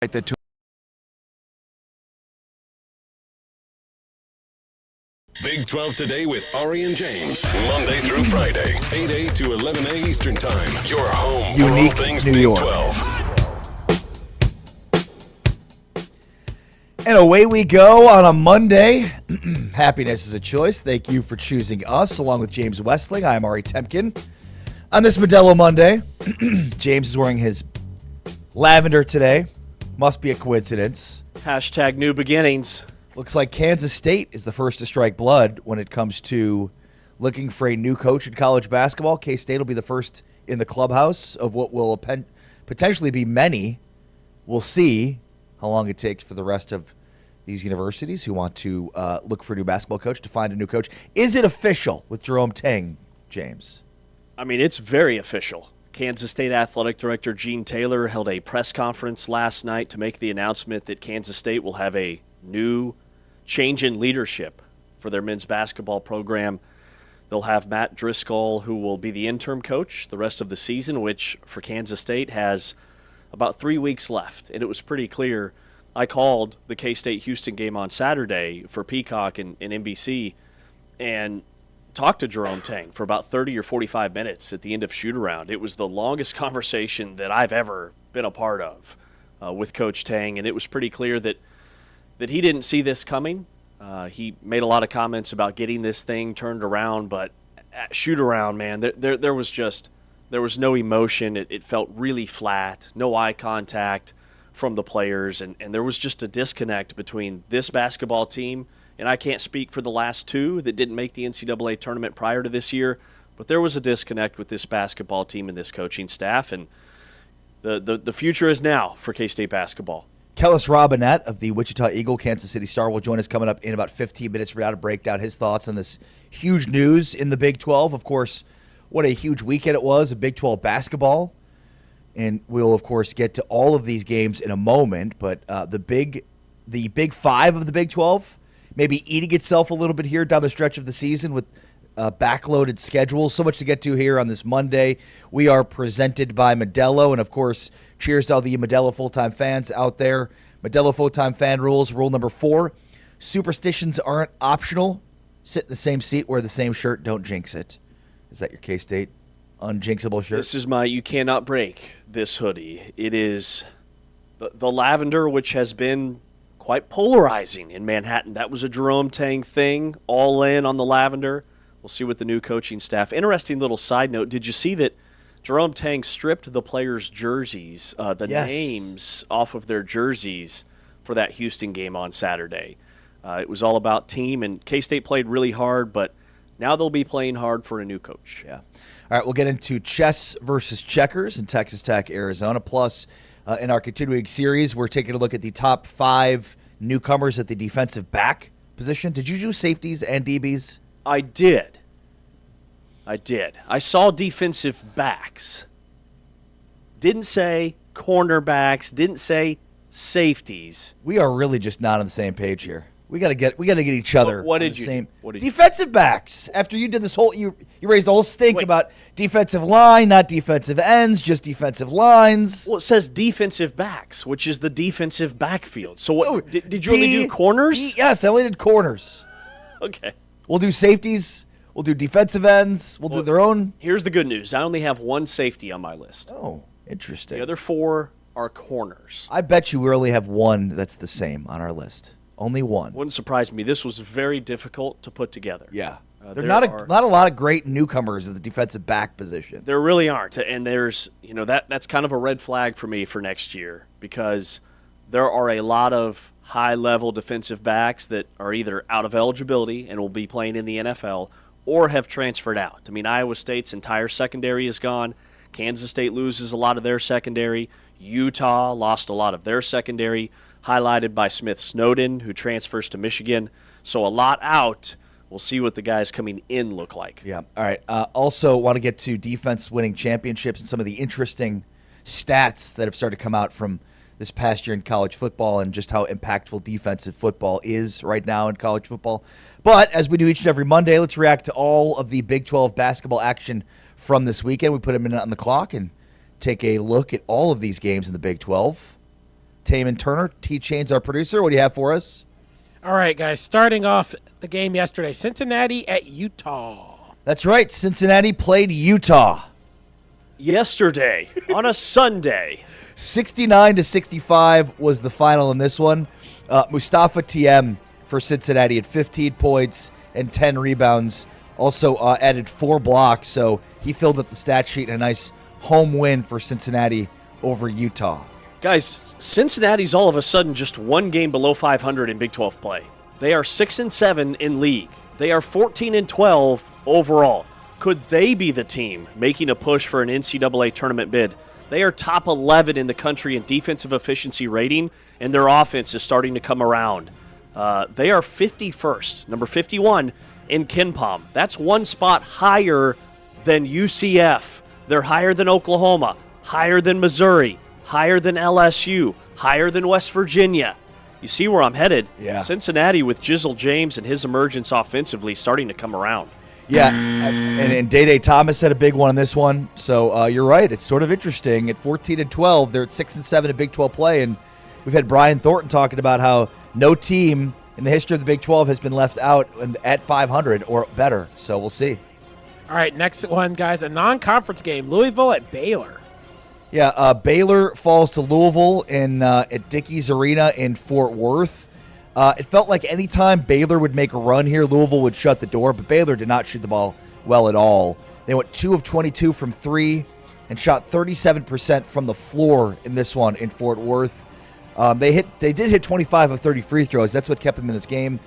The Big 12 Today with Ari and James. Monday through Friday, 8 to 11 a Eastern Time. Your home Unique for all things New Big York. 12. And away we go on a Monday. Happiness is a choice. Thank you for choosing us, along with James Westling. I'm Ari Temkin. On this Modelo Monday, James is wearing his lavender today. Must be a coincidence. Hashtag new beginnings. Looks like Kansas State is the first to strike blood when it comes to looking for a new coach in college basketball. K-State will be the first in the clubhouse of what will potentially be many. We'll see how long it takes for the rest of these universities who want to look for a new basketball coach to find a new coach. Is it official with Jerome Tang, James? I mean, it's very official. Kansas State Athletic Director Gene Taylor held a press conference last night to make the announcement that Kansas State will have a new change in leadership for their men's basketball program. They'll have Matt Driscoll, who will be the interim coach the rest of the season, which for Kansas State has about 3 weeks left. And it was pretty clear. I called the K-State Houston game on Saturday for Peacock and NBC and talked to Jerome Tang for about 30 or 45 minutes at the end of shoot-around. It was the longest conversation that I've ever been a part of with Coach Tang, and it was pretty clear that he didn't see this coming. He made a lot of comments about getting this thing turned around, but at shoot-around, man, there was no emotion. It felt really flat, no eye contact from the players, and there was just a disconnect between this basketball team, and I can't speak for the last two that didn't make the NCAA tournament prior to this year, but there was a disconnect with this basketball team and this coaching staff, and the future is now for K-State basketball. Kellis Robinett of the Wichita Eagle Kansas City Star will join us coming up in about 15 minutes. We're now to break down his thoughts on this huge news in the Big 12. Of course, what a huge weekend it was of Big 12 basketball. And we'll, of course, get to all of these games in a moment. But the big five of the Big 12 maybe eating itself a little bit here down the stretch of the season with backloaded schedule. So much to get to here on this Monday. We are presented by Modelo. And, of course, cheers to all the Modelo full-time fans out there. Modelo full-time fan rules. Rule number 4, superstitions aren't optional. Sit in the same seat, wear the same shirt, don't jinx it. Is that your K-State unjinxable shirt? This is my you cannot break this hoodie. It is the lavender, which has been quite polarizing in Manhattan. That was a Jerome Tang thing, all in on the lavender. We'll see what the new coaching staff. Interesting little side note. Did you see that Jerome Tang stripped the players' jerseys, names off of their jerseys for that Houston game on Saturday? It was all about team, and K-State played really hard, but now they'll be playing hard for a new coach. Yeah. All right, we'll get into chess versus checkers in Texas Tech, Arizona. Plus, in our continuing series, we're taking a look at the top 5 newcomers at the defensive back position. Did you do safeties and DBs? I did. I saw defensive backs. Didn't say cornerbacks. Didn't say safeties. We are really just not on the same page here. We got to get each other. What did you do? Defensive backs. After you did this whole, you raised a whole stink about defensive line, not defensive ends, just defensive lines. Well, it says defensive backs, which is the defensive backfield. So what? Did you only do corners? Yes, I only did corners. Okay. We'll do safeties. We'll do defensive ends. We'll do their own. Here's the good news. I only have one safety on my list. Oh, interesting. The other 4 are corners. I bet you we only have one that's the same on our list. Only one. Wouldn't surprise me. This was very difficult to put together. Yeah. There are not a lot of great newcomers at the defensive back position. There really aren't. And there's, that's kind of a red flag for me for next year because there are a lot of high-level defensive backs that are either out of eligibility and will be playing in the NFL or have transferred out. I mean, Iowa State's entire secondary is gone. Kansas State loses a lot of their secondary. Utah lost a lot of their secondary, highlighted by Smith Snowden, who transfers to Michigan. So a lot out. We'll see what the guys coming in look like. Yeah. All right. Also, want to get to defense winning championships and some of the interesting stats that have started to come out from this past year in college football and just how impactful defensive football is right now in college football. But as we do each and every Monday, let's react to all of the Big 12 basketball action from this weekend. We put a minute on the clock and take a look at all of these games in the Big 12. Taman Turner. T-Chain's our producer. What do you have for us? All right, guys, starting off the game yesterday, Cincinnati at Utah. That's right. Cincinnati played Utah. Yesterday, on a Sunday. 69-65 was the final in this one. Mustafa TM for Cincinnati at 15 points and 10 rebounds. Also added 4 blocks, so he filled up the stat sheet in a nice home win for Cincinnati over Utah. Guys, Cincinnati's all of a sudden just one game below 500 in Big 12 play. They are 6-7 in league. They are 14-12 overall. Could they be the team making a push for an NCAA tournament bid? They are top 11 in the country in defensive efficiency rating, and their offense is starting to come around. They are 51st, number 51 in KenPom. That's one spot higher than UCF. They're higher than Oklahoma, higher than Missouri, higher than LSU, higher than West Virginia. You see where I'm headed? Yeah. Cincinnati with Jizzle James and his emergence offensively starting to come around. Yeah, and Day Thomas had a big one in this one. So you're right. It's sort of interesting. At 14-12, they're at 6-7 in Big 12 play, and we've had Brian Thornton talking about how no team in the history of the Big 12 has been left out at 500 or better. So we'll see. All right, next one, guys, a non-conference game, Louisville at Baylor. Yeah, Baylor falls to Louisville at Dickies Arena in Fort Worth. It felt like any time Baylor would make a run here, Louisville would shut the door, but Baylor did not shoot the ball well at all. They went 2 of 22 from 3 and shot 37% from the floor in this one in Fort Worth. They did hit 25 of 30 free throws. That's what kept them in this game.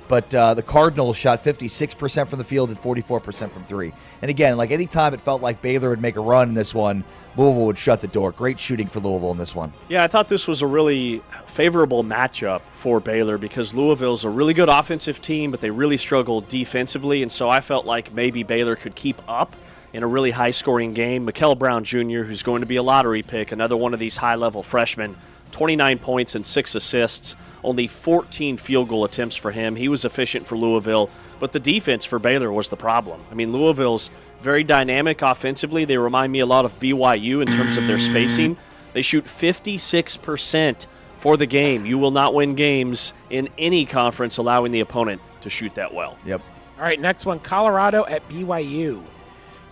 But the Cardinals shot 56% from the field and 44% from 3. And again, like any time it felt like Baylor would make a run in this one, Louisville would shut the door. Great shooting for Louisville in this one. Yeah, I thought this was a really favorable matchup for Baylor because Louisville's a really good offensive team, but they really struggled defensively, and so I felt like maybe Baylor could keep up in a really high-scoring game. Mikel Brown Jr., who's going to be a lottery pick, another one of these high-level freshmen, 29 points and 6 assists, only 14 field goal attempts for him. He was efficient for Louisville, but the defense for Baylor was the problem. I mean, Louisville's very dynamic offensively. They remind me a lot of BYU in terms of their spacing. They shoot 56% for the game. You will not win games in any conference allowing the opponent to shoot that well. Yep. All right, next one, Colorado at BYU.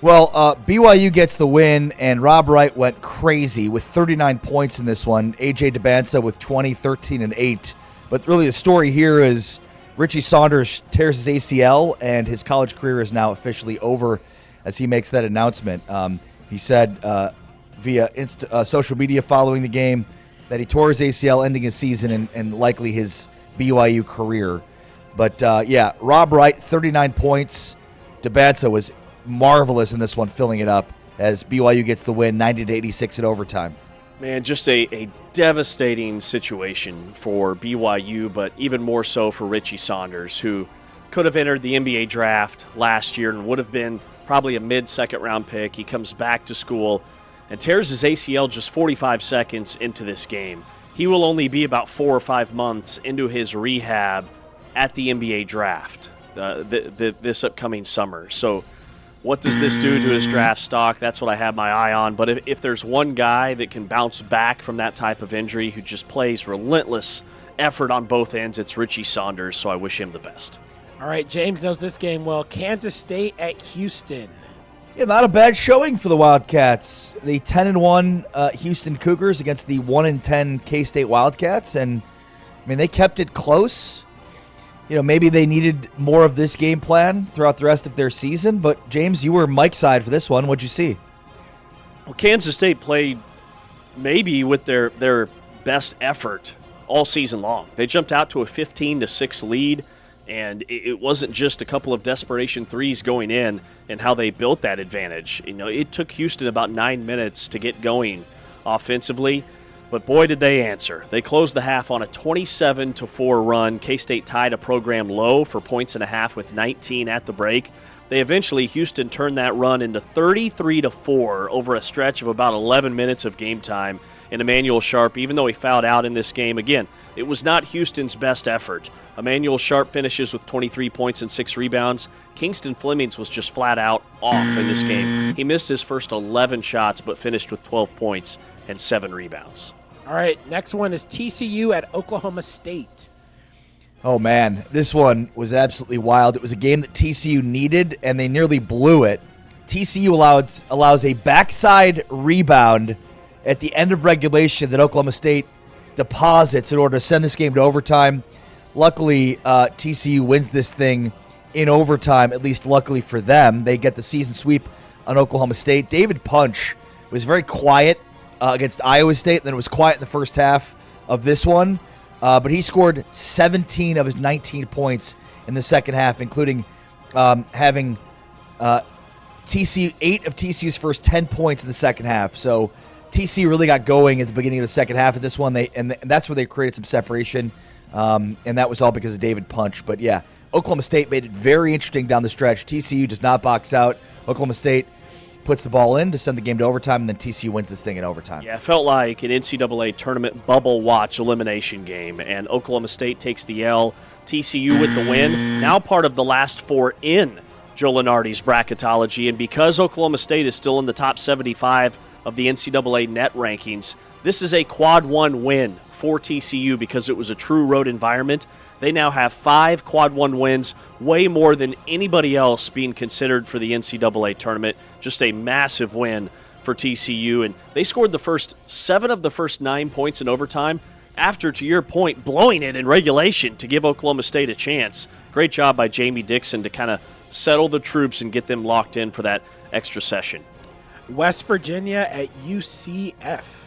Well, BYU gets the win, and Rob Wright went crazy with 39 points in this one. A.J. DeBanza with 20, 13, and 8. But really the story here is Richie Saunders tears his ACL, and his college career is now officially over as he makes that announcement. He said via social media following the game that he tore his ACL, ending his season and likely his BYU career. But, yeah, Rob Wright, 39 points. DeBanza was marvelous in this one, filling it up as BYU gets the win, 90-86 in overtime. Man, just a devastating situation for BYU, but even more so for Richie Saunders, who could have entered the NBA draft last year and would have been probably a mid-second round pick. He comes back to school and tears his ACL just 45 seconds into this game. He will only be about 4 or 5 months into his rehab at the NBA draft this upcoming summer. So what does this do to his draft stock? That's what I have my eye on. But if there's one guy that can bounce back from that type of injury, who just plays relentless effort on both ends, it's Richie Saunders, so I wish him the best. All right, James knows this game well. Kansas State at Houston. Yeah, not a bad showing for the Wildcats. The 10-1 Houston Cougars against the 1-10 K-State Wildcats. And, I mean, they kept it close. You know, maybe they needed more of this game plan throughout the rest of their season. But, James, you were Mike's side for this one. What'd you see? Well, Kansas State played maybe with their best effort all season long. They jumped out to a 15-6 lead, and it wasn't just a couple of desperation threes going in and how they built that advantage. You know, it took Houston about 9 minutes to get going offensively. But boy, did they answer. They closed the half on a 27-4 run. K-State tied a program low for points and a half with 19 at the break. Houston turned that run into 33-4 over a stretch of about 11 minutes of game time. And Emmanuel Sharp, even though he fouled out in this game, again, it was not Houston's best effort. Emmanuel Sharp finishes with 23 points and 6 rebounds. Kingston Flemings was just flat out off in this game. He missed his first 11 shots but finished with 12 points and 7 rebounds. All right, next one is TCU at Oklahoma State. Oh, man, this one was absolutely wild. It was a game that TCU needed, and they nearly blew it. TCU allows a backside rebound at the end of regulation that Oklahoma State deposits in order to send this game to overtime. Luckily, TCU wins this thing in overtime, at least luckily for them. They get the season sweep on Oklahoma State. David Punch was very quiet against Iowa State, then it was quiet in the first half of this one. But he scored 17 of his 19 points in the second half, including having TCU 8 of TCU's first 10 points in the second half. So TCU really got going at the beginning of the second half of this one. And that's where they created some separation, and that was all because of David Punch. But yeah, Oklahoma State made it very interesting down the stretch. TCU does not box out. Oklahoma State puts the ball in to send the game to overtime, and then TCU wins this thing in overtime. Yeah, it felt like an NCAA tournament bubble watch elimination game, and Oklahoma State takes the L. TCU with the win, now part of the last four in Joe Lunardi's bracketology, and because Oklahoma State is still in the top 75 of the NCAA net rankings, this is a quad one win for TCU because it was a true road environment. They now have 5 quad one wins, way more than anybody else being considered for the NCAA tournament. Just a massive win for TCU. And they scored the first 7 of the first 9 points in overtime after, to your point, blowing it in regulation to give Oklahoma State a chance. Great job by Jamie Dixon to kind of settle the troops and get them locked in for that extra session. West Virginia at UCF.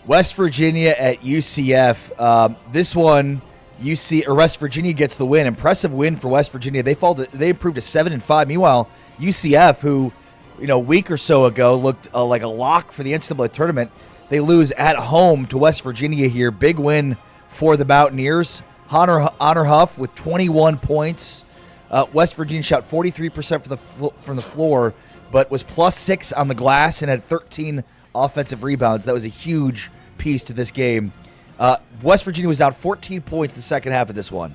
West Virginia at UCF. This one, West Virginia gets the win. Impressive win for West Virginia. They improved to 7-5. Meanwhile, UCF, who a week or so ago looked like a lock for the NCAA tournament, they lose at home to West Virginia here. Big win for the Mountaineers. Honor Huff with 21 points. West Virginia shot 43% from the floor, but was +6 on the glass and had 13 offensive rebounds. That was a huge piece to this game. West Virginia was down 14 points in the second half of this one,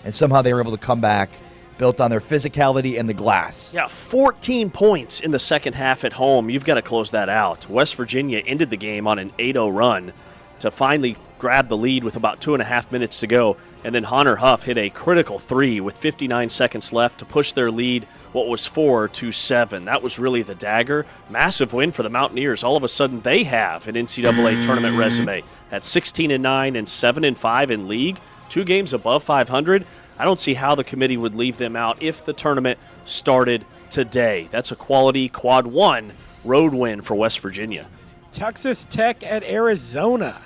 and somehow they were able to come back, built on their physicality and the glass. Yeah, 14 points in the second half at home. You've got to close that out. West Virginia ended the game on an 8-0 run to finally grab the lead with about 2.5 minutes to go, and then Honor Huff hit a critical 3 with 59 seconds left to push their lead, what was 4-7. That was really the dagger. Massive win for the Mountaineers. All of a sudden, they have an NCAA tournament resume at 16-9 and 7-5 in league, 2 games above 500. I don't see how the committee would leave them out if the tournament started today. That's a quality quad one road win for West Virginia. Texas Tech at Arizona.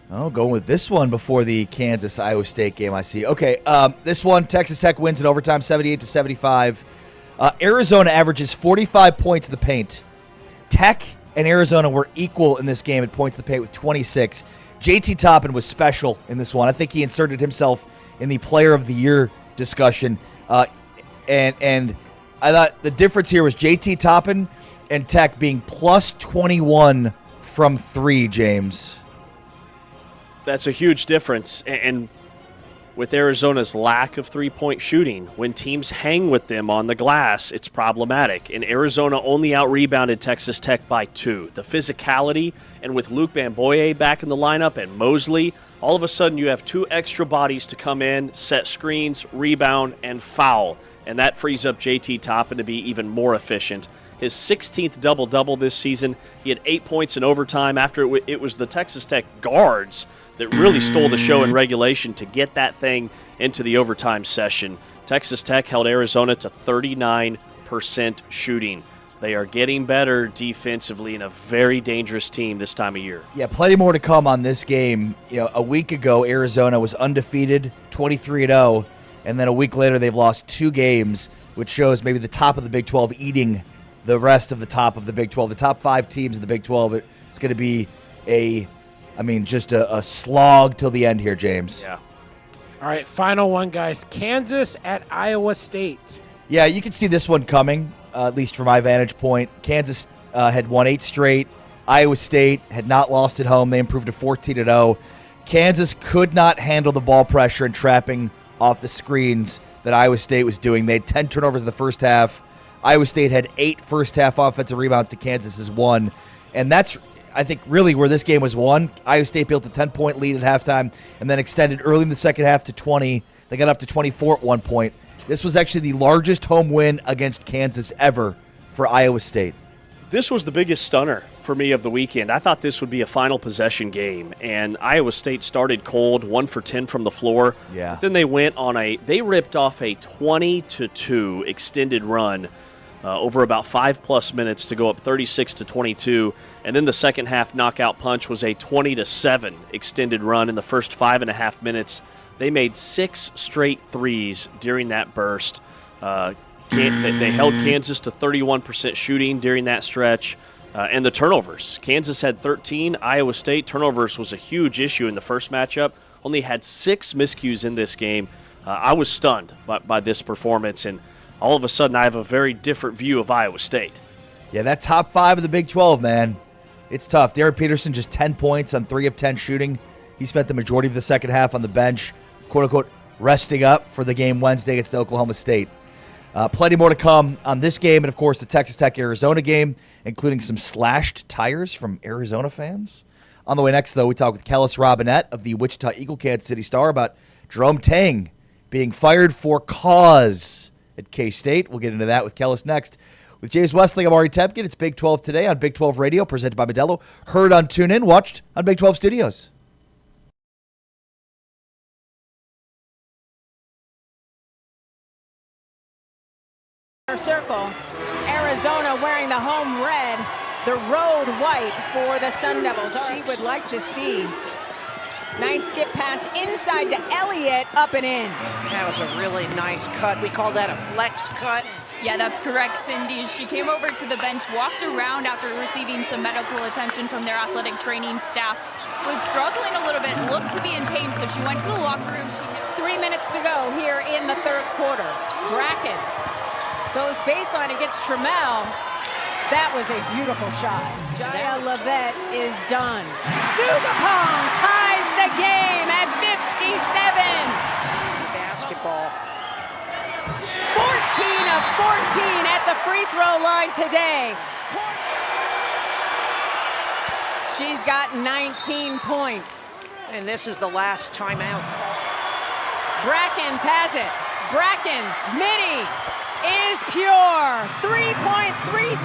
Oh, going with this one before the Kansas-Iowa State game, I see. Okay, this one, Texas Tech wins in overtime, 78-75. Arizona averages 45 points in the paint. Tech and Arizona were equal in this game at points in the paint with 26. JT Toppin was special in this one. I think he inserted himself in the Player of the Year discussion. And I thought the difference here was JT Toppin and Tech being +21 from 3, James. That's a huge difference. And with Arizona's lack of three-point shooting, when teams hang with them on the glass, it's problematic. And Arizona only out-rebounded Texas Tech by 2. The physicality, and with Luke Bamboye back in the lineup and Mosley, all of a sudden you have 2 extra bodies to come in, set screens, rebound, and foul. And that frees up JT Toppin to be even more efficient. His 16th double-double this season. He had 8 points in overtime after it was the Texas Tech guards that really stole the show in regulation to get that thing into the overtime session. Texas Tech held Arizona to 39% shooting. They are getting better defensively and a very dangerous team this time of year. Yeah, plenty more to come on this game. A week ago, Arizona was undefeated, 23-0, and then a week later they've lost 2 games, which shows maybe the top of the Big 12 eating the rest of the top of the Big 12. The top 5 teams in the Big 12, it's going to be just a slog till the end here, James. Yeah. All right, final one, guys. Kansas at Iowa State. Yeah, you can see this one coming, at least from my vantage point. Kansas had won 8 straight. Iowa State had not lost at home. They improved to 14-0. Kansas could not handle the ball pressure and trapping off the screens that Iowa State was doing. They had 10 turnovers in the first half. Iowa State had 8 first-half offensive rebounds to Kansas's 1. And I think really where this game was won. Iowa State built a 10-point lead at halftime and then extended early in the second half to 20. They got up to 24 at one point. This was actually the largest home win against Kansas ever for Iowa State. This was the biggest stunner for me of the weekend. I thought this would be a final possession game, and Iowa State started cold, 1 for 10 from the floor. Yeah. But then they went on they ripped off a 20-2 extended run over about 5+ minutes to go up 36-22. And then the second half knockout punch was a 20-7 extended run in the first 5.5 minutes. They made 6 straight threes during that burst. They held Kansas to 31% shooting during that stretch. And the turnovers. Kansas had 13. Iowa State turnovers was a huge issue in the first matchup. Only had 6 miscues in this game. I was stunned by this performance, and all of a sudden I have a very different view of Iowa State. Yeah, that top 5 of the Big 12, man. It's tough. Derek Peterson just 10 points on 3 of 10 shooting. He spent the majority of the second half on the bench, quote-unquote, resting up for the game Wednesday against Oklahoma State. Plenty more to come on this game and, of course, the Texas Tech-Arizona game, including some slashed tires from Arizona fans. On the way next, though, we talk with Kellis Robinett of the Wichita Eagle Kansas City Star about Jerome Tang being fired for cause at K-State. We'll get into that with Kellis next. With James Wesley, I'm Ari Tepkin. It's Big 12 Today on Big 12 Radio, presented by Modelo. Heard on TuneIn, watched on Big 12 Studios. Circle. Arizona wearing the home red, the road white for the Sun Devils. She would like to see. Nice skip pass inside to Elliott, up and in. That was a really nice cut. We call that a flex cut. Yeah, that's correct, Cindy. She came over to the bench, walked around after receiving some medical attention from their athletic training staff, was struggling a little bit, looked to be in pain, so she went to the locker room. 3 minutes to go here in the third quarter. Brackens goes baseline against Trammell. That was a beautiful shot. Jaya Levette is done. Sugapong ties the game at 57. Basketball. 14 of 14 at the free throw line today. She's got 19 points. And this is the last timeout. Brackens has it. Brackens, midi is pure. 3.3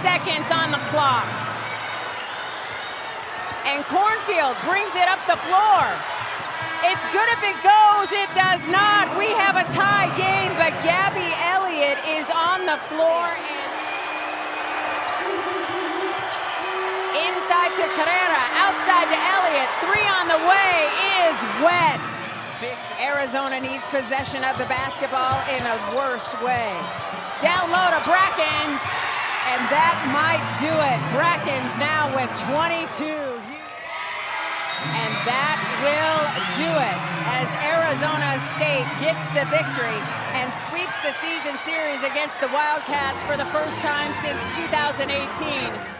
seconds on the clock. And Cornfield brings it up the floor. It's good if it goes, it does not. We have a tie game, but Gabby Elliott is on the floor. And inside to Carrera, outside to Elliott. 3 on the way is wet. Arizona needs possession of the basketball in a worst way. Down low to Brackens, and that might do it. Brackens now with 22. And that will do it as Arizona State gets the victory and sweeps the season series against the Wildcats for the first time since 2018.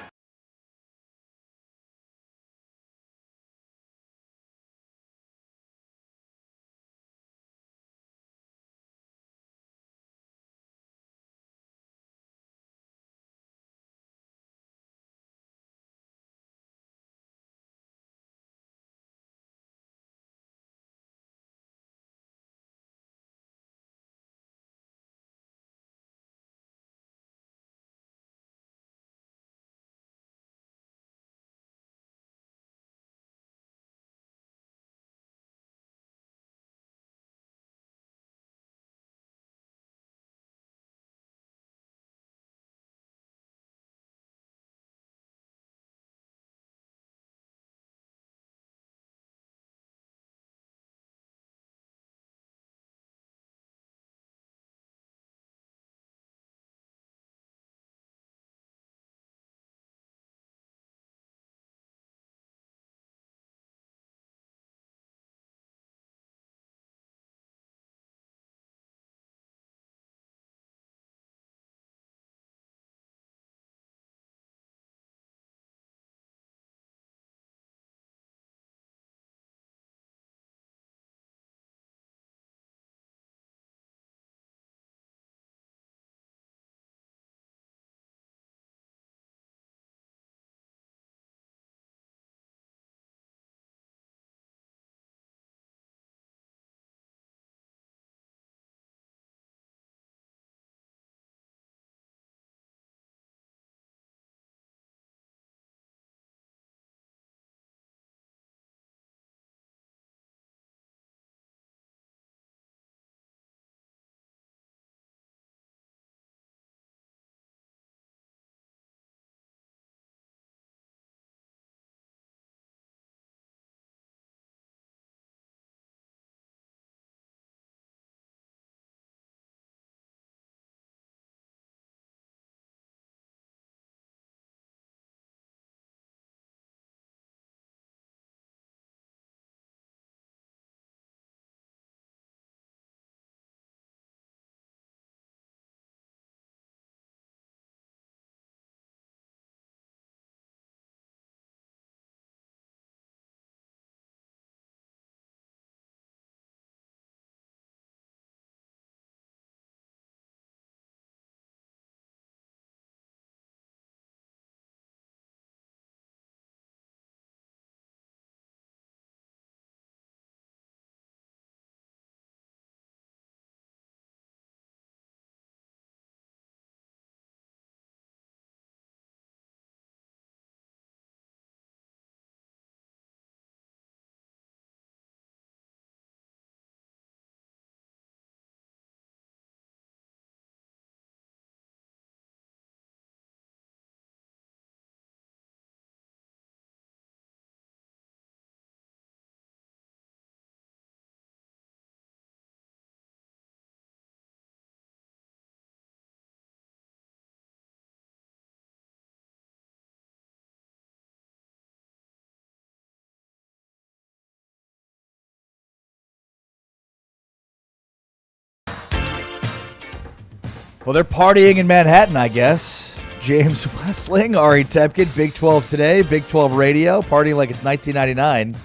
Well, they're partying in Manhattan, I guess. James Westling, Ari Tepkin, Big 12 Today, Big 12 Radio, partying like it's 1999.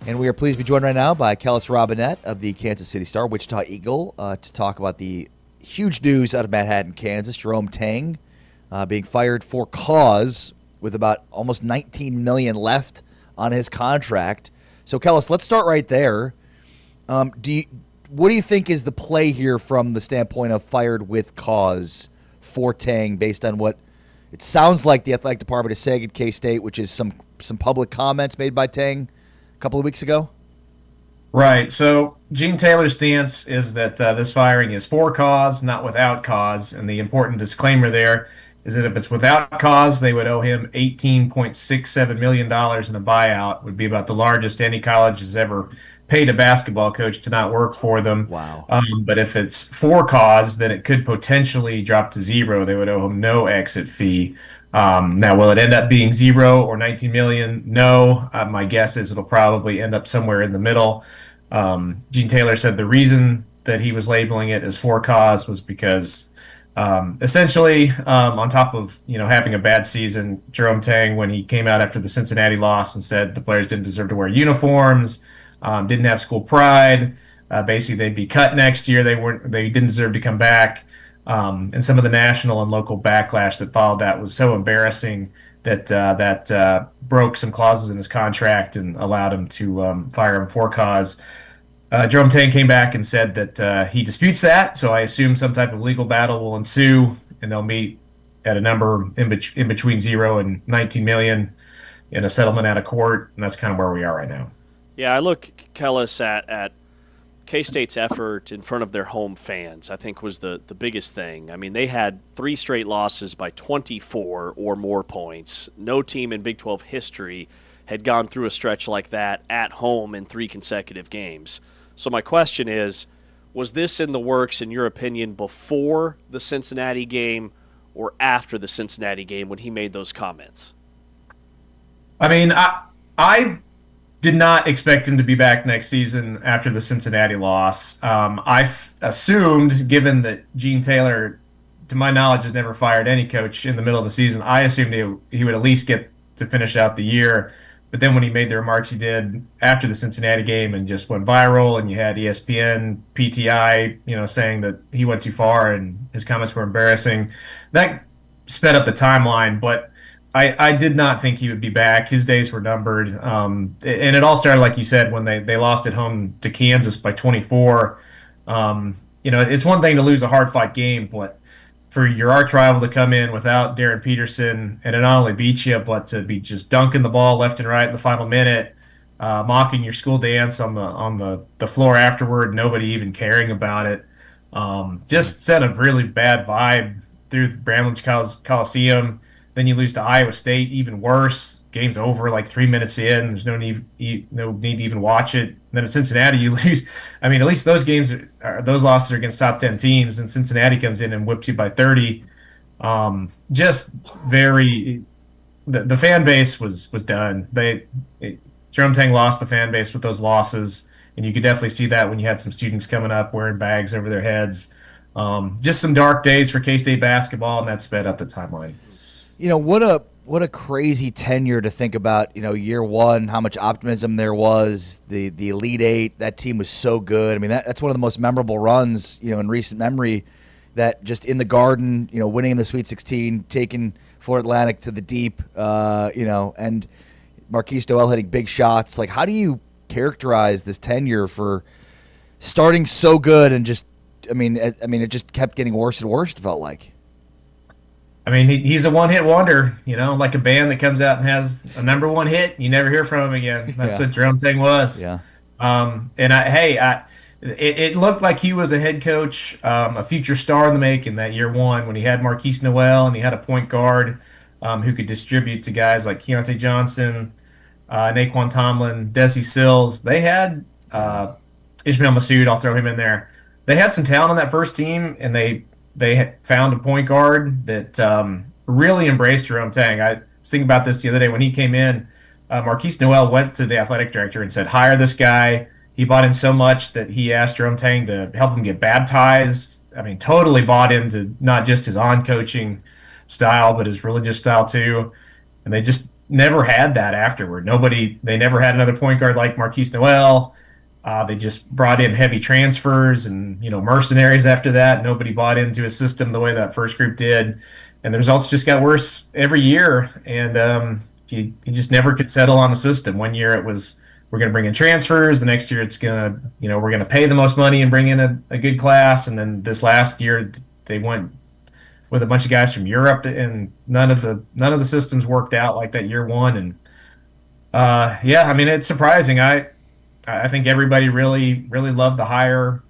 And we are pleased to be joined right now by Kellis Robinett of the Kansas City Star, Wichita Eagle, to talk about the huge news out of Manhattan, Kansas. Jerome Tang being fired for cause with about almost $19 million left on his contract. So, Kellis, let's start right there. What do you think is the play here from the standpoint of fired with cause for Tang, based on what it sounds like the athletic department is saying at K-State, which is some public comments made by Tang a couple of weeks ago? Right. So Gene Taylor's stance is that this firing is for cause, not without cause. And the important disclaimer there is that if it's without cause, they would owe him $18.67 million in a buyout, would be about the largest any college has ever paid a basketball coach to not work for them. Wow. But if it's for cause, then it could potentially drop to zero. They would owe him no exit fee. Now, will it end up being zero or 19 million? No. My guess is it'll probably end up somewhere in the middle. Gene Taylor said the reason that he was labeling it as for cause was because essentially, on top of having a bad season, Jerome Tang, when he came out after the Cincinnati loss and said the players didn't deserve to wear uniforms, didn't have school pride, basically they'd be cut next year. They didn't deserve to come back. And some of the national and local backlash that followed that was so embarrassing that broke some clauses in his contract and allowed him to fire him for cause. Jerome Tang came back and said that he disputes that, so I assume some type of legal battle will ensue, and they'll meet at a number in between 0 and 19 million in a settlement out of court, and that's kind of where we are right now. Yeah, I look, Kellis, at K-State's effort in front of their home fans, I think was the biggest thing. I mean, they had 3 straight losses by 24 or more points. No team in Big 12 history had gone through a stretch like that at home in 3 consecutive games. So my question is, was this in the works, in your opinion, before the Cincinnati game or after the Cincinnati game when he made those comments? I mean, I did not expect him to be back next season after the Cincinnati loss. I assumed, given that Gene Taylor, to my knowledge, has never fired any coach in the middle of the season, I assumed he would at least get to finish out the year. But then when he made the remarks he did after the Cincinnati game and just went viral, and you had ESPN, PTI, saying that he went too far and his comments were embarrassing, that sped up the timeline. But I did not think he would be back. His days were numbered. And it all started, like you said, when they lost at home to Kansas by 24. It's one thing to lose a hard-fought game, but for your arch rival to come in without Darren Peterson and to not only beat you, but to be just dunking the ball left and right in the final minute, mocking your school dance on the floor afterward, nobody even caring about it, just sent a really bad vibe through the Bramlage Coliseum. Then you lose to Iowa State, even worse. Game's over like 3 minutes in. There's no need to even watch it. And then at Cincinnati, you lose. I mean, at least those losses are against top 10 teams, and Cincinnati comes in and whips you by 30. Just very. The fan base was done. Jerome Tang lost the fan base with those losses, and you could definitely see that when you had some students coming up wearing bags over their heads. Just some dark days for K-State basketball, and that sped up the timeline. What a crazy tenure to think about. Year one, how much optimism there was. The Elite Eight, that team was so good. I mean, that's one of the most memorable runs, in recent memory. That just in the Garden, winning in the Sweet 16, taking Florida Atlantic to the deep, and Marquise Noel hitting big shots. Like, how do you characterize this tenure for starting so good and just? It just kept getting worse and worse. It felt like. I mean, he's a one-hit wonder, like a band that comes out and has a number 1 hit. You never hear from him again. That's what Jerome Tang was. Yeah. It looked like he was a head coach, a future star in the making that year one when he had Marquise Noel and he had a point guard who could distribute to guys like Keontae Johnson, Naquan Tomlin, Desi Sills. They had Ishmael Massoud. I'll throw him in there. They had some talent on that first team, and they had found a point guard that really embraced Jerome Tang. I was thinking about this the other day when he came in. Marquise Noel went to the athletic director and said, hire this guy. He bought in so much that he asked Jerome Tang to help him get baptized. I mean, totally bought into not just his on-coaching style, but his religious style too. And they just never had that afterward. They never had another point guard like Marquise Noel. They just brought in heavy transfers and mercenaries after that. Nobody bought into a system the way that first group did, and the results just got worse every year. And you just never could settle on a system. One year it was we're going to bring in transfers. The next year it's gonna we're going to pay the most money and bring in a good class. And then this last year they went with a bunch of guys from Europe, and none of the systems worked out like that year one. And I mean, it's surprising. I think everybody really loved the hire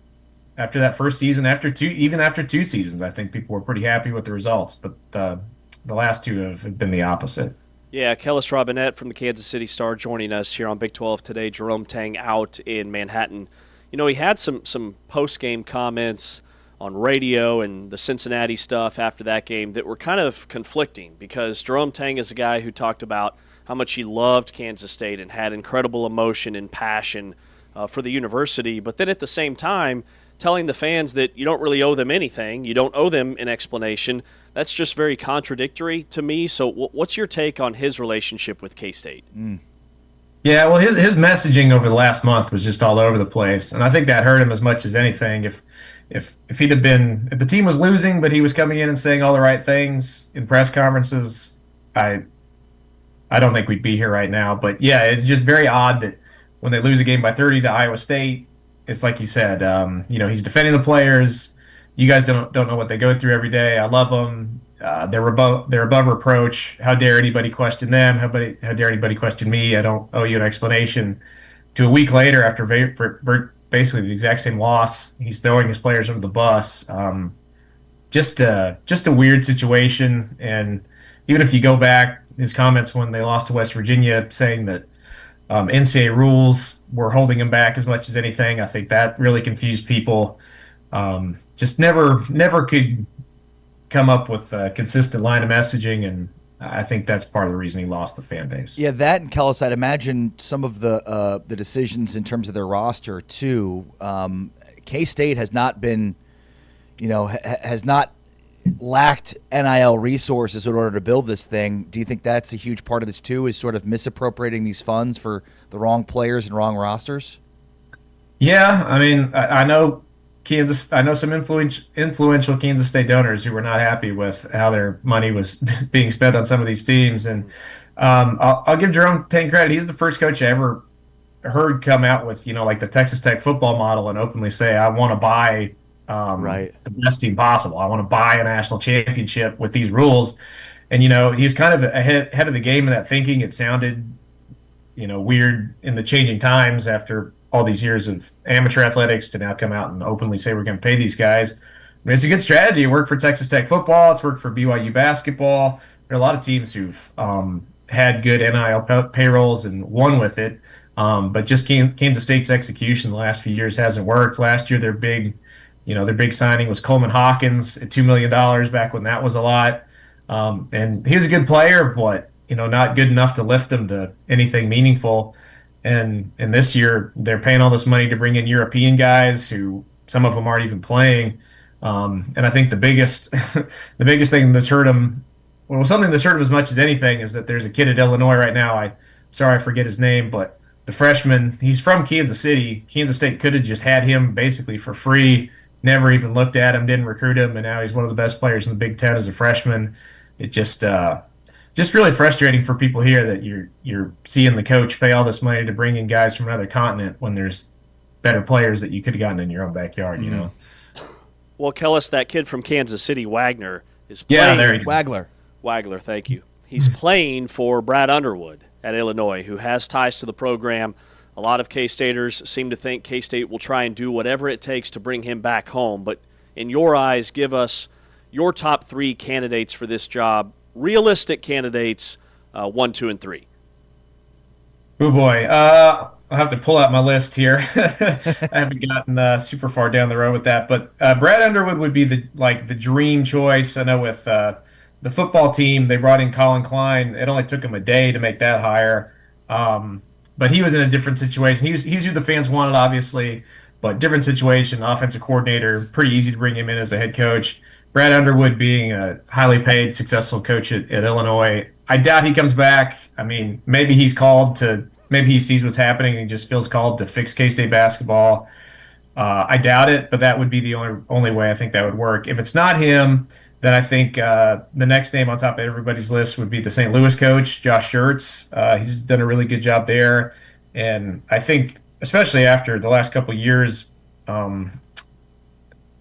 after that first season. After two seasons, I think people were pretty happy with the results. But the last two have been the opposite. Yeah, Kellis Robinett from the Kansas City Star joining us here on Big 12 today. Jerome Tang out in Manhattan. He had some post-game comments on radio and the Cincinnati stuff after that game that were kind of conflicting, because Jerome Tang is a guy who talked about how much he loved Kansas State and had incredible emotion and passion for the university, but then at the same time telling the fans that you don't really owe them anything, you don't owe them an explanation. That's just very contradictory to me. So what's your take on his relationship with K-State? Yeah, well, his messaging over the last month was just all over the place, and I think that hurt him as much as anything. If the team was losing, but he was coming in and saying all the right things in press conferences, I don't think we'd be here right now. But yeah, it's just very odd that when they lose a game by 30 to Iowa State, it's like you said, he's defending the players. You guys don't know what they go through every day. I love them. They're above reproach. How dare anybody question them? How dare anybody question me? I don't owe you an explanation. To a week later, after basically the exact same loss, he's throwing his players under the bus. Just a weird situation. And even if you go back, his comments when they lost to West Virginia, saying that NCAA rules were holding him back as much as anything, I think that really confused people. Just never could come up with a consistent line of messaging, and I think that's part of the reason he lost the fan base. Yeah, that and Kellis, I'd imagine some of the decisions in terms of their roster too. K-State has not been, has not lacked NIL resources in order to build this thing. Do you think that's a huge part of this too, is sort of misappropriating these funds for the wrong players and wrong rosters? Yeah, I mean, I know some influential Kansas State donors who were not happy with how their money was being spent on some of these teams. And I'll give Jerome Tang credit. He's the first coach I ever heard come out with, like the Texas Tech football model and openly say, I want to buy the best team possible. I want to buy a national championship with these rules. And, he's kind of ahead of the game in that thinking. It sounded, weird in the changing times after all these years of amateur athletics to now come out and openly say we're going to pay these guys. I mean, it's a good strategy. It worked for Texas Tech football. It's worked for BYU basketball. There are a lot of teams who've had good NIL payrolls and won with it. But just Kansas State's execution the last few years hasn't worked. Last year, their big signing was Coleman Hawkins at $2 million back when that was a lot. And he was a good player, but not good enough to lift him to anything meaningful. And this year, they're paying all this money to bring in European guys who some of them aren't even playing. And I think the biggest thing that's hurt him, well, something that's hurt him as much as anything, is that there's a kid at Illinois right now. I forget his name, but the freshman, he's from Kansas City. Kansas State could have just had him basically for free, never even looked at him, didn't recruit him, and now he's one of the best players in the Big Ten as a freshman. It just really frustrating for people here that you're seeing the coach pay all this money to bring in guys from another continent when there's better players that you could have gotten in your own backyard, Well, Kellis, that kid from Kansas City, Wagner, is playing. Yeah, there you go. Wagler, thank you. He's playing for Brad Underwood at Illinois, who has ties to the program. A lot of K-Staters seem to think K-State will try and do whatever it takes to bring him back home. But in your eyes, give us your top three candidates for this job, realistic candidates, 1, 2, and 3. Oh, boy. I'll have to pull out my list here. I haven't gotten super far down the road with that. But Brad Underwood would be the dream choice. I know with the football team, they brought in Colin Klein. It only took him a day to make that hire. but he was in a different situation. He's who the fans wanted, obviously, but different situation. Offensive coordinator, pretty easy to bring him in as a head coach. Brad Underwood being a highly paid, successful coach at Illinois. I doubt he comes back. I mean, maybe he sees what's happening and he just feels called to fix K-State basketball. I doubt it, but that would be the only way I think that would work. If it's not him, then I think the next name on top of everybody's list would be the St. Louis coach, Josh Schertz. He's done a really good job there. And I think, especially after the last couple of years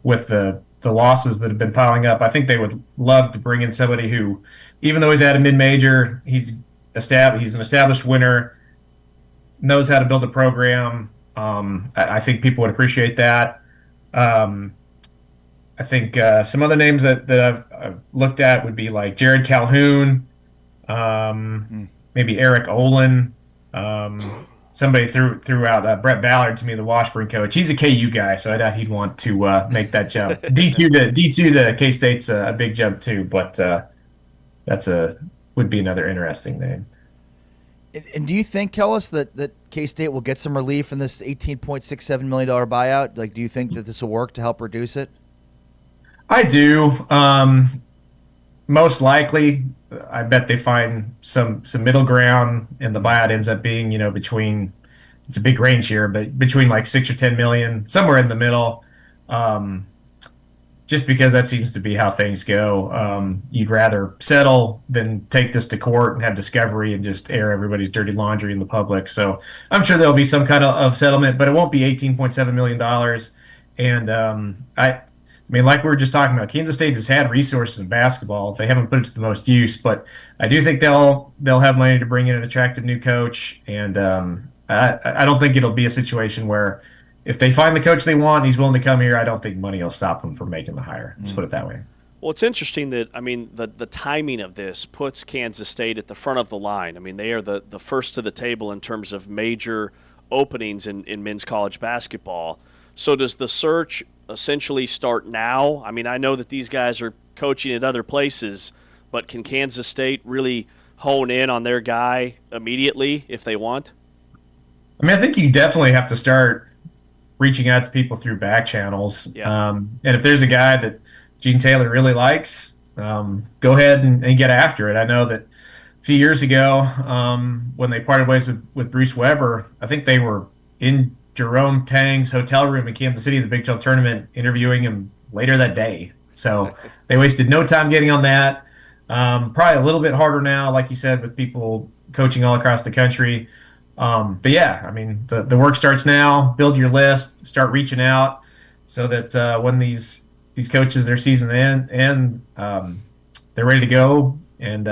with the losses that have been piling up, I think they would love to bring in somebody who, even though he's at a mid-major, he's an established winner, knows how to build a program. I think people would appreciate that. I think some other names that I've looked at would be like Jared Calhoun, maybe Eric Olin. Somebody threw out Brett Ballard to me, the Washburn coach. He's a KU guy, so I doubt he'd want to make that jump. D2 to K-State's a big jump too, but would be another interesting name. And do you think, Kellis, that K-State will get some relief in this $18.67 million buyout? Like, do you think that this will work to help reduce it? I do. Most likely, I bet they find some middle ground, and the buyout ends up being, between, it's a big range here, but between like 6 or 10 million, somewhere in the middle. Just because that seems to be how things go. You'd rather settle than take this to court and have discovery and just air everybody's dirty laundry in the public. So I'm sure there'll be some kind of settlement, but it won't be $18.7 million. And I mean, like we were just talking about, Kansas State has had resources in basketball. They haven't put it to the most use, but I do think they'll have money to bring in an attractive new coach. And I don't think it'll be a situation where if they find the coach they want and he's willing to come here, I don't think money will stop them from making the hire. Let's put it that way. Well, it's interesting that, I mean, the timing of this puts Kansas State at the front of the line. I mean, they are the first to the table in terms of major openings in men's college basketball. So does the search essentially start now? I mean, I know that these guys are coaching at other places, but can Kansas State really hone in on their guy immediately if they want? I mean, I think you definitely have to start reaching out to people through back channels. Yeah. And if there's a guy that Gene Taylor really likes, go ahead and get after it. I know that a few years ago, when they parted ways with Bruce Weber, I think they were in Jerome Tang's hotel room in Kansas City, the Big 12 tournament, interviewing him later that day. So they wasted no time getting on that. Probably a little bit harder now, like you said, with people coaching all across the country. But yeah, I mean, the work starts now. Build your list, start reaching out, so that when these coaches, their season end, they're ready to go, and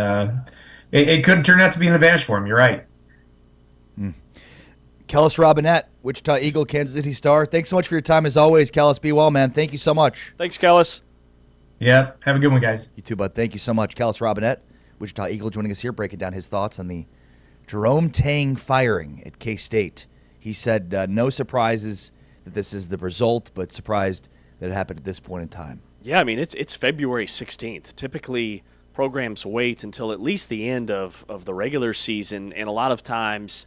it could turn out to be an advantage for them. You're right. Kellis Robinett, Wichita Eagle, Kansas City Star. Thanks so much for your time as always, Kellis. Be well, man. Thank you so much. Thanks, Kellis. Yep. Have a good one, guys. You too, bud. Thank you so much. Kellis Robinett, Wichita Eagle, joining us here, breaking down his thoughts on the Jerome Tang firing at K-State. He said no surprises that this is the result, but surprised that it happened at this point in time. Yeah, I mean, it's February 16th. Typically, programs wait until at least the end of the regular season, and a lot of times,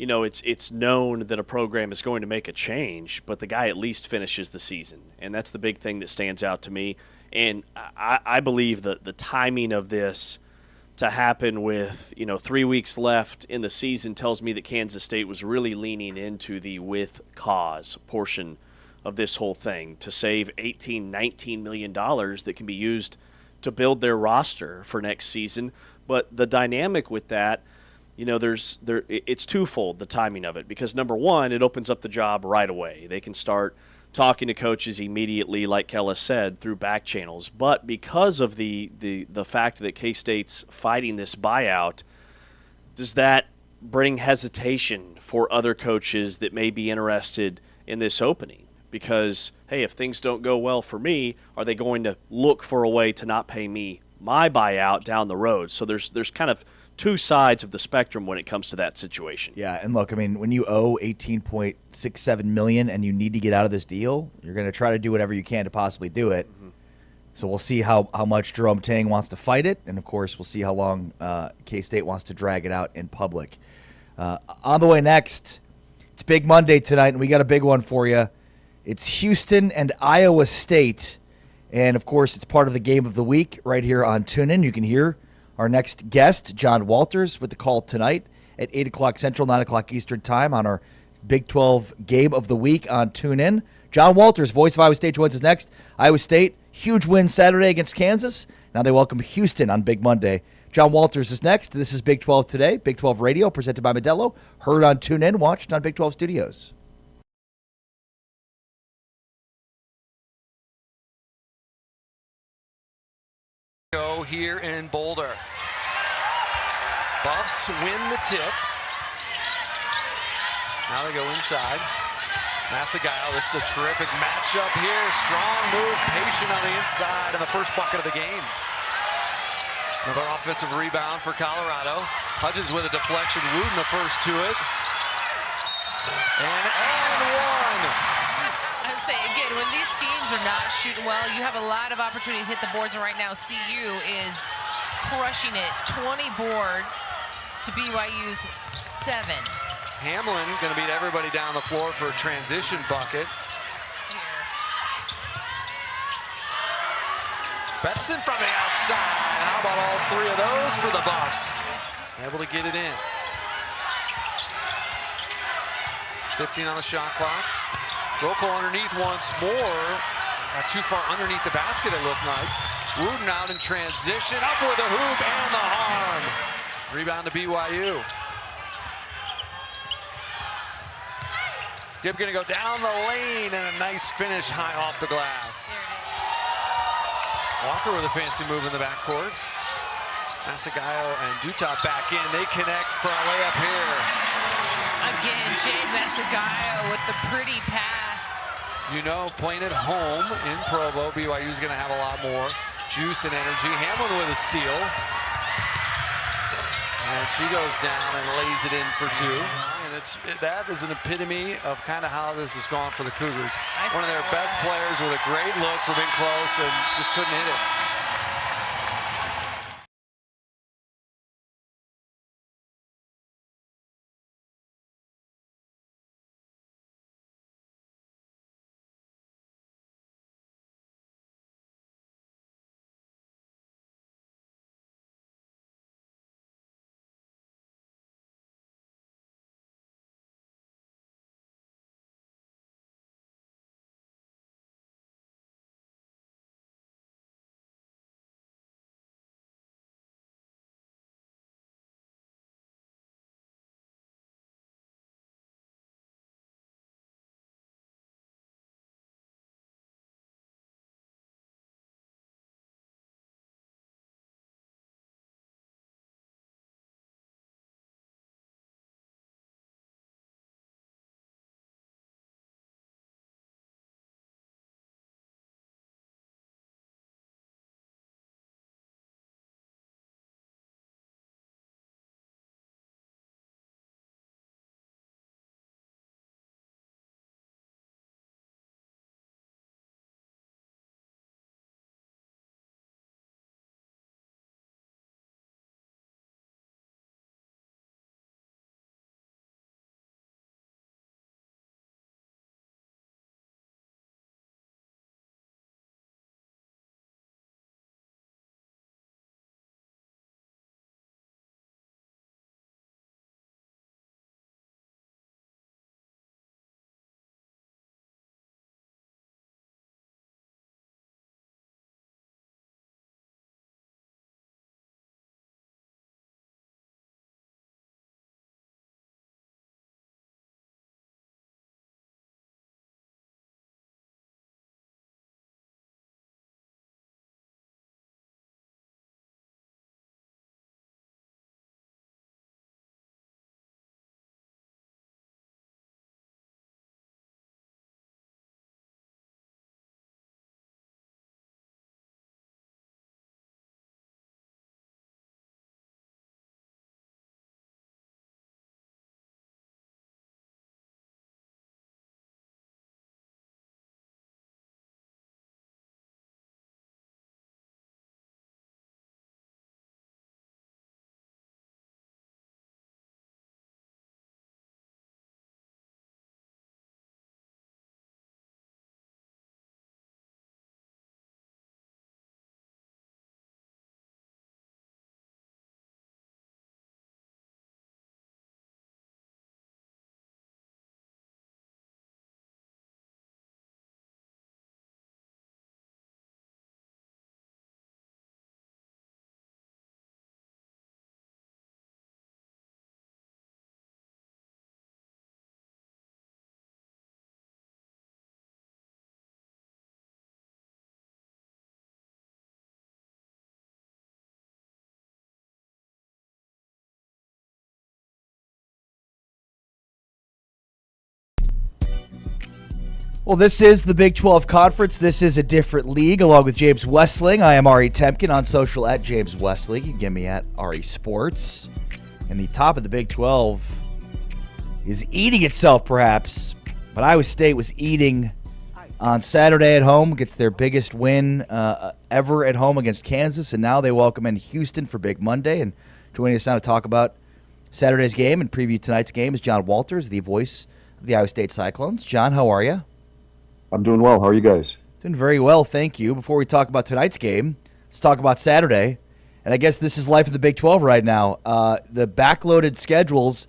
it's known that a program is going to make a change, but the guy at least finishes the season, and that's the big thing that stands out to me. And I believe that the timing of this to happen with 3 weeks left in the season tells me that Kansas State was really leaning into the with cause portion of this whole thing to save $18-19 million that can be used to build their roster for next season. But the dynamic with that, it's twofold, the timing of it, because number one, it opens up the job right away. They can start talking to coaches immediately, like Kellis said, through back channels. But because of the fact that K-State's fighting this buyout, does that bring hesitation for other coaches that may be interested in this opening? Because, hey, if things don't go well for me, are they going to look for a way to not pay me my buyout down the road? So there's kind of two sides of the spectrum when it comes to that situation. Yeah, and look, I mean, when you owe $18.67 million and you need to get out of this deal, you're going to try to do whatever you can to possibly do it. Mm-hmm. So we'll see how much Jerome Tang wants to fight it, and of course, we'll see how long K-State wants to drag it out in public. On the way next, it's Big Monday tonight, and we got a big one for you. It's Houston and Iowa State. And, of course, it's part of the game of the week right here on TuneIn. You can hear our next guest, John Walters, with the call tonight at 8 o'clock Central, 9 o'clock Eastern Time on our Big 12 game of the week on TuneIn. John Walters, voice of Iowa State, joins us next. Iowa State, huge win Saturday against Kansas. Now they welcome Houston on Big Monday. John Walters is next. This is Big 12 Today, Big 12 Radio, presented by Modelo. Heard on TuneIn, watched on Big 12 Studios. Go here in Boulder. Buffs win the tip. Now they go inside. Massagallo, this is a terrific matchup here. Strong move, patient on the inside, and the first bucket of the game. Another offensive rebound for Colorado. Hudgens with a deflection. Wooten the first to it. And one. I would say, again, when these teams are not shooting well, you have a lot of opportunity to hit the boards. And right now, CU is crushing it. 20 boards to BYU's 7. Hamlin going to beat everybody down the floor for a transition bucket. Betson from the outside. How about all 3 of those for the Buffs? Able to get it in. 15 on the shot clock. Rocco underneath once more. Not too far underneath the basket, it looked like. Wooten out in transition. Up with a hoop and the harm. Rebound to BYU. Gibb going to go down the lane and a nice finish high off the glass. Walker with a fancy move in the backcourt. Massagallo and Dutop back in. They connect for a layup here. Again, Jade Massagallo with the pretty pass. You know, playing at home in Provo, BYU is going to have a lot more juice and energy. Hamlin with a steal. And she goes down and lays it in for 2. And that is an epitome of kind of how this has gone for the Cougars. One of their best players with a great look for being close and just couldn't hit it. Well, this is the Big 12 Conference. This is a different league. Along with James Westling, I am Ari Temkin on social at James Westling. You can get me at Ari Sports. And the top of the Big 12 is eating itself, perhaps. But Iowa State was eating on Saturday at home. Gets their biggest win ever at home against Kansas. And now they welcome in Houston for Big Monday. And joining us now to talk about Saturday's game and preview tonight's game is John Walters, the voice of the Iowa State Cyclones. John, how are you? I'm doing well. How are you guys? Doing very well, thank you. Before we talk about tonight's game, let's talk about Saturday. And I guess this is life of the Big 12 right now. The backloaded schedules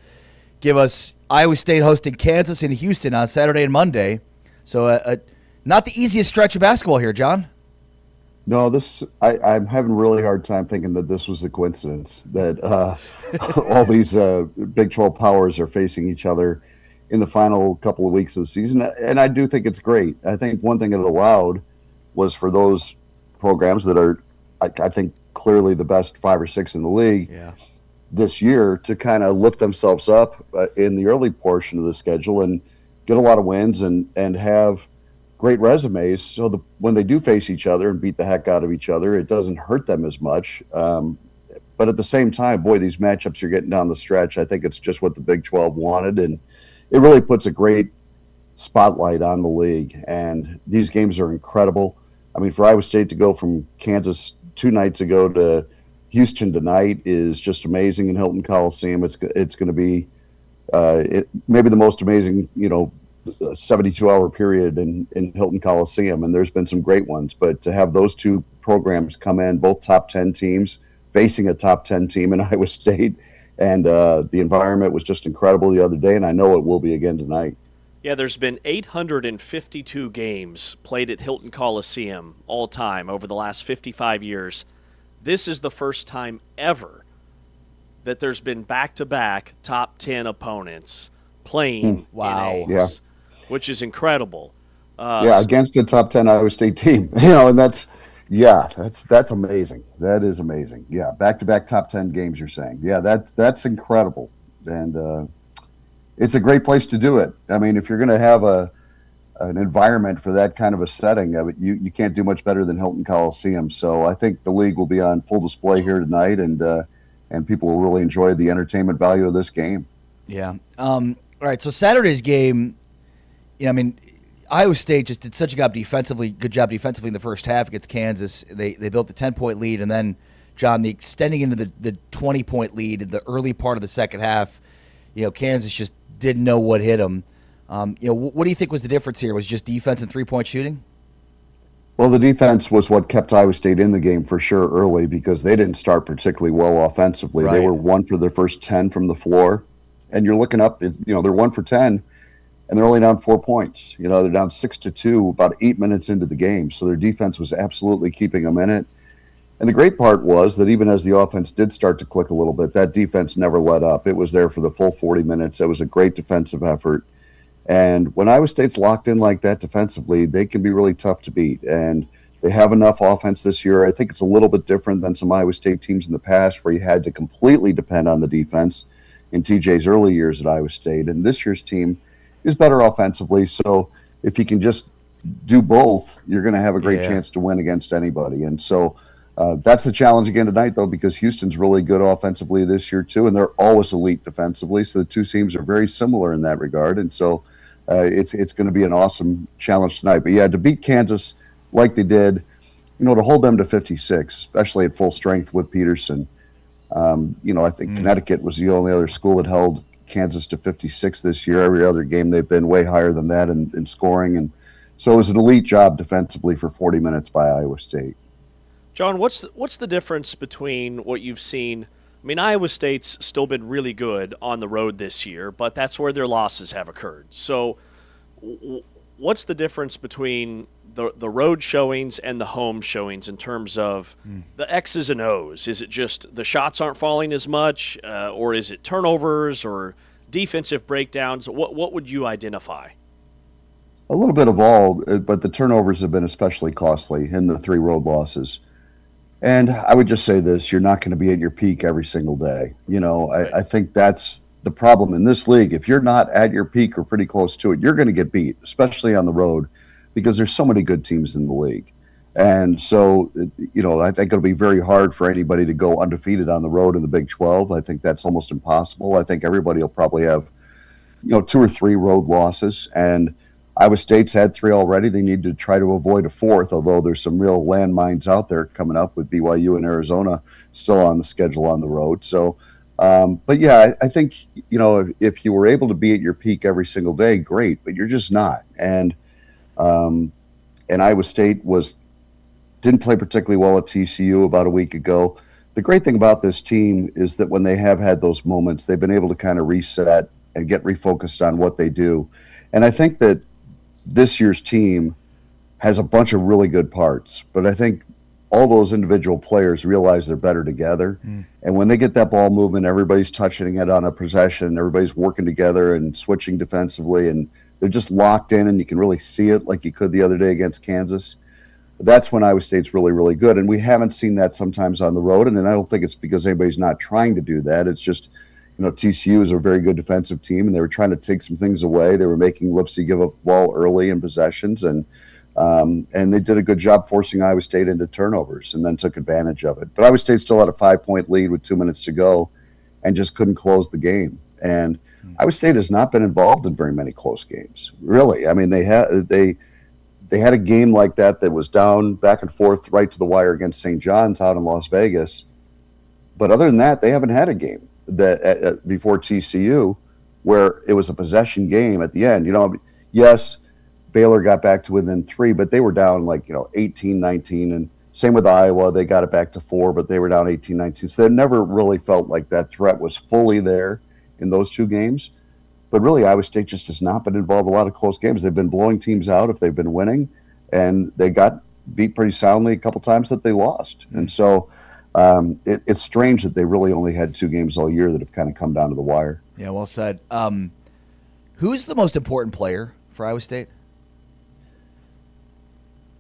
give us Iowa State hosting Kansas and Houston on Saturday and Monday. So not the easiest stretch of basketball here, John. No, I'm having a really hard time thinking that this was a coincidence, that all these Big 12 powers are facing each other in the final couple of weeks of the season. And I do think it's great. I think one thing it allowed was for those programs that are, I think, clearly the best 5 or 6 in the league this year to kind of lift themselves up in the early portion of the schedule and get a lot of wins and have great resumes. So when they do face each other and beat the heck out of each other, it doesn't hurt them as much. But at the same time, boy, these matchups are getting down the stretch. I think it's just what the Big 12 wanted, and it really puts a great spotlight on the league. And these games are incredible. I mean, for Iowa State to go from Kansas 2 nights ago to Houston tonight is just amazing in Hilton Coliseum. It's going to be maybe the most amazing, 72-hour period in Hilton Coliseum. And there's been some great ones. But to have those 2 programs come in, both top 10 teams, facing a top 10 team in Iowa State, and the environment was just incredible the other day, and I know it will be again tonight. Yeah, there's been 852 games played at Hilton Coliseum all time over the last 55 years. This is the first time ever that there's been back-to-back top 10 opponents playing in Ames, which is incredible. Against a top 10 Iowa State team. And that's amazing. That is amazing. Yeah, back-to-back top 10 games, you're saying. Yeah, that's incredible. And it's a great place to do it. I mean, if you're going to have an environment for that kind of a setting, you can't do much better than Hilton Coliseum. So I think the league will be on full display here tonight, and people will really enjoy the entertainment value of this game. Yeah. All right, so Saturday's game, Iowa State just did such a good job defensively in the first half against Kansas. They built the 10-point lead, and then, John, the extending into the 20-point lead in the early part of the second half, Kansas just didn't know what hit them. What do you think was the difference here? Was it just defense and three-point shooting? Well, the defense was what kept Iowa State in the game for sure early because they didn't start particularly well offensively. Right. They were 1 for their first 10 from the floor, and you're looking up, they're 1 for 10. And they're only down 4 points. They're down 6-2 about 8 minutes into the game. So their defense was absolutely keeping them in it. And the great part was that even as the offense did start to click a little bit, that defense never let up. It was there for the full 40 minutes. It was a great defensive effort. And when Iowa State's locked in like that defensively, they can be really tough to beat. And they have enough offense this year. I think it's a little bit different than some Iowa State teams in the past where you had to completely depend on the defense in TJ's early years at Iowa State. And this year's team is better offensively, so if you can just do both, you're going to have a great chance to win against anybody. And so that's the challenge again tonight, though, because Houston's really good offensively this year, too, and they're always elite defensively, so the 2 teams are very similar in that regard. And so it's going to be an awesome challenge tonight. But, to beat Kansas like they did, to hold them to 56, especially at full strength with Peterson. I think Connecticut was the only other school that held Kansas to 56 this year. Every other game they've been way higher than that in scoring, and so it was an elite job defensively for 40 minutes by Iowa State. John, what's the difference between what you've seen? I mean, Iowa State's still been really good on the road this year, but that's where their losses have occurred. So what's the difference between the road showings and the home showings in terms of the X's and O's? Is it just the shots aren't falling as much, or is it turnovers or defensive breakdowns? What would you identify? A little bit of all, but the turnovers have been especially costly in the 3 road losses. And I would just say this, you're not going to be at your peak every single day. I think that's the the problem in this league. If you're not at your peak or pretty close to it, you're going to get beat, especially on the road, because there's so many good teams in the league. And so, I think it'll be very hard for anybody to go undefeated on the road in the Big 12. I think that's almost impossible. I think everybody will probably have, 2 or 3 road losses. And Iowa State's had 3 already. They need to try to avoid a 4th, although there's some real landmines out there coming up with BYU and Arizona still on the schedule on the road. So, but yeah, I think, if you were able to be at your peak every single day, great, but you're just not. And Iowa State didn't play particularly well at TCU about a week ago. The great thing about this team is that when they have had those moments, they've been able to kind of reset and get refocused on what they do. And I think that this year's team has a bunch of really good parts, but I think all those individual players realize they're better together. And when they get that ball moving, everybody's touching it on a possession, everybody's working together and switching defensively, and they're just locked in, and you can really see it like you could the other day against Kansas. That's when Iowa State's really, really good. And we haven't seen that sometimes on the road. And I don't think it's because anybody's not trying to do that. It's just, TCU is a very good defensive team, and they were trying to take some things away. They were making Lipsy give up the ball early in possessions, and they did a good job forcing Iowa State into turnovers and then took advantage of it. But Iowa State still had a 5-point lead with 2 minutes to go and just couldn't close the game. And Iowa State has not been involved in very many close games, really. I mean, they had a game like that was down back and forth right to the wire against St. John's out in Las Vegas. But other than that, they haven't had a game that before TCU where it was a possession game at the end. Yes, Baylor got back to within 3, but they were down 18-19. And same with Iowa. They got it back to 4, but they were down 18-19. So they never really felt like that threat was fully there in those 2 games. But really, Iowa State just has not been involved in a lot of close games. They've been blowing teams out if they've been winning, and they got beat pretty soundly a couple times that they lost. And so it's strange that they really only had 2 games all year that have kind of come down to the wire. Yeah, well said. Who's the most important player for Iowa State?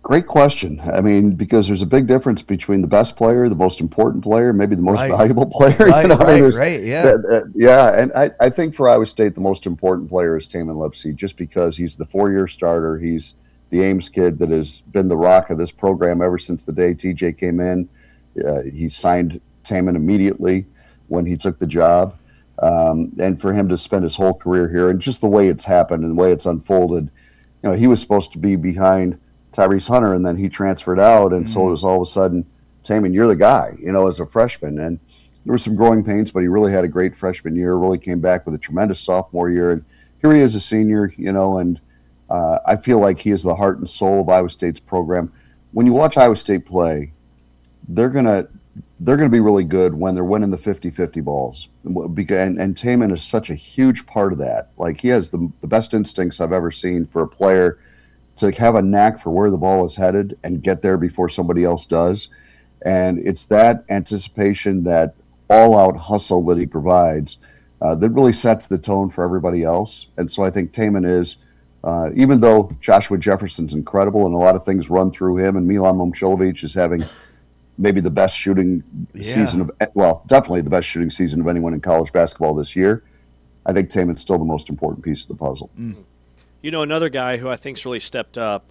Great question. I mean, because there's a big difference between the best player, the most important player, maybe the most valuable player. Right, yeah. Yeah, and I think for Iowa State, the most important player is Tamin Lipsey, just because he's the 4-year starter. He's the Ames kid that has been the rock of this program ever since the day TJ came in. He signed Tamin immediately when he took the job. And for him to spend his whole career here, and just the way it's happened and the way it's unfolded, he was supposed to be behind Tyrese Hunter, and then he transferred out, and so it was all of a sudden, Tamin, you're the guy, as a freshman. And there were some growing pains, but he really had a great freshman year, really came back with a tremendous sophomore year, and here he is a senior, and I feel like he is the heart and soul of Iowa State's program. When you watch Iowa State play, they're gonna be really good when they're winning the 50-50 balls, and Tamin is such a huge part of that. Like, he has the best instincts I've ever seen for a player to have a knack for where the ball is headed and get there before somebody else does. And it's that anticipation, that all-out hustle that he provides that really sets the tone for everybody else. And so I think Tamin is, even though Joshua Jefferson's incredible and a lot of things run through him, and Milan Momcilovic is having maybe the best shooting season definitely the best shooting season of anyone in college basketball this year, I think Tamin's still the most important piece of the puzzle. Another guy who I think's really stepped up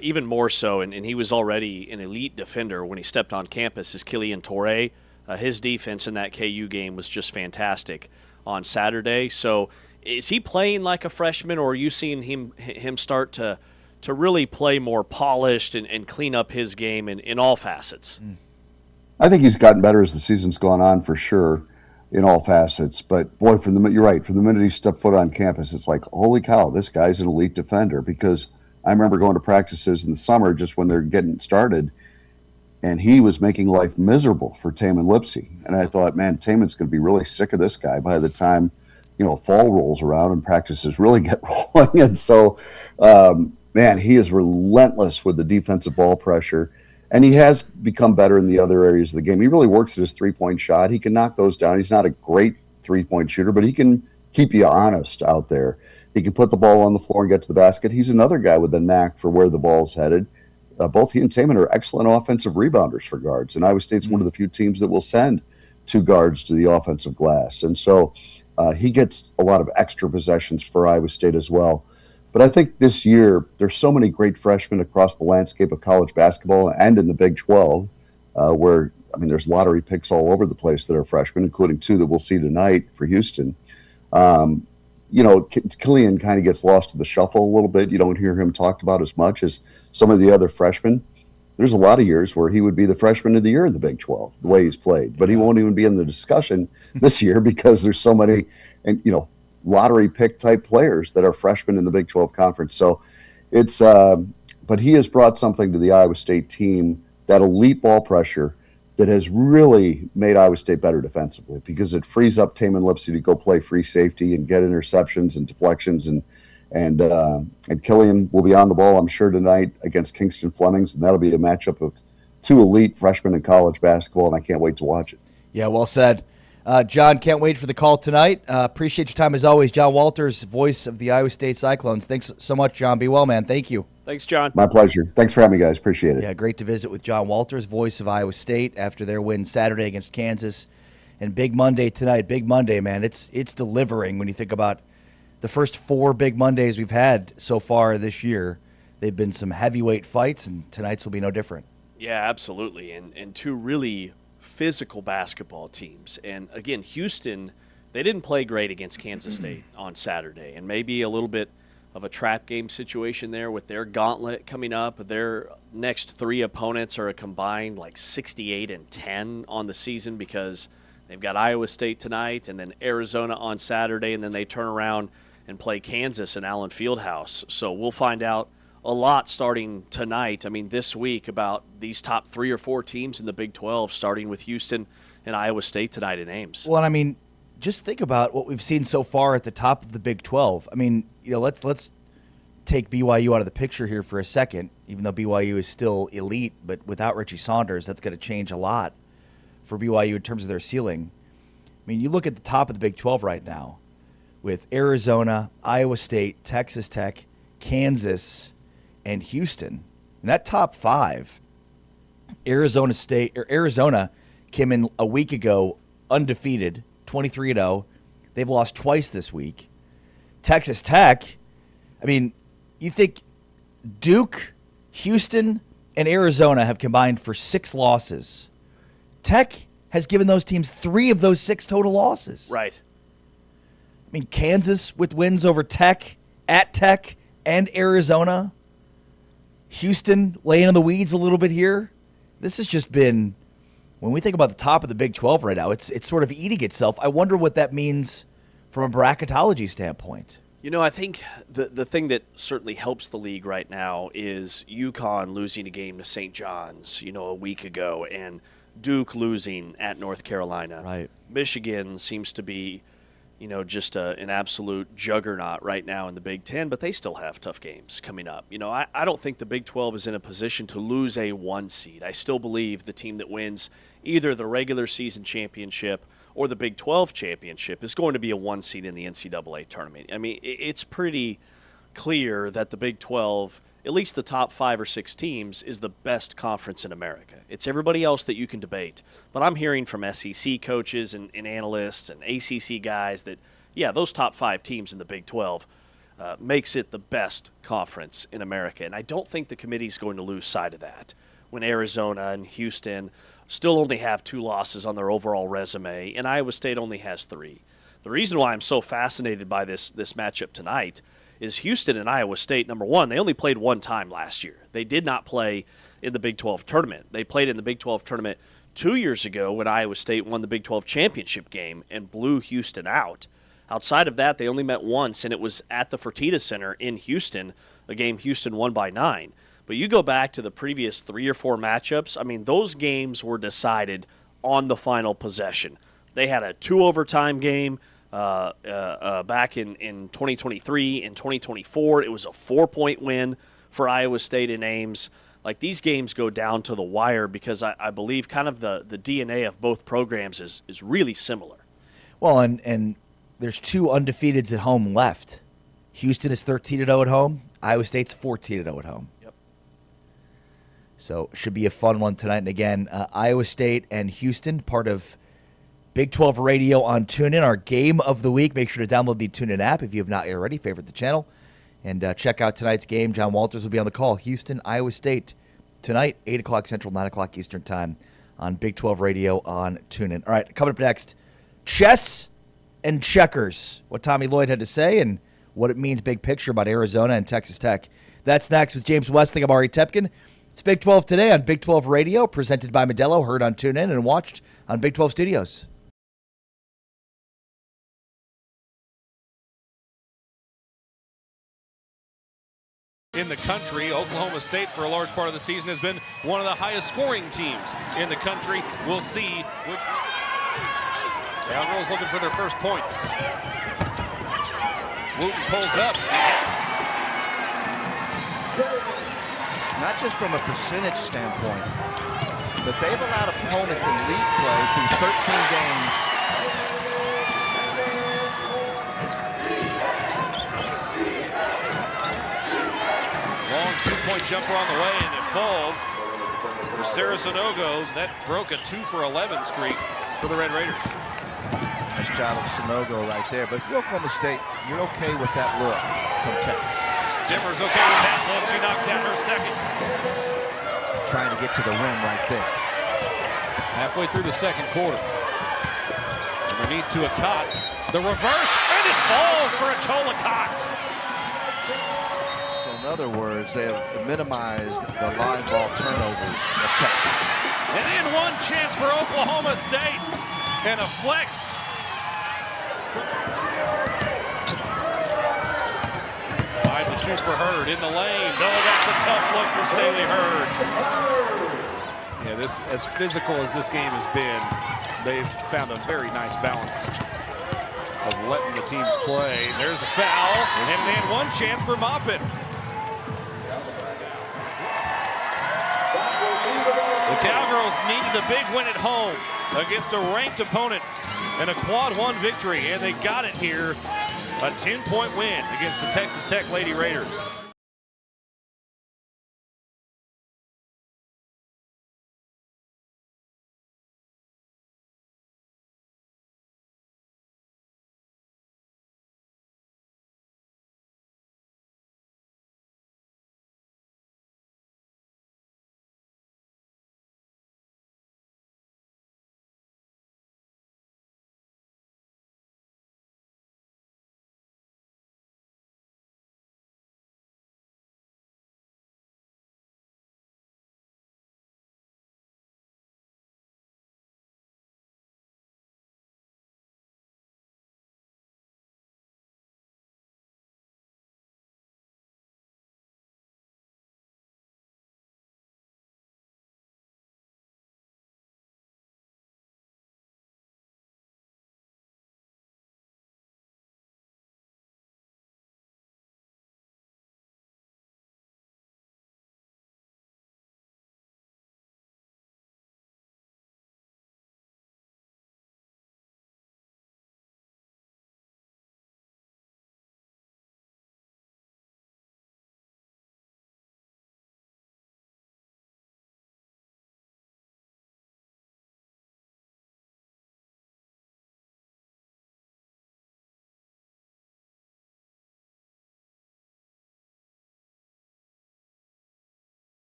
even more so, and he was already an elite defender when he stepped on campus, is Killian Torre. His defense in that KU game was just fantastic on Saturday. So is he playing like a freshman, or are you seeing him start to really play more polished and clean up his game in all facets? I think he's gotten better as the season's gone on, for sure, in all facets. But boy, you're right. From the minute he stepped foot on campus, it's like, holy cow, this guy's an elite defender. Because I remember going to practices in the summer just when they're getting started, and he was making life miserable for Tamin Lipsey. And I thought, man, Tamin's going to be really sick of this guy by the time, fall rolls around and practices really get rolling. And so, man, he is relentless with the defensive ball pressure. And he has become better in the other areas of the game. He really works at his three-point shot. He can knock those down. He's not a great three-point shooter, but he can keep you honest out there. He can put the ball on the floor and get to the basket. He's another guy with a knack for where the ball's headed. Both he and Tamin are excellent offensive rebounders for guards. And Iowa State's one of the few teams that will send 2 guards to the offensive glass. And so He gets a lot of extra possessions for Iowa State as well. But I think this year there's so many great freshmen across the landscape of college basketball and in the Big 12, where there's lottery picks all over the place that are freshmen, including 2 that we'll see tonight for Houston. Killian kind of gets lost in the shuffle a little bit. You don't hear him talked about as much as some of the other freshmen. There's a lot of years where he would be the freshman of the year in the Big 12, the way he's played. But he won't even be in the discussion this year because there's so many, lottery pick type players that are freshmen in the Big 12 conference. So but he has brought something to the Iowa State team, that elite ball pressure that has really made Iowa State better defensively, because it frees up Taman Lipsey to go play free safety and get interceptions and deflections. And Killian will be on the ball, I'm sure, tonight against Kingston Flemings, and that'll be a matchup of 2 elite freshmen in college basketball, and I can't wait to watch it. Yeah, well said. John, can't wait for the call tonight. Appreciate your time as always. John Walters, voice of the Iowa State Cyclones. Thanks so much, John. Be well, man. Thank you. Thanks, John. My pleasure. Thanks for having me, guys. Appreciate it. Yeah, great to visit with John Walters, voice of Iowa State, after their win Saturday against Kansas. And big Monday tonight. Big Monday, man. It's delivering when you think about the first 4 big Mondays we've had so far this year. They've been some heavyweight fights, and tonight's will be no different. Yeah, absolutely. And 2 really physical basketball teams. And again, Houston, they didn't play great against Kansas State on Saturday, and maybe a little bit of a trap game situation there with their gauntlet coming up. Their next 3 opponents are a combined 68-10 on the season, because they've got Iowa State tonight and then Arizona on Saturday, and then they turn around and play Kansas in Allen Fieldhouse. So we'll find out a lot starting tonight, this week, about these top 3 or 4 teams in the Big 12, starting with Houston and Iowa State tonight in Ames. Well, just think about what we've seen so far at the top of the Big 12. Let's take BYU out of the picture here for a second, even though BYU is still elite, but without Richie Saunders, that's going to change a lot for BYU in terms of their ceiling. You look at the top of the Big 12 right now with Arizona, Iowa State, Texas Tech, Kansas, and Houston. And that top 5, Arizona came in a week ago undefeated, 23-0. They've lost twice this week. Texas Tech, you think Duke, Houston, and Arizona have combined for 6 losses. Tech has given those teams 3 of those 6 total losses. Right. Kansas with wins over Tech, at Tech, and Arizona. Houston laying in the weeds a little bit here. This has just been, when we think about the top of the Big 12 right now, it's sort of eating itself. I wonder what that means from a bracketology standpoint. I think the thing that certainly helps the league right now is UConn losing a game to St. John's, a week ago, and Duke losing at North Carolina. Right. Michigan seems to be, just an absolute juggernaut right now in the Big Ten, but they still have tough games coming up. I don't think the Big 12 is in a position to lose a 1 seed. I still believe the team that wins either the regular season championship or the Big 12 championship is going to be a 1 seed in the NCAA tournament. It's pretty clear that the Big 12, at least the top 5 or 6 teams, is the best conference in America. It's everybody else that you can debate. But I'm hearing from SEC coaches and analysts and ACC guys that, those top 5 teams in the Big 12 makes it the best conference in America. And I don't think the committee's going to lose sight of that when Arizona and Houston still only have 2 losses on their overall resume, and Iowa State only has 3. The reason why I'm so fascinated by this matchup tonight is Houston and Iowa State, number one, they only played 1 time last year. They did not play in the Big 12 tournament. They played in the Big 12 tournament 2 years ago when Iowa State won the Big 12 championship game and blew Houston out. Outside of that, they only met once, and it was at the Fertitta Center in Houston, a game Houston won by 9. But you go back to the previous 3 or 4 matchups, those games were decided on the final possession. They had a 2 overtime game back in 2023. In 2024, it was a 4-point win for Iowa State in Ames. These games go down to the wire because I believe kind of the DNA of both programs is really similar. Well, and there's 2 undefeateds at home left. Houston is 13-0 at home. Iowa State's 14-0 at home. Yep. So should be a fun one tonight. And again, Iowa State and Houston, part of Big 12 Radio on TuneIn, our game of the week. Make sure to download the TuneIn app if you have not already. Favorite the channel. And check out tonight's game. John Walters will be on the call. Houston, Iowa State. Tonight, 8 o'clock Central, 9 o'clock Eastern Time on Big 12 Radio on TuneIn. All right, coming up next, chess and checkers. What Tommy Lloyd had to say and what it means big picture about Arizona and Texas Tech. That's next with James Westling. I'm Ari Tepkin. It's Big 12 Today on Big 12 Radio, presented by Modelo, heard on TuneIn and watched on Big 12 Studios. In the country, Oklahoma State for a large part of the season has been one of the highest scoring teams in the country. We'll see. Cowgirls looking for their first points. Wooten pulls up. Not just from a percentage standpoint, but they've allowed opponents in league play through 13 games. Long two-point jumper on the way, and it falls for Sarah Sonogo. That broke a 2-for-11 streak for the Red Raiders. Nice job of Sonogo right there. But if you're Oklahoma State, you're okay with that look from Tech. Zimmer's okay with that look. She knocked down her second. Trying to get to the rim right there. Halfway through the second quarter. Underneath to a Cott. The reverse, and it falls for a Cholacott. So in other words, they have minimized the line ball turnovers of Tech. And then one chance for Oklahoma State. And a flex. 5 to shoot for Hurd in the lane. No, that's a tough look for Staley Hurd. Yeah, this, as physical as this game has been, they've found a very nice balance of letting the teams play. There's a foul, and then one chance for Maupin. The Cowgirls needed a big win at home against a ranked opponent and a quad one victory, and they got it here. A 10-point win against the Texas Tech Lady Raiders.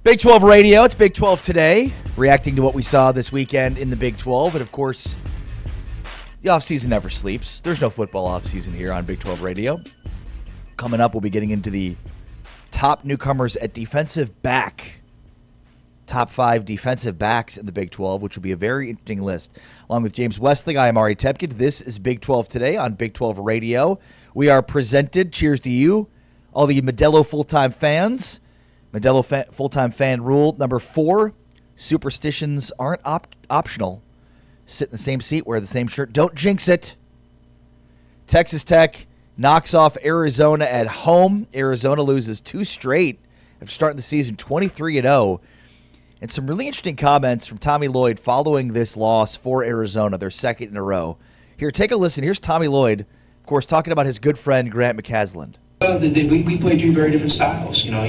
Big 12 Radio, it's Big 12 Today, reacting to what we saw this weekend in the Big 12. And, of course, the offseason never sleeps. There's no football offseason here on Big 12 Radio. Coming up, we'll be getting into the top newcomers at defensive back. Top 5 defensive backs in the Big 12, which will be a very interesting list. Along with James Wesley, I am Ari Tepkin. This is Big 12 Today on Big 12 Radio. We are presented, cheers to you, all the Modelo full-time fans. Modelo full-time fan rule number 4, superstitions aren't optional. Sit in the same seat, wear the same shirt. Don't jinx it. Texas Tech knocks off Arizona at home. Arizona loses 2 straight after starting the season 23-0. And some really interesting comments from Tommy Lloyd following this loss for Arizona, their second in a row. Here, take a listen. Here's Tommy Lloyd, of course, talking about his good friend Grant McCasland. We play 2 very different styles. You know,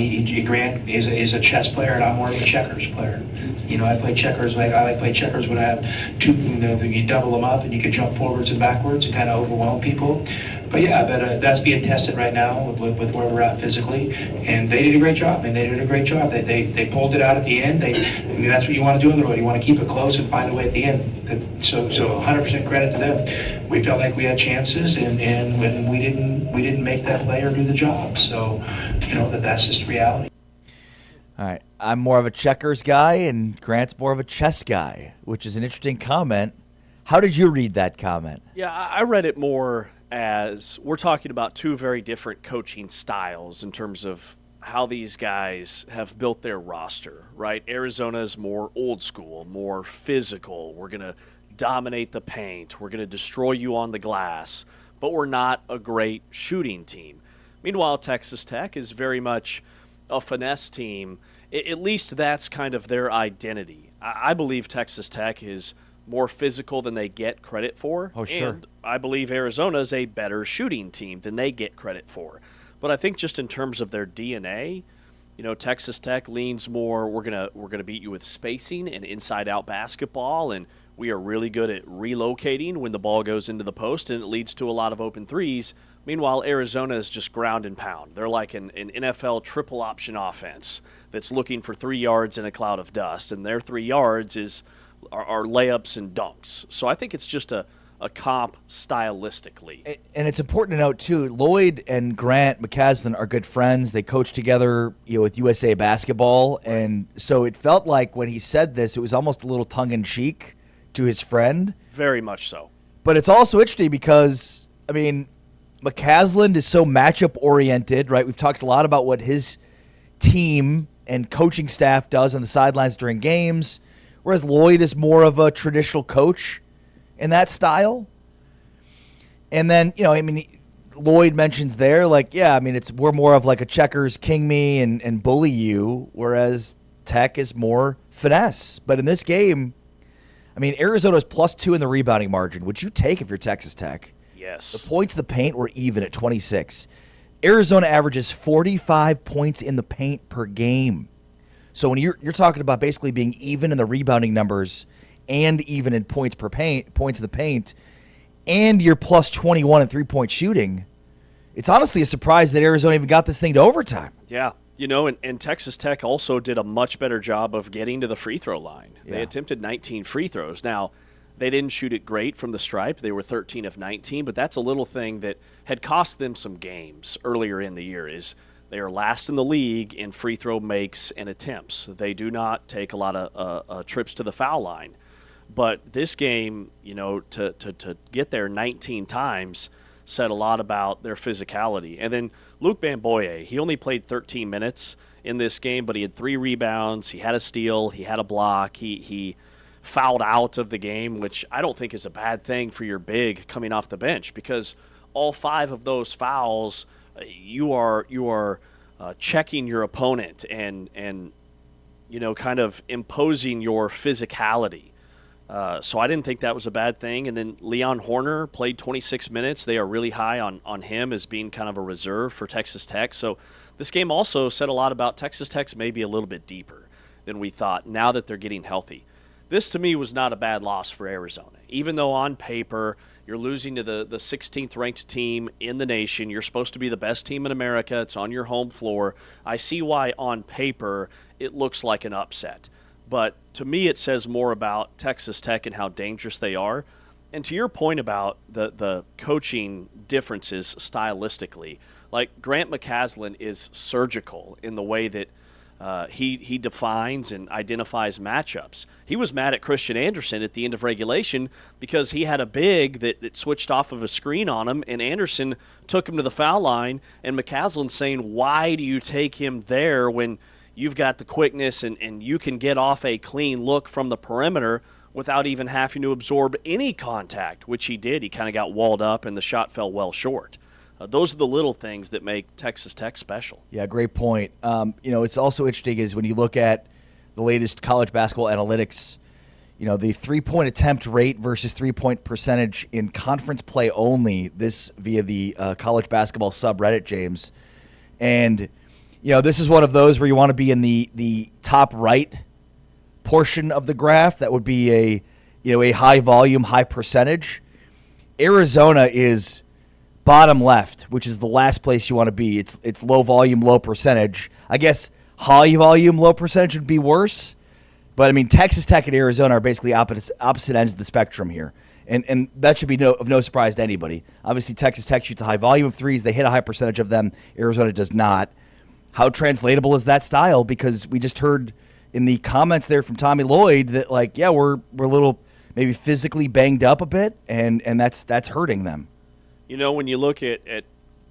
Grant is a chess player, and I'm more of a checkers player. You know, I play checkers. I like play checkers when I have 2. You double them up, and you can jump forwards and backwards and kind of overwhelm people. But yeah, that's being tested right now with where we're at physically, and they did a great job. And they did a great job. They pulled it out at the end. That's what you want to do on the road. You want to keep it close and find a way at the end. So 100% credit to them. We felt like we had chances, and when we didn't make that play or do the job. So you know that's just reality. All right, I'm more of a checkers guy, and Grant's more of a chess guy, which is an interesting comment. How did you read that comment? Yeah, I read it more as we're talking about 2 very different coaching styles in terms of how these guys have built their roster, right? Arizona is more old school, more physical. We're going to dominate the paint. We're going to destroy you on the glass, but we're not a great shooting team. Meanwhile, Texas Tech is very much a finesse team. At least that's kind of their identity. I believe Texas Tech is more physical than they get credit for. Oh, sure. And I believe Arizona is a better shooting team than they get credit for. But I think just in terms of their DNA, you know, Texas Tech leans more, we're gonna beat you with spacing and inside-out basketball, and we are really good at relocating when the ball goes into the post, and it leads to a lot of open threes. Meanwhile, Arizona is just ground and pound. They're like an NFL triple option offense that's looking for 3 yards in a cloud of dust, and their 3 yards are layups and dunks. So I think it's just a comp stylistically. And it's important to note, too, Lloyd and Grant McCasland are good friends. They coach together, with USA Basketball. And so it felt like when he said this, it was almost a little tongue-in-cheek to his friend. Very much so. But it's also interesting because, I mean, McCasland is so matchup-oriented, right? We've talked a lot about what his team and coaching staff does on the sidelines during games, whereas Lloyd is more of a traditional coach in that style. And then, Lloyd mentions there, we're more of like a checkers, king me, and bully you, whereas Tech is more finesse. But in this game, Arizona's +2 in the rebounding margin, which you take if you're Texas Tech. Yes. The points in the paint were even at 26. Arizona averages 45 points in the paint per game. So when you're talking about basically being even in the rebounding numbers and even in points in the paint, and you're +21 in three-point shooting, it's honestly a surprise that Arizona even got this thing to overtime. Yeah. And Texas Tech also did a much better job of getting to the free throw line. Yeah. They attempted 19 free throws. Now, they didn't shoot it great from the stripe. They were 13 of 19, but that's a little thing that had cost them some games earlier in the year is they are last in the league in free throw makes and attempts. They do not take a lot of trips to the foul line. But this game, to get there 19 times said a lot about their physicality. And then Luke Bamboye, he only played 13 minutes in this game, but he had 3 rebounds, he had a steal, he had a block, he fouled out of the game, which I don't think is a bad thing for your big coming off the bench, because all 5 of those fouls, you are checking your opponent and kind of imposing your physicality. So I didn't think that was a bad thing. And then Leon Horner played 26 minutes. They are really high on him as being kind of a reserve for Texas Tech. So this game also said a lot about Texas Tech's maybe a little bit deeper than we thought now that they're getting healthy. This, to me, was not a bad loss for Arizona. Even though on paper You're losing to the 16th ranked team in the nation. You're supposed to be the best team in America. It's on your home floor. I see why on paper it looks like an upset. But to me, it says more about Texas Tech and how dangerous they are. And to your point about the coaching differences stylistically, like Grant McCaslin is surgical in the way that he defines and identifies matchups. He was mad at Christian Anderson at the end of regulation because he had a big that switched off of a screen on him, and Anderson took him to the foul line, and McCaslin saying, why do you take him there when you've got the quickness and you can get off a clean look from the perimeter without even having to absorb any contact, which he did. He kind of got walled up, and the shot fell well short. Those are the little things that make Texas Tech special. Yeah, great point. It's also interesting is when you look at the latest college basketball analytics, the three-point attempt rate versus three-point percentage in conference play only, this via the college basketball subreddit, James. And, this is one of those where you want to be in the top right portion of the graph. That would be a high volume, high percentage. Arizona is bottom left, which is the last place you want to be. It's low volume, low percentage. I guess high volume, low percentage would be worse. But, Texas Tech and Arizona are basically opposite ends of the spectrum here. And that should be of no surprise to anybody. Obviously, Texas Tech shoots a high volume of threes. They hit a high percentage of them. Arizona does not. How translatable is that style? Because we just heard in the comments there from Tommy Lloyd that, we're a little maybe physically banged up a bit, and that's hurting them. When you look at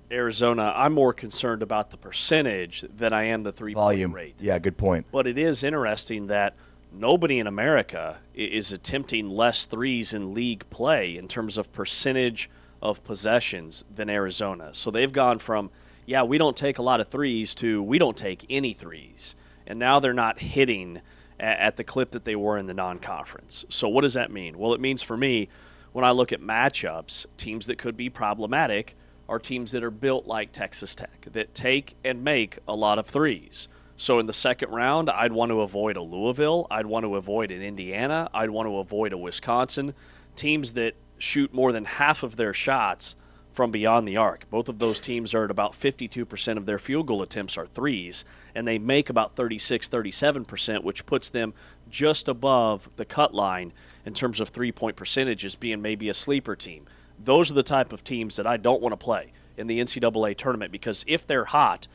Arizona, I'm more concerned about the percentage than I am the three-point rate. Yeah, good point. But it is interesting that nobody in America is attempting less threes in league play in terms of percentage of possessions than Arizona. So they've gone from, we don't take a lot of threes to we don't take any threes. And now they're not hitting at the clip that they were in the non-conference. So what does that mean? Well, it means for me, when I look at matchups, teams that could be problematic are teams that are built like Texas Tech, that take and make a lot of threes. So in the second round, I'd want to avoid a Louisville. I'd want to avoid an Indiana. I'd want to avoid a Wisconsin. Teams that shoot more than half of their shots from beyond the arc. Both of those teams are at about 52% of their field goal attempts are threes, and they make about 36-37%, which puts them just above the cut line in terms of three-point percentages, being maybe a sleeper team. Those are the type of teams that I don't want to play in the NCAA tournament, because if they're hot,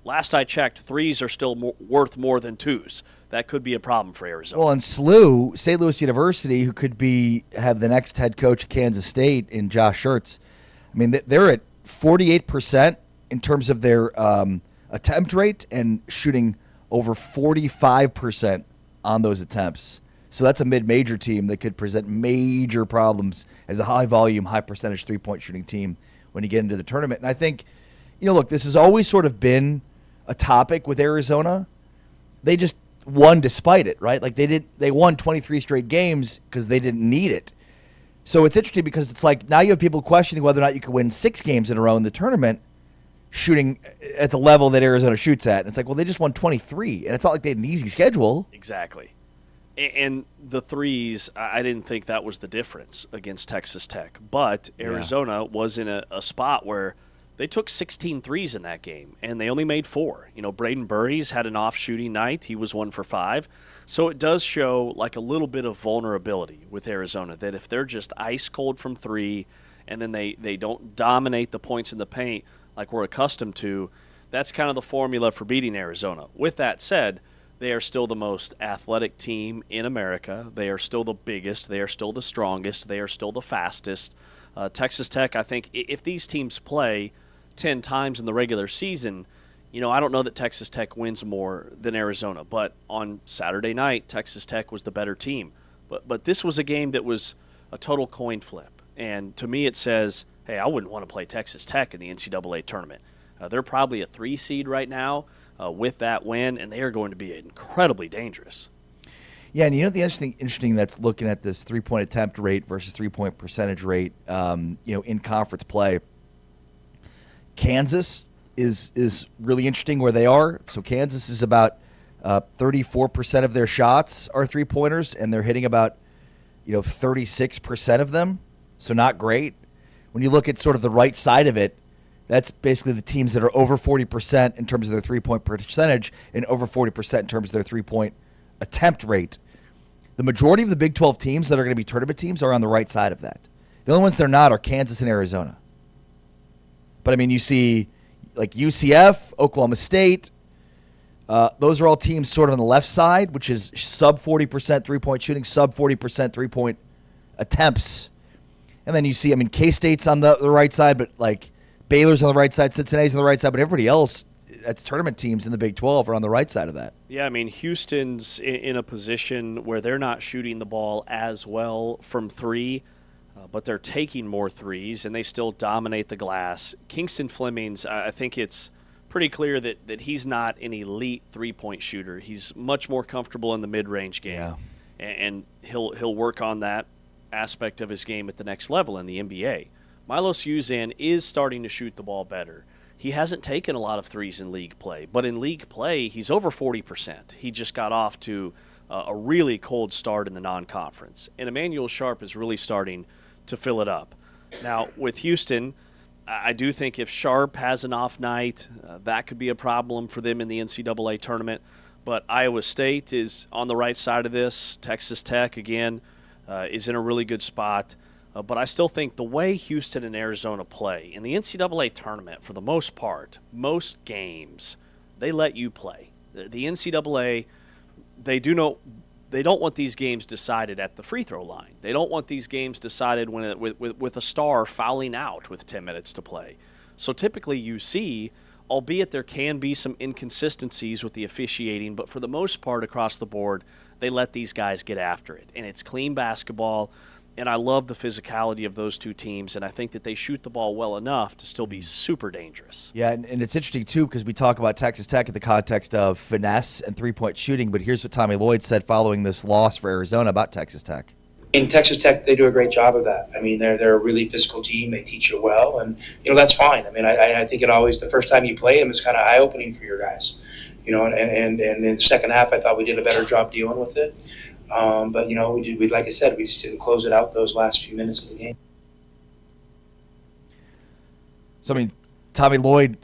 last I checked, threes are still worth more than twos. That could be a problem for Arizona. Well, and SLU, St. Louis University, who could have the next head coach of Kansas State in Josh Schertz, they're at 48% in terms of their attempt rate and shooting over 45% on those attempts. So that's a mid-major team that could present major problems as a high-volume, high-percentage three-point shooting team when you get into the tournament. And I think, look, this has always sort of been a topic with Arizona. They just won despite it, right? They won 23 straight games because they didn't need it. So it's interesting because it's now you have people questioning whether or not you could win 6 games in a row in the tournament shooting at the level that Arizona shoots at. And it's they just won 23, and it's not like they had an easy schedule. Exactly. And the threes, I didn't think that was the difference against Texas Tech. But Arizona was in a spot where they took 16 threes in that game, and they only made 4. Braden Burries had an off-shooting night. He was 1 for 5. So it does show a little bit of vulnerability with Arizona, that if they're just ice cold from 3 and then they don't dominate the points in the paint like we're accustomed to, that's kind of the formula for beating Arizona. With that said, they are still the most athletic team in America. They are still the biggest. They are still the strongest. They are still the fastest. Texas Tech, I think, if these teams play 10 times in the regular season, I don't know that Texas Tech wins more than Arizona. But on Saturday night, Texas Tech was the better team. But this was a game that was a total coin flip. And to me it says, hey, I wouldn't want to play Texas Tech in the NCAA tournament. They're probably a 3 seed right now with that win, and they are going to be incredibly dangerous. Yeah, and the interesting that's looking at this three-point attempt rate versus three-point percentage rate, in conference play. Kansas is really interesting where they are. So Kansas is about 34% of their shots are three-pointers, and they're hitting about 36% of them. so not great. When you look at sort of the right side of it, that's basically the teams that are over 40% in terms of their three-point percentage and over 40% in terms of their three-point attempt rate. The majority of the Big 12 teams that are going to be tournament teams are on the right side of that. The only ones they're not are Kansas and Arizona. But, I mean, you see like UCF, Oklahoma State. Those are all teams sort of on the left side, which is sub 40% three-point shooting, sub 40% three-point attempts. And then you see, I mean, K-State's on the right side, but like Baylor's on the right side, Cincinnati's on the right side, but everybody else, that's tournament teams in the Big 12 are on the right side of that. Yeah, I mean, Houston's in a position where they're not shooting the ball as well from three, but they're taking more threes, and they still dominate the glass. Kingston Fleming's, I think it's pretty clear that he's not an elite three-point shooter. He's much more comfortable in the mid-range game, and he'll work on that aspect of his game at the next level in the NBA. Milos Uzan is starting to shoot the ball better. He hasn't taken a lot of threes in league play, but in league play, he's over 40%. He just got off to a really cold start in the non-conference, and Emmanuel Sharp is really starting to fill it up. Now, with Houston, I do think if Sharp has an off night, that could be a problem for them in the NCAA tournament, but Iowa State is on the right side of this. Texas Tech, again, is in a really good spot. But I still think the way Houston and Arizona play in the NCAA tournament, for the most part, most games, they let you play. The NCAA, they don't want these games decided at the free throw line. They don't want these games decided with a star fouling out with 10 minutes to play. So typically you see, albeit there can be some inconsistencies with the officiating, but for the most part across the board, they let these guys get after it. And it's clean basketball. And I love the physicality of those two teams, and I think that they shoot the ball well enough to still be super dangerous. Yeah, and it's interesting, too, because we talk about Texas Tech in the context of finesse and three-point shooting, but here's what Tommy Lloyd said following this loss for Arizona about Texas Tech. In Texas Tech, they do a great job of that. I mean, they're a really physical team. They teach you well, and, that's fine. I mean, I think it always, the first time you play them, is kind of eye-opening for your guys. And in the second half, I thought we did a better job dealing with it. But we like I said, we just didn't close it out those last few minutes of the game. So, I mean, Tommy Lloyd,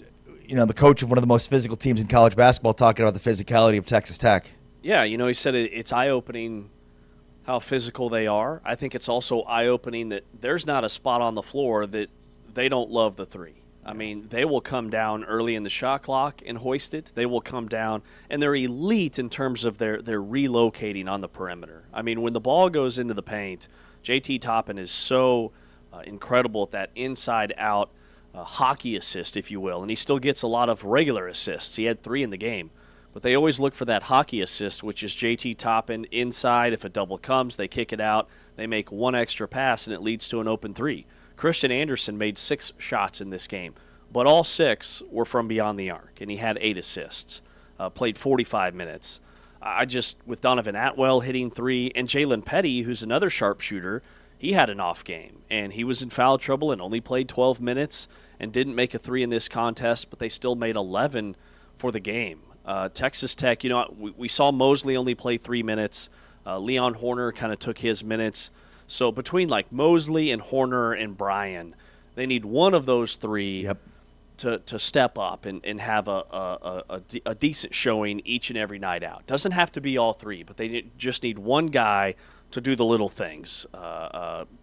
the coach of one of the most physical teams in college basketball, talking about the physicality of Texas Tech. Yeah, he said it's eye-opening how physical they are. I think it's also eye-opening that there's not a spot on the floor that they don't love the three. I mean, they will come down early in the shot clock and hoist it. They will come down, and they're elite in terms of their relocating on the perimeter. I mean, when the ball goes into the paint, JT Toppin is so incredible at that inside-out hockey assist, if you will, and he still gets a lot of regular assists. He had 3 in the game. But they always look for that hockey assist, which is JT Toppin inside. If a double comes, they kick it out. They make one extra pass, and it leads to an open 3. Christian Anderson made 6 shots in this game, but all 6 were from beyond the arc, and he had 8 assists, played 45 minutes. With Donovan Atwell hitting 3, and Jalen Petty, who's another sharpshooter, he had an off game, and he was in foul trouble and only played 12 minutes and didn't make a 3 in this contest, but they still made 11 for the game. Texas Tech, we saw Mosley only play 3 minutes. Leon Horner kind of took his minutes. So between like Mosley and Horner and Bryan, they need one of those 3 to step up and have a decent showing each and every night out. Doesn't have to be all 3, but they just need one guy to do the little things,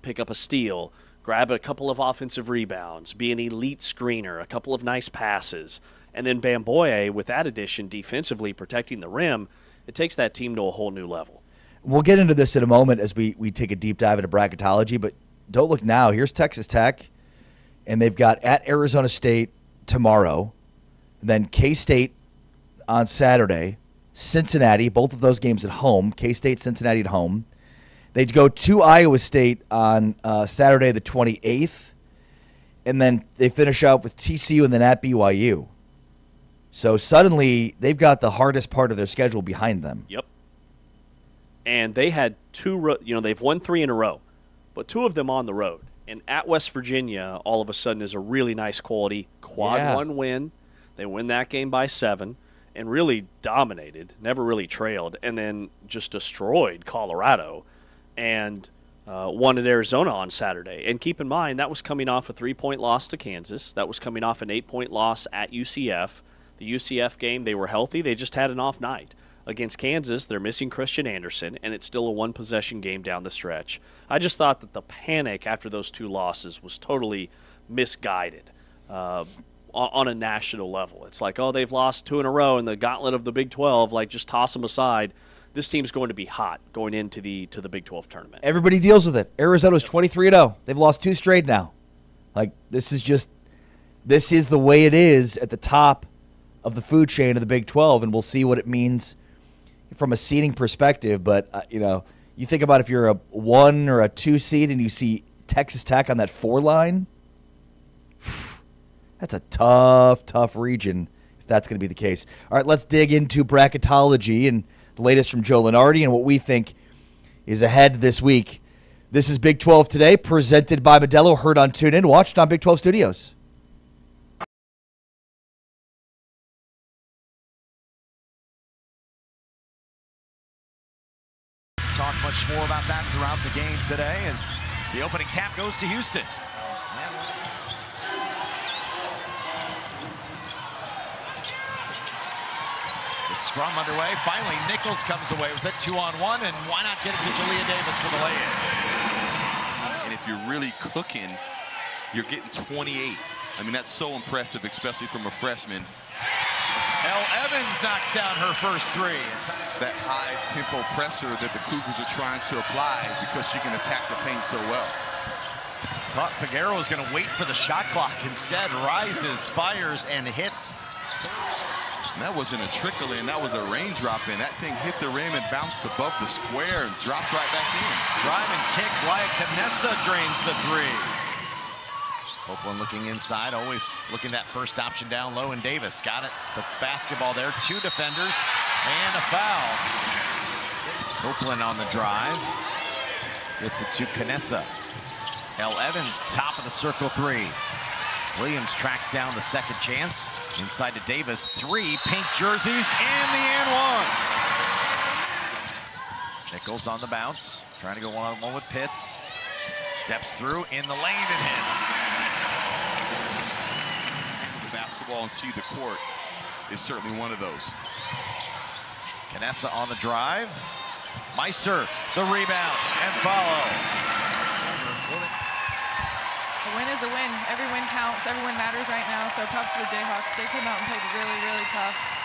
pick up a steal, grab a couple of offensive rebounds, be an elite screener, a couple of nice passes, and then Bamboye, with that addition, defensively protecting the rim, it takes that team to a whole new level. We'll get into this in a moment as we take a deep dive into bracketology, but don't look now. Here's Texas Tech, and they've got at Arizona State tomorrow, then K-State on Saturday, Cincinnati, both of those games at home, K-State, Cincinnati at home. They'd go to Iowa State on Saturday the 28th, and then they finish out with TCU and then at BYU. So suddenly they've got the hardest part of their schedule behind them. Yep. And they had 2, they've won 3 in a row, but 2 of them on the road. And at West Virginia, all of a sudden, is a really nice quality quad 1 win. They win that game by 7 and really dominated, never really trailed, and then just destroyed Colorado. And won at Arizona on Saturday. And keep in mind, that was coming off a 3-point loss to Kansas. That was coming off an 8-point loss at UCF. The UCF game, they were healthy. They just had an off night. Against Kansas, they're missing Christian Anderson, and it's still a one-possession game down the stretch. I just thought that the panic after those 2 losses was totally misguided on a national level. It's like, oh, they've lost 2 in a row in the gauntlet of the Big 12. Like, just toss them aside. This team's going to be hot going into the Big 12 tournament. Everybody deals with it. Arizona's 23-0. They've lost 2 straight now. Like, this is the way it is at the top of the food chain of the Big 12, and we'll see what it means from a seeding perspective. But, you think about if you're a 1 or a 2 seed and you see Texas Tech on that 4 line, that's a tough region if that's going to be the case. All right, let's dig into bracketology and the latest from Joe Lenardi and what we think is ahead this week. This is Big 12 Today, presented by Modelo, heard on TuneIn, watched on Big 12 Studios. Talk much more about that throughout the game today as the opening tap goes to Houston. The scrum underway. Finally, Nichols comes away with it, 2-on-1, and why not get it to Jalea Davis for the lay-in? And if you're really cooking, you're getting 28. I mean, that's so impressive, especially from a freshman. Elle Evans knocks down her first 3. That high tempo pressure that the Cougars are trying to apply because she can attack the paint so well. Thought Peguero was going to wait for the shot clock. Instead, rises, fires, and hits. And that wasn't a trickle in, that was a raindrop in. That thing hit the rim and bounced above the square and dropped right back in. Drive and kick, Wyatt Canessa drains the 3. Copeland looking inside, always looking that first option down low, and Davis got it. The basketball there, 2 defenders, and a foul. Copeland on the drive. Gets it to Canessa. Elle Evans, top of the circle 3. Williams tracks down the second chance. Inside to Davis, 3 pink jerseys, and the and 1. Nichols on the bounce, trying to go one-on-one with Pitts. Steps through in the lane and hits. The basketball and see the court is certainly one of those. Canessa on the drive. Meister, the rebound, and follow. A win is a win. Every win counts. Every win matters right now. So props to the Jayhawks. They came out and played really, really tough.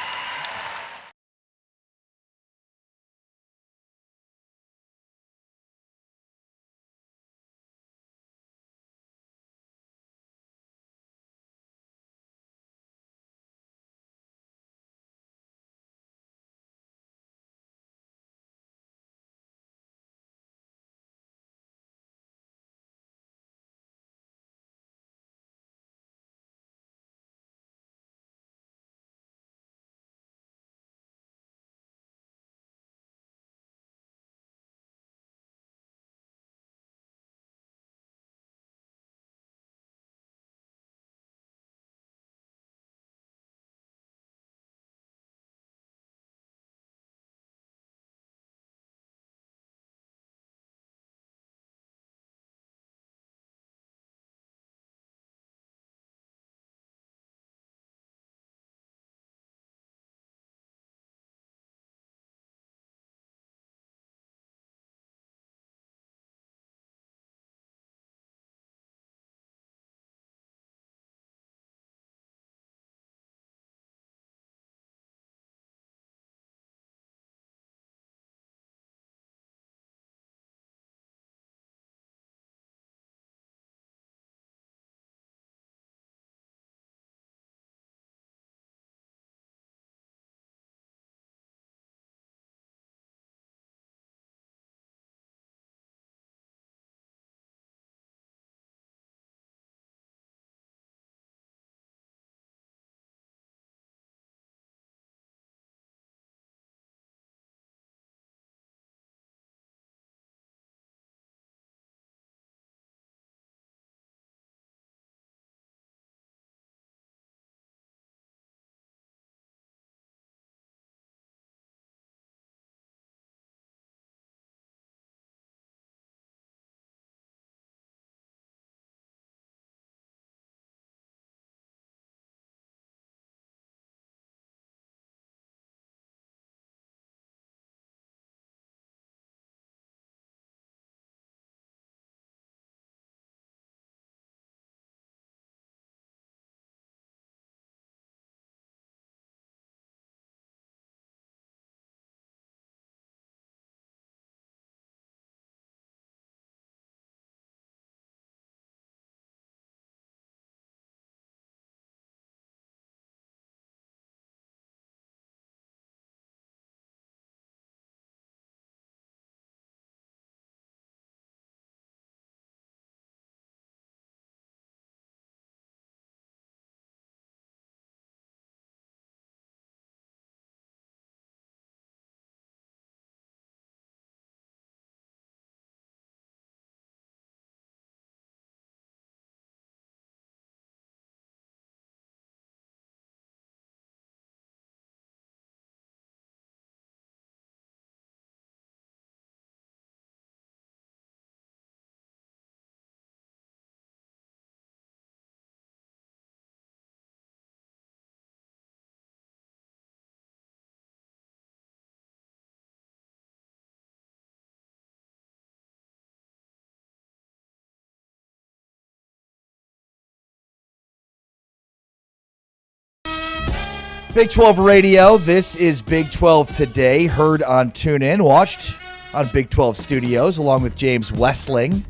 Big 12 Radio. This is Big 12 Today, heard on TuneIn, watched on Big 12 Studios, along with James Westling.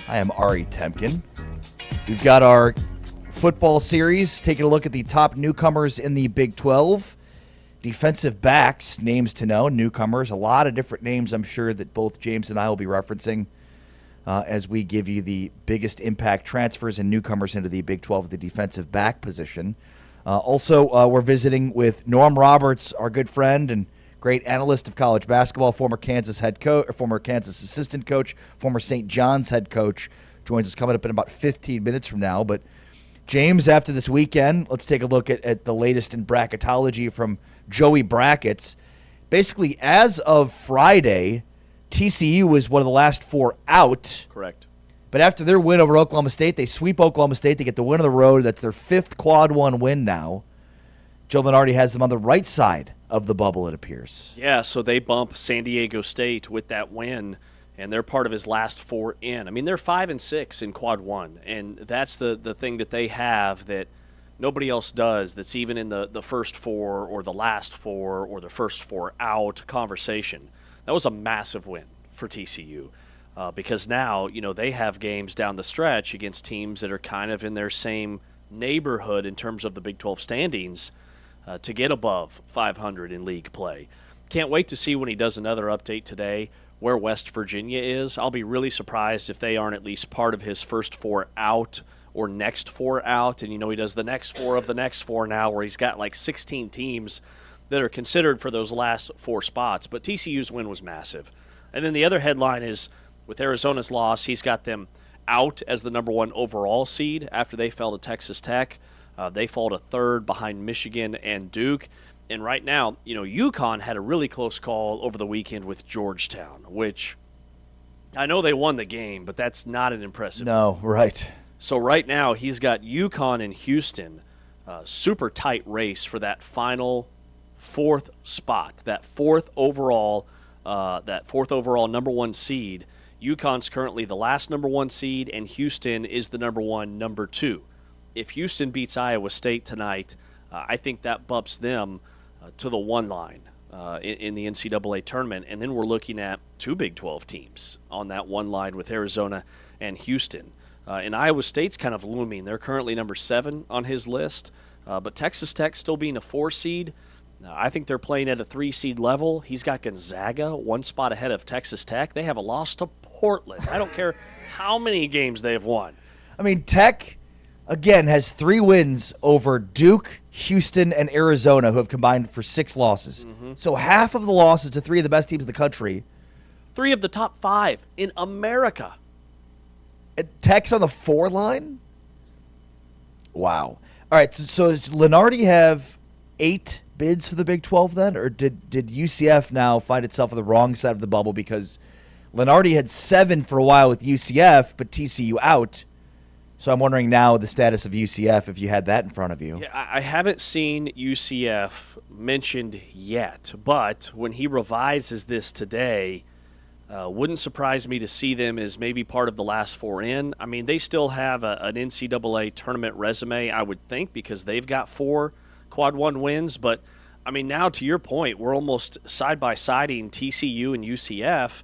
I am Ari Temkin. We've got our football series, taking a look at the top newcomers in the Big 12. Defensive backs, names to know, newcomers, a lot of different names I'm sure that both James and I will be referencing as we give you the biggest impact transfers and newcomers into the Big 12 at the defensive back position. Also, we're visiting with Norm Roberts, our good friend and great analyst of college basketball, former Kansas head coach, former Kansas assistant coach, former St. John's head coach, joins us coming up in about 15 minutes from now. But James, after this weekend, let's take a look at the latest in bracketology from Joey Brackets. Basically, as of Friday, TCU was one of the last four out. Correct. But after their win over Oklahoma State, they sweep Oklahoma State. They get the win on the road. That's their fifth quad one win now. Joe Lenardi has them on the right side of the bubble, it appears. Yeah, so they bump San Diego State with that win, and they're part of his last four in. I mean, they're 5-6 in quad one, and that's the thing that they have that nobody else does, that's even in the first four or the last four or the first four out conversation. That was a massive win for TCU. Because now, they have games down the stretch against teams that are kind of in their same neighborhood in terms of the Big 12 standings to get above 500 in league play. Can't wait to see when he does another update today where West Virginia is. I'll be really surprised if they aren't at least part of his first four out or next four out. And, he does the next four of the next four now where he's got like 16 teams that are considered for those last four spots. But TCU's win was massive. And then the other headline is, with Arizona's loss, he's got them out as the number one overall seed after they fell to Texas Tech. They fall to third behind Michigan and Duke. And right now, UConn had a really close call over the weekend with Georgetown, which I know they won the game, but that's not an impressive No, right. So right now, he's got UConn and Houston, super tight race for that final fourth spot, that fourth overall number one seed. UConn's currently the last number one seed, and Houston is the number two. If Houston beats Iowa State tonight, I think that bumps them to the one line in the NCAA tournament. And then we're looking at two Big 12 teams on that one line with Arizona and Houston. And Iowa State's kind of looming. They're currently number 7 on his list, but Texas Tech still being a 4 seed. I think they're playing at a 3 seed level. He's got Gonzaga one spot ahead of Texas Tech. They have a loss to Portland. I don't care how many games they've won. I mean, Tech, again, has 3 wins over Duke, Houston, and Arizona, who have combined for 6 losses. Mm-hmm. So half of the losses to 3 of the best teams in the country. 3 of the top 5 in America. And Tech's on the 4 line? Wow. All right, so does Lenardi have 8 bids for the Big 12 then? Or did UCF now find itself on the wrong side of the bubble because Lenardi had 7 for a while with UCF, but TCU out. So I'm wondering now the status of UCF, if you had that in front of you. Yeah, I haven't seen UCF mentioned yet, but when he revises this today, wouldn't surprise me to see them as maybe part of the last 4 in. I mean, they still have an NCAA tournament resume, I would think, because they've got 4 quad 1 wins. But, I mean, now to your point, we're almost side-by-siding TCU and UCF.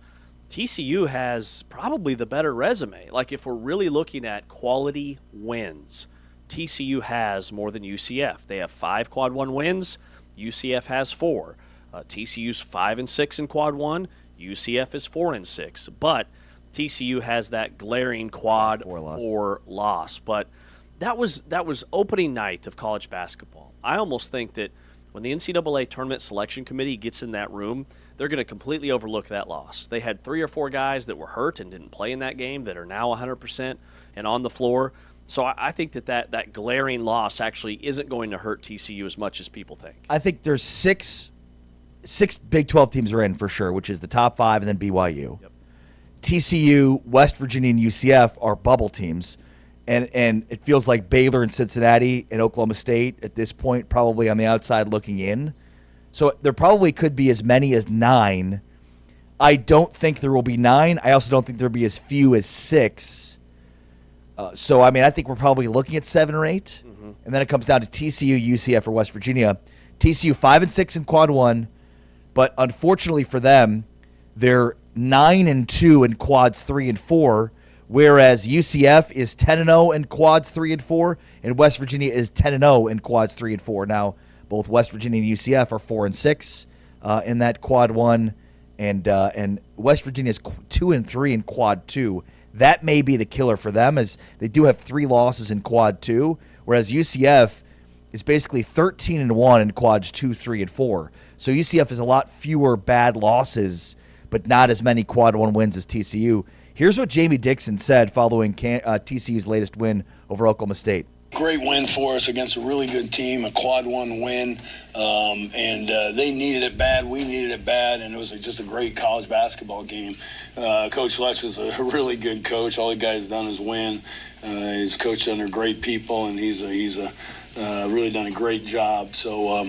TCU has probably the better resume. Like, if we're really looking at quality wins, TCU has more than UCF. They have 5 quad 1 wins. UCF has 4. TCU's 5-6 in quad 1. UCF is 4-6. But TCU has that glaring quad 4 loss. But that was opening night of college basketball. I almost think that when the NCAA Tournament Selection Committee gets in that room, they're going to completely overlook that loss. They had 3 or 4 guys that were hurt and didn't play in that game that are now 100% and on the floor. So I think that glaring loss actually isn't going to hurt TCU as much as people think. I think there's 6 Big 12 teams are in for sure, which is the top 5 and then BYU. Yep. TCU, West Virginia, and UCF are bubble teams. And it feels like Baylor and Cincinnati and Oklahoma State at this point probably on the outside looking in. So there probably could be as many as 9. I don't think there will be 9. I also don't think there will be as few as 6. So, I mean, I think we're probably looking at 7 or 8. Mm-hmm. And then it comes down to TCU, UCF, or West Virginia. TCU 5-6 in quad 1, but unfortunately for them, they're 9-2 in quads 3 and 4, whereas UCF is 10-0 in quads 3 and 4, and West Virginia is 10-0 in quads 3 and 4. Now, both West Virginia and UCF are 4-6 in that quad 1, and West Virginia is 2-3 in quad 2. That may be the killer for them, as they do have 3 losses in quad 2, whereas UCF is basically 13-1 in quads 2, 3, and 4. So UCF has a lot fewer bad losses, but not as many quad 1 wins as TCU. Here's what Jamie Dixon said following TCU's latest win over Oklahoma State. Great win for us against a really good team, a quad 1 win, and they needed it bad, we needed it bad, and it was just a great college basketball game. Coach Lutz is a really good coach. All the guy's done is win. He's coached under great people, and he's really done a great job. So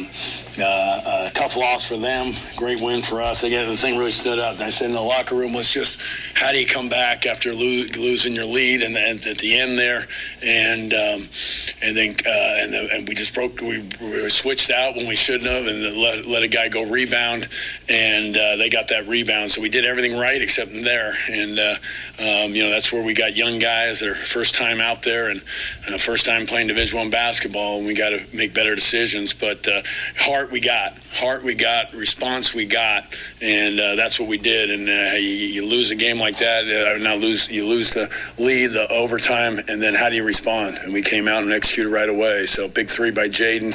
tough loss for them, great win for us. Again, the thing really stood out. And I said in the locker room was just, how do you come back after losing your lead and at the end there, and we just broke. We switched out when we shouldn't have, and let a guy go rebound, and they got that rebound. So we did everything right except in there, and that's where we got young guys that are first time out there and first time playing Division I basketball. And we got to make better decisions, but heart we got, response we got, and that's what we did. And you lose a game like that, you lose the lead, the overtime, and then how do you respond? And we came out and executed right away. So big 3 by Jaden,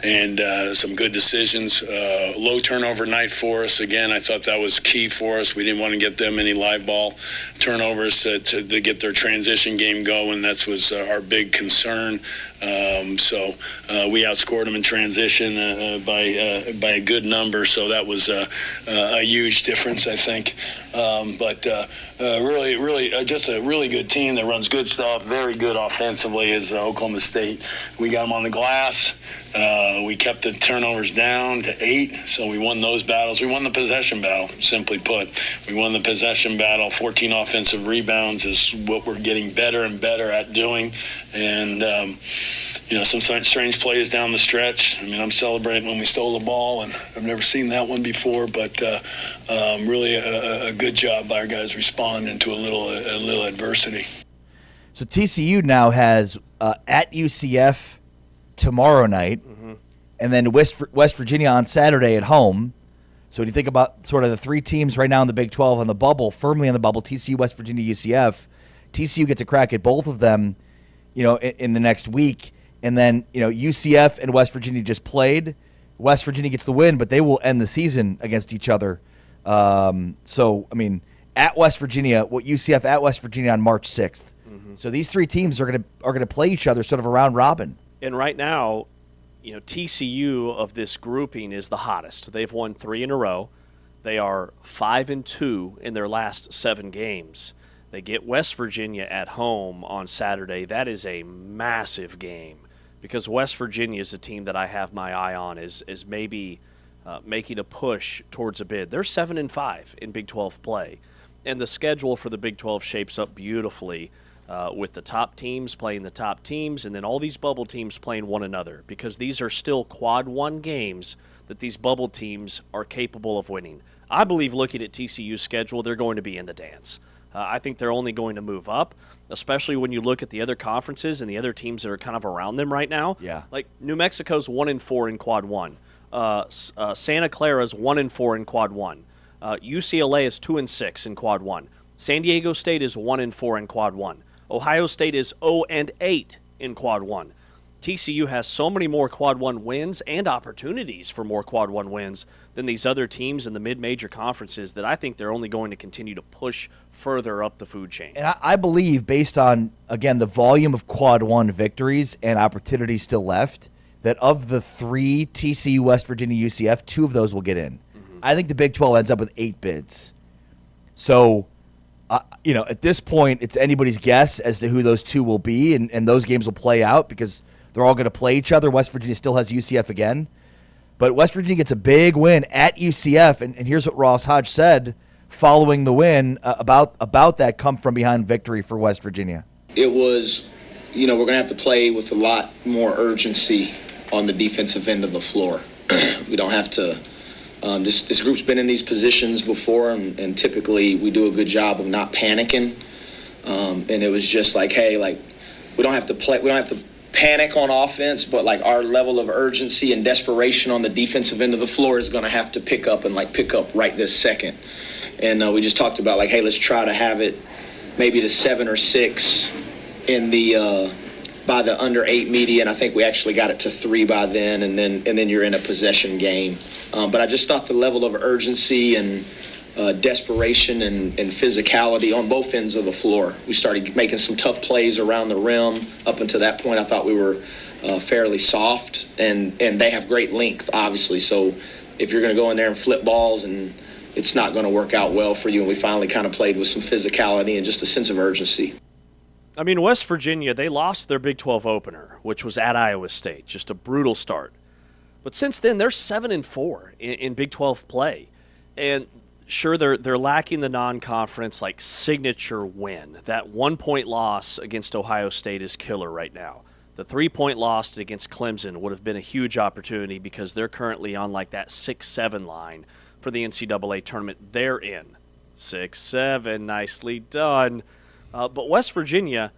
and some good decisions. Low turnover night for us. Again, I thought that was key for us. We didn't want to get them any live ball turnovers to get their transition game going. That was our big concern. So we outscored them in transition by a good number, so that was a huge difference, I think. But really, just a really good team that runs good stuff, very good offensively is Oklahoma State. We got them on the glass. We kept the turnovers down to 8, so we won those battles. We won the possession battle, simply put. We won the possession battle. 14 offensive rebounds is what we're getting better and better at doing. And, some strange plays down the stretch. I mean, I'm celebrating when we stole the ball, and I've never seen that one before, but really a good job by our guys responding to a little adversity. So TCU now has at UCF tomorrow night, and then West Virginia on Saturday at home. So when you think about sort of the 3 teams right now in the Big 12 on the bubble, firmly on the bubble, TCU, West Virginia, UCF, TCU gets a crack at both of them, in the next week. And then, UCF and West Virginia just played. West Virginia gets the win, but they will end the season against each other. So, I mean, at West Virginia, UCF at West Virginia on March 6th. So these 3 teams are gonna play each other sort of a round robin. And right now, TCU of this grouping is the hottest. They've won 3 in a row. They are 5-2 in their last 7 games. They get West Virginia at home on Saturday. That is a massive game because West Virginia is a team that I have my eye on is maybe making a push towards a bid. They're 7-5 in Big 12 play, and the schedule for the Big 12 shapes up beautifully with the top teams playing the top teams, and then all these bubble teams playing one another because these are still quad 1 games that these bubble teams are capable of winning. I believe looking at TCU's schedule, they're going to be in the dance. I think they're only going to move up, especially when you look at the other conferences and the other teams that are kind of around them right now. Yeah. Like New Mexico's 1-4 in quad 1. Santa Clara's 1-4 in quad 1. UCLA is 2-6 in quad 1. San Diego State is 1-4 in quad 1. Ohio State is 0-8 in quad 1. TCU has so many more quad 1 wins and opportunities for more quad 1 wins than these other teams in the mid-major conferences that I think they're only going to continue to push further up the food chain. And I believe, based on, again, the volume of quad 1 victories and opportunities still left, that of the 3 TCU, West Virginia, UCF, 2 of those will get in. I think the Big 12 ends up with 8 bids. So, at this point, it's anybody's guess as to who those 2 will be, and those games will play out because they're all going to play each other. West Virginia still has UCF again. But West Virginia gets a big win at UCF, and here's what Ross Hodge said following the win about that come-from-behind victory for West Virginia. It was, we're going to have to play with a lot more urgency on the defensive end of the floor. We don't have to. This group's been in these positions before, and typically we do a good job of not panicking. And it was just like, hey, like we don't have to panic on offense, but like our level of urgency and desperation on the defensive end of the floor is going to have to pick up right this second. And we just talked about like, hey, let's try to have it maybe to 7 or 6 in the by the under 8 median. I think we actually got it to 3 by then, and then you're in a possession game. But I just thought the level of urgency and desperation and physicality on both ends of the floor. We started making some tough plays around the rim. Up until that point, I thought we were fairly soft, and they have great length, obviously. So if you're going to go in there and flip balls, and it's not going to work out well for you. And we finally kind of played with some physicality and just a sense of urgency. I mean, West Virginia, they lost their Big 12 opener, which was at Iowa State. Just a brutal start. But since then, they're 7-4 in Big 12 play. And sure, they're lacking the non-conference like signature win. That 1-point loss against Ohio State is killer right now. The 3-point loss against Clemson would have been a huge opportunity because they're currently on like that 6-7 line for the NCAA tournament. They're in 6-7, nicely done. But West Virginia,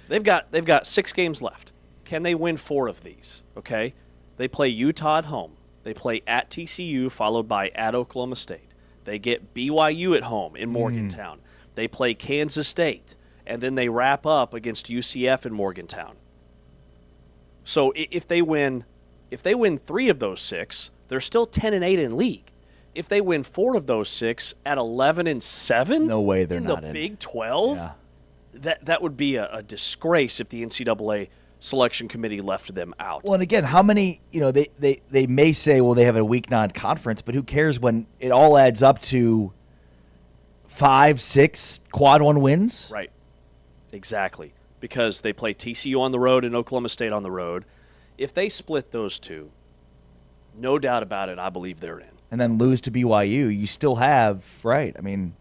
they've got 6 games left. Can they win 4 of these? Okay, they play Utah at home. They play at TCU, followed by at Oklahoma State. They get BYU at home in Morgantown. They play Kansas State, and then they wrap up against UCF in Morgantown. So if they win 3 of those 6, they're still 10-8 in league. If they win 4 of those 6 at 11-7, no way they're in not the in Big 12, yeah. that would be a disgrace if the NCAA selection committee left them out. Well, and again, how many, they may say, well, they have a weak non-conference, but who cares when it all adds up to 5, 6 quad 1 wins? Right. Exactly. Because they play TCU on the road and Oklahoma State on the road. If they split those 2, no doubt about it, I believe they're in. And then lose to BYU, you still have, right, I mean,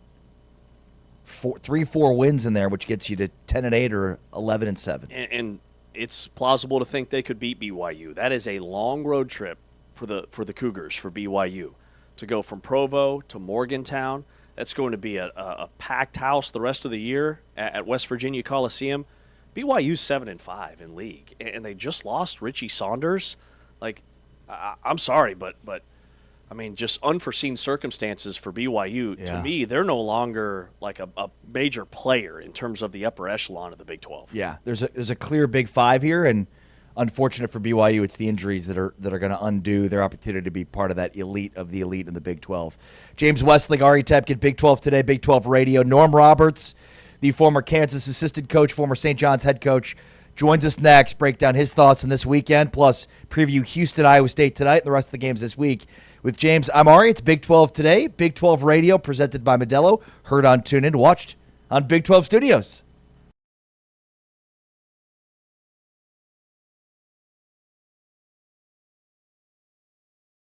3-4 wins in there, which gets you to 10-8 or 11-7. And it's plausible to think they could beat BYU. That is a long road trip for the Cougars, for BYU, to go from Provo to Morgantown. That's going to be a packed house the rest of the year at West Virginia Coliseum. BYU's 7-5 in league, and they just lost Richie Saunders. Like, I'm sorry, but I mean, just unforeseen circumstances for BYU. Yeah. To me, they're no longer like a major player in terms of the upper echelon of the Big 12. Yeah, there's a clear Big 5 here, and unfortunate for BYU, it's the injuries that are going to undo their opportunity to be part of that elite of the elite in the Big 12. James Westling, Ari Tepkin, Big 12 Today, Big 12 Radio. Norm Roberts, the former Kansas assistant coach, former St. John's head coach, joins us next. Break down his thoughts on this weekend, plus preview Houston, Iowa State tonight and the rest of the games this week. With James, I'm Ari. It's Big 12 Today, Big 12 Radio, presented by Modelo. Heard on TuneIn, watched on Big 12 Studios.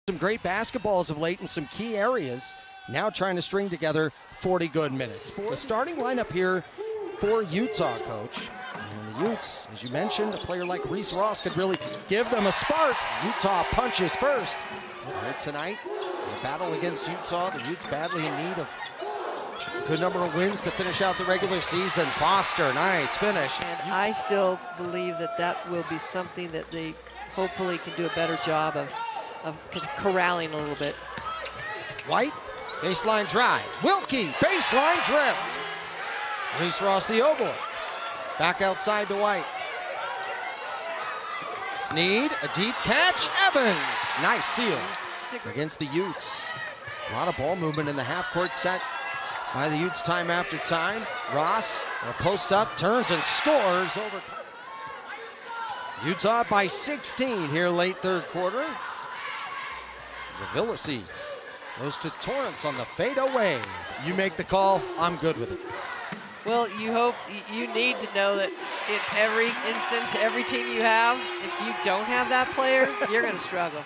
Some great basketballs of late in some key areas. Now trying to string together 40 good minutes. The starting lineup here for Utah, Coach. And the Utes, as you mentioned, a player like Reese Ross could really give them a spark. Utah punches first. Here tonight, the battle against Utah. The Utes badly in need of a good number of wins to finish out the regular season. Foster, nice finish. And I still believe that will be something that they hopefully can do a better job of corralling a little bit. White, baseline drive. Wilkie, baseline drift. Reese Ross, the oval. Back outside to White. Sneed, a deep catch. Evans, nice seal against the Utes. A lot of ball movement in the half-court set by the Utes time after time. Ross, a post up, turns and scores over. Utah by 16 here late third quarter. Villasy goes to Torrance on the fadeaway. You make the call, I'm good with it. Well, you need to know that in every instance, every team you have, if you don't have that player, you're going to struggle.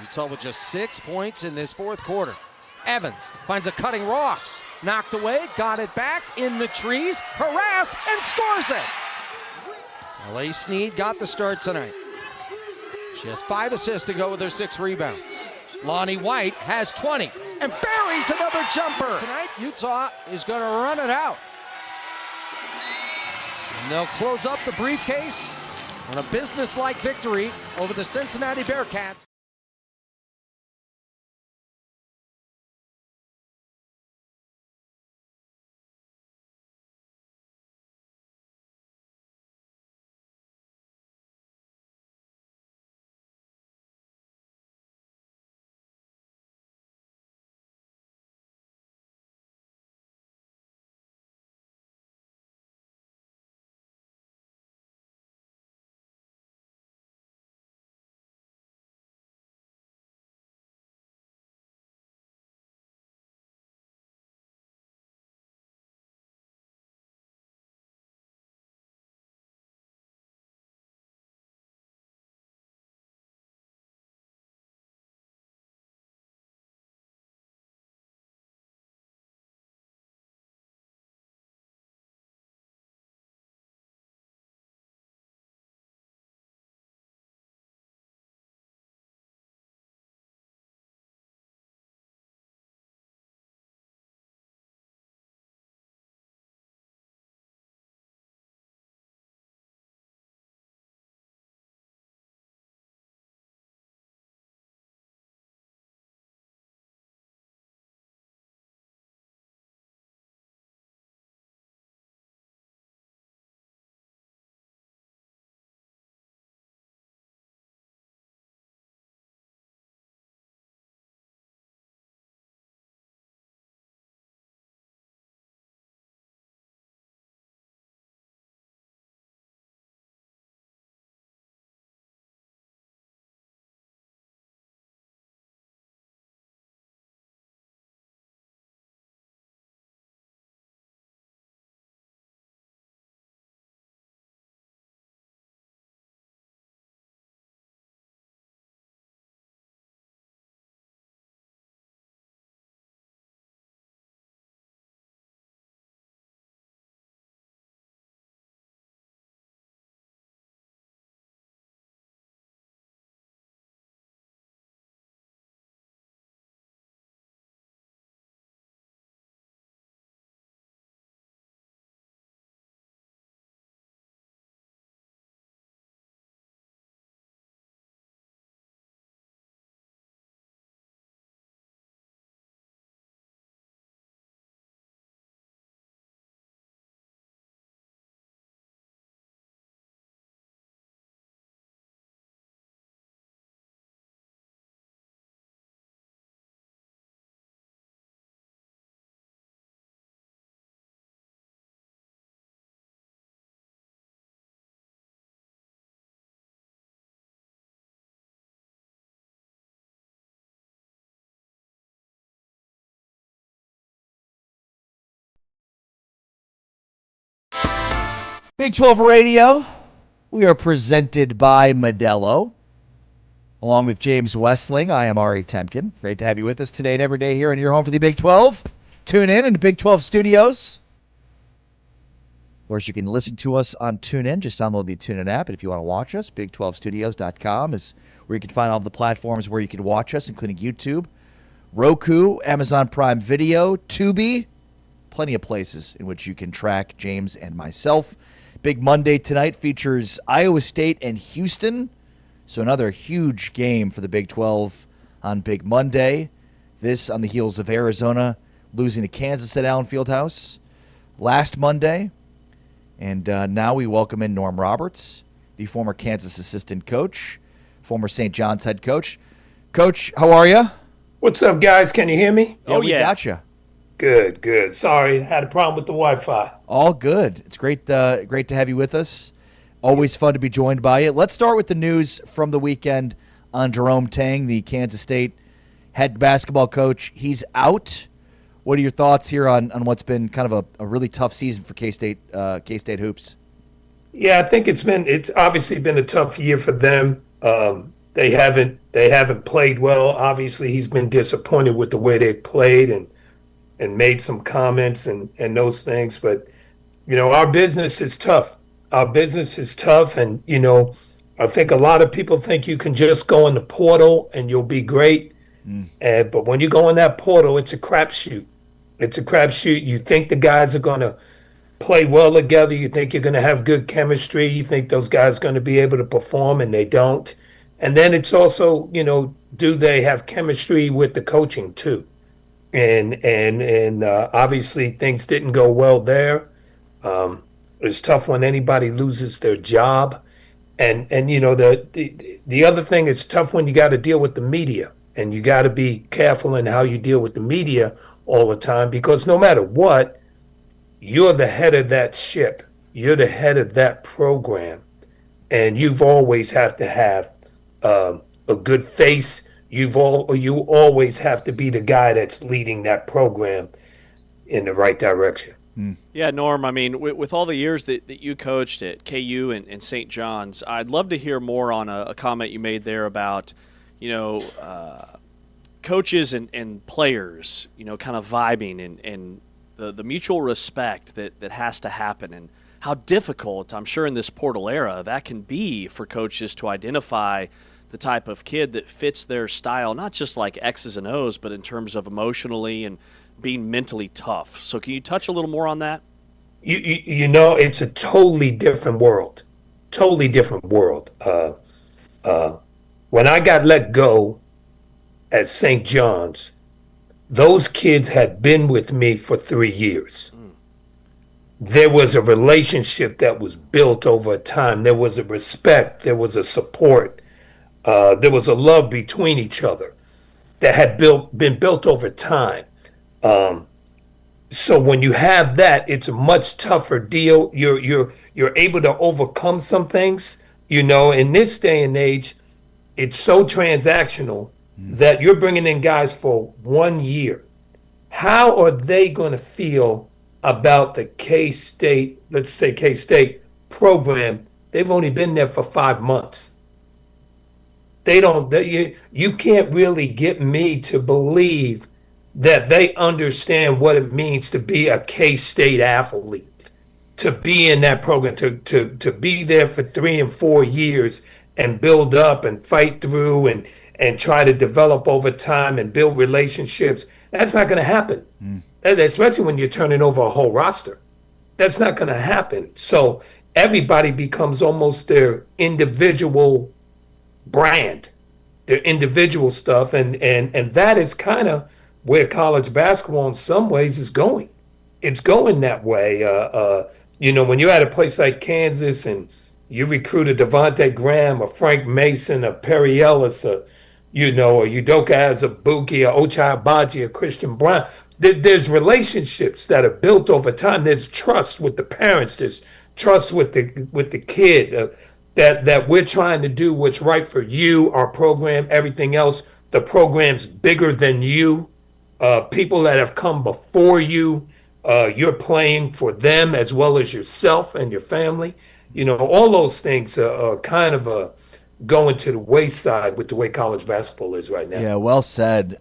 Utah with just 6 points in this fourth quarter. Evans finds a cutting Ross. Knocked away, got it back in the trees, harassed, and scores it. L.A. Sneed got the start tonight. She has 5 assists to go with her 6 rebounds. Lonnie White has 20 and buries another jumper. Tonight, Utah is going to run it out. And they'll close up the briefcase on a business-like victory over the Cincinnati Bearcats. Big 12 Radio, we are presented by Modelo. Along with James Westling, I am Ari Temkin. Great to have you with us today and every day here on your home for the Big 12. Tune in the Big 12 studios. Of course, you can listen to us on TuneIn. Just download the TuneIn app. And if you want to watch us, big12studios.com is where you can find all the platforms where you can watch us, including YouTube, Roku, Amazon Prime Video, Tubi. Plenty of places in which you can track James and myself. Big Monday tonight features Iowa State and Houston. So another huge game for the Big 12 on Big Monday. This on the heels of Arizona losing to Kansas at Allen Fieldhouse last Monday. And now we welcome in Norm Roberts, the former Kansas assistant coach, former St. John's head coach. Coach, how are you? What's up, guys? Can you hear me? Yeah, we got you. Good, good. Sorry, had a problem with the Wi-Fi. All good. It's great to have you with us. Always fun to be joined by you. Let's start with the news from the weekend on Jerome Tang, the Kansas State head basketball coach. He's out. What are your thoughts here on what's been kind of a really tough season for K-State hoops? Yeah, I think it's obviously been a tough year for them. They haven't played well. Obviously, he's been disappointed with the way they played and made some comments and those things. But, our business is tough. Our business is tough. And, I think a lot of people think you can just go in the portal and you'll be great. But when you go in that portal, it's a crapshoot. It's a crapshoot. You think the guys are going to play well together. You think you're going to have good chemistry. You think those guys are going to be able to perform, and they don't. And then it's also, do they have chemistry with the coaching too? And obviously things didn't go well there. It's tough when anybody loses their job. And the other thing, it's tough when you got to deal with the media, and you got to be careful in how you deal with the media all the time, because no matter what, you're the head of that ship. You're the head of that program, and you've always have to have a good face. You always have to be the guy that's leading that program in the right direction. Yeah, Norm, I mean, with all the years that you coached at KU and St. John's, I'd love to hear more on a comment you made there about, coaches and players, kind of vibing and the mutual respect that has to happen, and how difficult, I'm sure in this portal era, that can be for coaches to identify the type of kid that fits their style, not just like X's and O's, but in terms of emotionally and being mentally tough. So can you touch a little more on that? It's a totally different world. Totally different world. When I got let go at St. John's, those kids had been with me for 3 years. There was a relationship that was built over time. There was a respect. There was a support. There was a love between each other that had been built over time. So when you have that, it's a much tougher deal. You're able to overcome some things. In this day and age, it's so transactional that you're bringing in guys for 1 year. How are they going to feel about the K-State, let's say K-State program? They've only been there for 5 months. You can't really get me to believe that they understand what it means to be a K-State athlete, to be in that program, to be there for 3 and 4 years and build up and fight through and try to develop over time and build relationships. That's not going to happen, especially when you're turning over a whole roster. That's not going to happen. So everybody becomes almost their individual brand, their individual stuff, and that is kind of where college basketball in some ways is going. It's going that way. When you're at a place like Kansas and you recruit a Devontae Graham, a Frank Mason, a Perry Ellis, a Udoka Azubuike, a Ochai Agbaji, a Christian Brown, there's relationships that are built over time. There's trust with the parents. There's trust with the kid. That we're trying to do what's right for you, our program, everything else. The program's bigger than you. People that have come before you, you're playing for them as well as yourself and your family. All those things are kind of going to the wayside with the way college basketball is right now. Yeah, well said.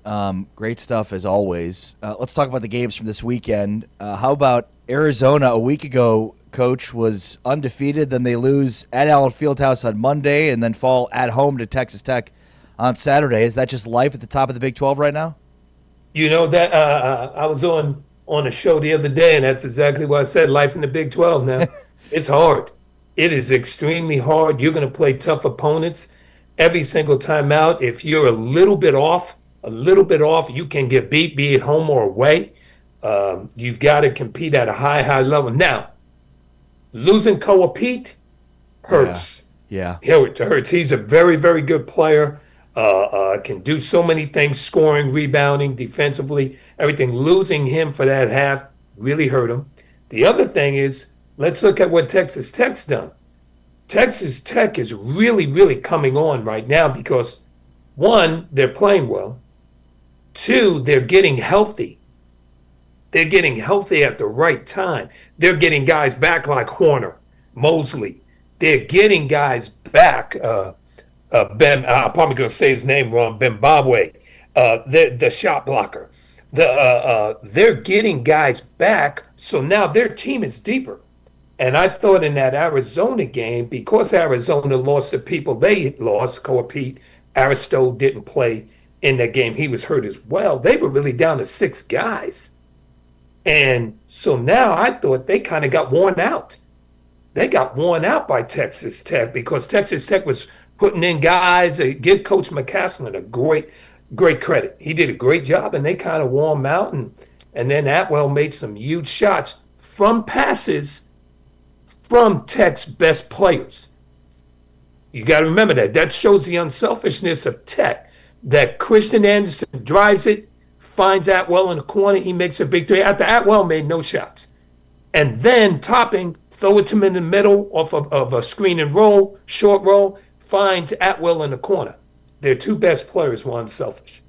Great stuff as always. Let's talk about the games from this weekend. How about Arizona? A week ago, Coach, was undefeated. Then they lose at Allen Fieldhouse on Monday and then fall at home to Texas Tech on Saturday. Is that just life at the top of the Big 12 right now? That I was on a show the other day, and that's exactly what I said. Life in the Big 12 now. It's hard. It is extremely hard. You're going to play tough opponents every single time out. If you're a little bit off, you can get beat, be it home or away. You've got to compete at a high level. Now, losing Koa Pete hurts. Yeah. It hurts. He's a very, very good player. Can do so many things, scoring, rebounding, defensively, everything. Losing him for that half really hurt him. The other thing is, let's look at what Texas Tech's done. Texas Tech is really, really coming on right now because, one, they're playing well. Two, they're getting healthy. They're getting healthy at the right time. They're getting guys back like Horner, Mosley. They're getting guys back. Ben, I'm probably going to say his name wrong, Zimbabwe, the shot blocker. They're getting guys back, so now their team is deeper. And I thought in that Arizona game, because Arizona lost the people they lost, Pete, Aristotle didn't play in that game. He was hurt as well. They were really down to 6 guys. And so now I thought they kind of got worn out. They got worn out by Texas Tech because Texas Tech was putting in guys. Give Coach McCaslin a great credit. He did a great job, and they kind of wore him out. And then Atwell made some huge shots from passes from Tech's best players. You got to remember that. That shows the unselfishness of Tech, that Christian Anderson drives it, finds Atwell in the corner, he makes a big three. After Atwell made no shots. And then Topping, throw it to him in the middle off of a screen and roll, short roll, finds Atwell in the corner. Their 2 best players were unselfish.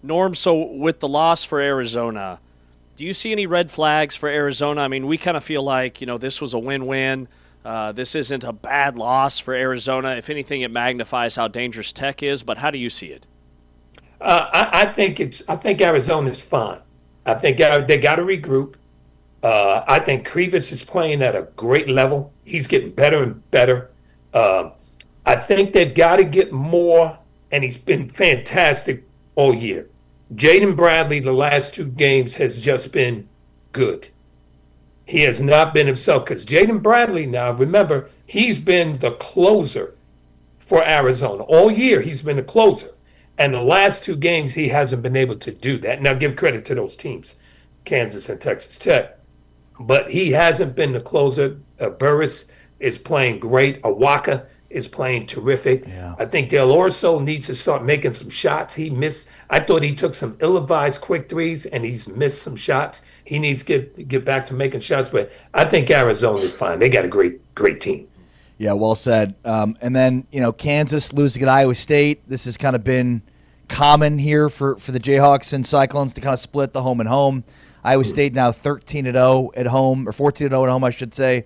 Norm, so with the loss for Arizona, do you see any red flags for Arizona? I mean, we kind of feel like, this was a win-win. This isn't a bad loss for Arizona. If anything, it magnifies how dangerous Tech is, but how do you see it? I think Arizona's fine. I think they got to regroup. I think Krivas is playing at a great level. He's getting better and better. I think they've got to get more, and he's been fantastic all year. Jaden Bradley, the last 2 games, has just been good. He has not been himself because Jaden Bradley, now remember, he's been the closer for Arizona. All year, he's been the closer. And the last 2 games, he hasn't been able to do that. Now, give credit to those teams, Kansas and Texas Tech. But he hasn't been the closer. Burris is playing great. Awaka is playing terrific. Yeah. I think Del Orso needs to start making some shots. I thought he took some ill-advised quick threes, and he's missed some shots. He needs to get back to making shots. But I think Arizona is fine. They got a great team. Yeah, well said. And then, Kansas losing at Iowa State. This has kind of been common here for the Jayhawks and Cyclones to kind of split the home and home. Iowa State now 13-0 at home, or 14-0 at home, I should say.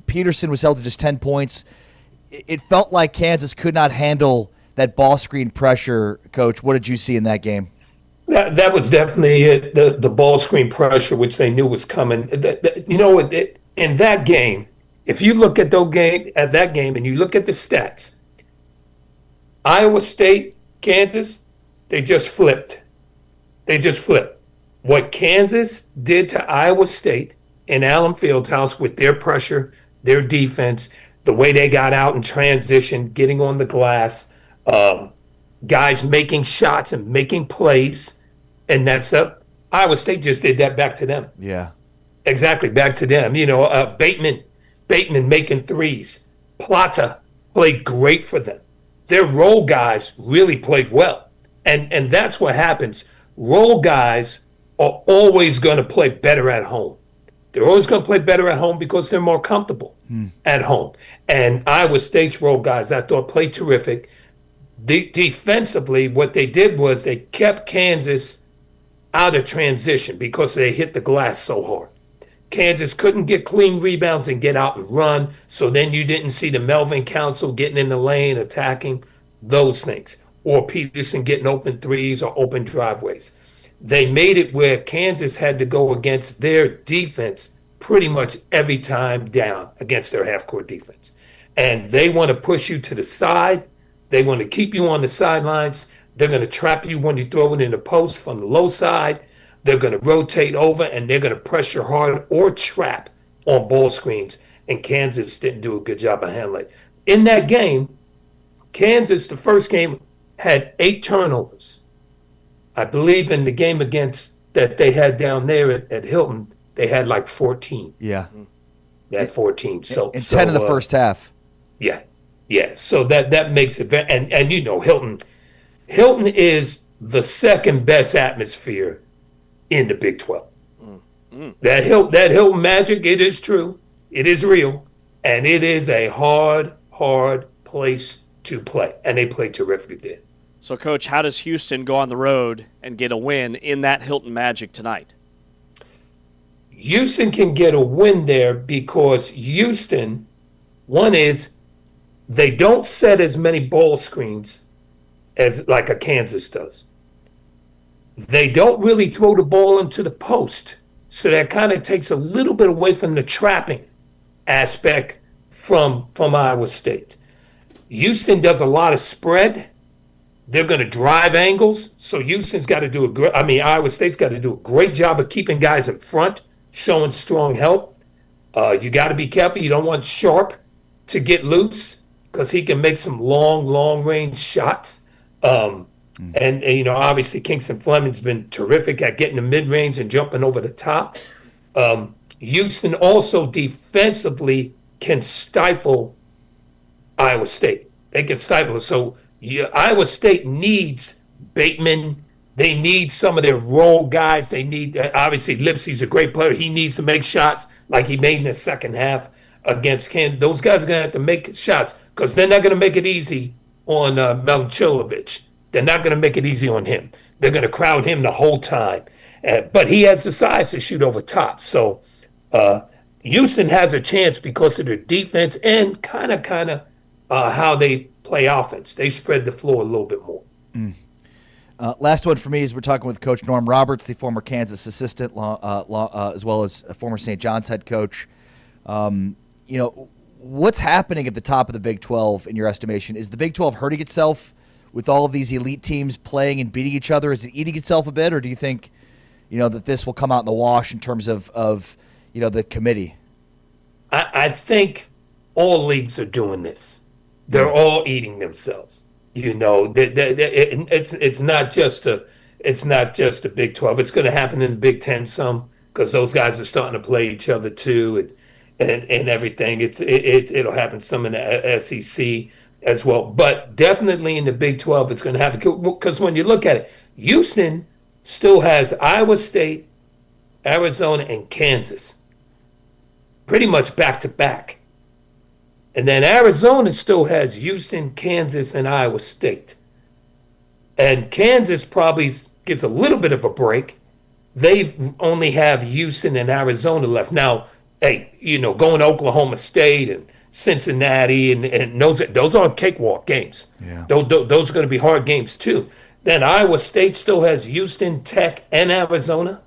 Peterson was held to just 10 points. It felt like Kansas could not handle that ball screen pressure. Coach, what did you see in that game? That was definitely it, the ball screen pressure, which they knew was coming. In that game, if you look at that game and you look at the stats, Iowa State, Kansas, they just flipped. What Kansas did to Iowa State in Allen Fieldhouse with their pressure, their defense, the way they got out in transition, getting on the glass, guys making shots and making plays, and that's up. Iowa State just did that back to them. Yeah. Exactly, back to them. Bateman making threes. Plata played great for them. Their role guys really played well. And that's what happens. Role guys are always going to play better at home. They're always going to play better at home because they're more comfortable at home. And Iowa State's role guys, I thought, played terrific. Defensively, what they did was they kept Kansas out of transition because they hit the glass so hard. Kansas couldn't get clean rebounds and get out and run, so then you didn't see the Melvin Council getting in the lane, attacking, those things, or Peterson getting open threes or open driveways. They made it where Kansas had to go against their defense pretty much every time down against their half-court defense. And they want to push you to the side. They want to keep you on the sidelines. They're going to trap you when you throw it in the post from the low side. They're going to rotate over, and they're going to pressure hard or trap on ball screens. And Kansas didn't do a good job of handling it. In that game, Kansas, the first game, had 8 turnovers. I believe in the game against that they had down there at Hilton, they had like 14. Yeah. They had 14. So 10 in the first half. Yeah. Yeah. So that makes it very, and Hilton is the second best atmosphere in the Big 12. That Hilton magic, it is true. It is real. And it is a hard place to play. And they play terrifically there. So, Coach, how does Houston go on the road and get a win in that Hilton Magic tonight? Houston can get a win there because Houston, one is they don't set as many ball screens as like a Kansas does. They don't really throw the ball into the post. So that kind of takes a little bit away from the trapping aspect from Iowa State. Houston does a lot of spread. They're going to drive angles. So Houston's got to do Iowa State's got to do a great job of keeping guys in front, showing strong help. You got to be careful. You don't want Sharp to get loose because he can make some long range shots. And you know, obviously Kingston Fleming's been terrific at getting the mid range and jumping over the top. Houston also defensively can stifle Iowa State. They can stifle it. So Iowa State needs Bateman. They need some of their role guys. They need, obviously, Lipsey's a great player. He needs to make shots like he made in the second half against Kansas. Those guys are going to have to make shots because they're not going to make it easy on Milicevic. They're not going to make it easy on him. They're going to crowd him the whole time. But he has the size to shoot over top. So Houston has a chance because of their defense and kind of how they play offense. They spread the floor a little bit more. Last one for me is we're talking with Coach Norm Roberts, the former Kansas assistant, as well as a former St. John's head coach. You know, what's happening at the top of the Big 12 in your estimation? Is the Big 12 hurting itself with all of these elite teams playing and beating each other? Is it eating itself a bit, or do you think, you know, that this will come out in the wash in terms of you know, the committee? I think all leagues are doing this. They're all eating themselves. You know, it's not just a Big 12. It's going to happen in the Big 10 some because those guys are starting to play each other too, and everything. It'll happen some in the SEC as well, but definitely in the Big 12 it's going to happen because when you look at it, Houston still has Iowa State, Arizona, and Kansas pretty much back to back. And then Arizona still has Houston, Kansas, and Iowa State. And Kansas probably gets a little bit of a break. They only have Houston and Arizona left. Now, hey, you know, going to Oklahoma State and Cincinnati and those aren't cakewalk games. Yeah. Those are going to be hard games too. Then Iowa State still has Houston, Tech, and Arizona.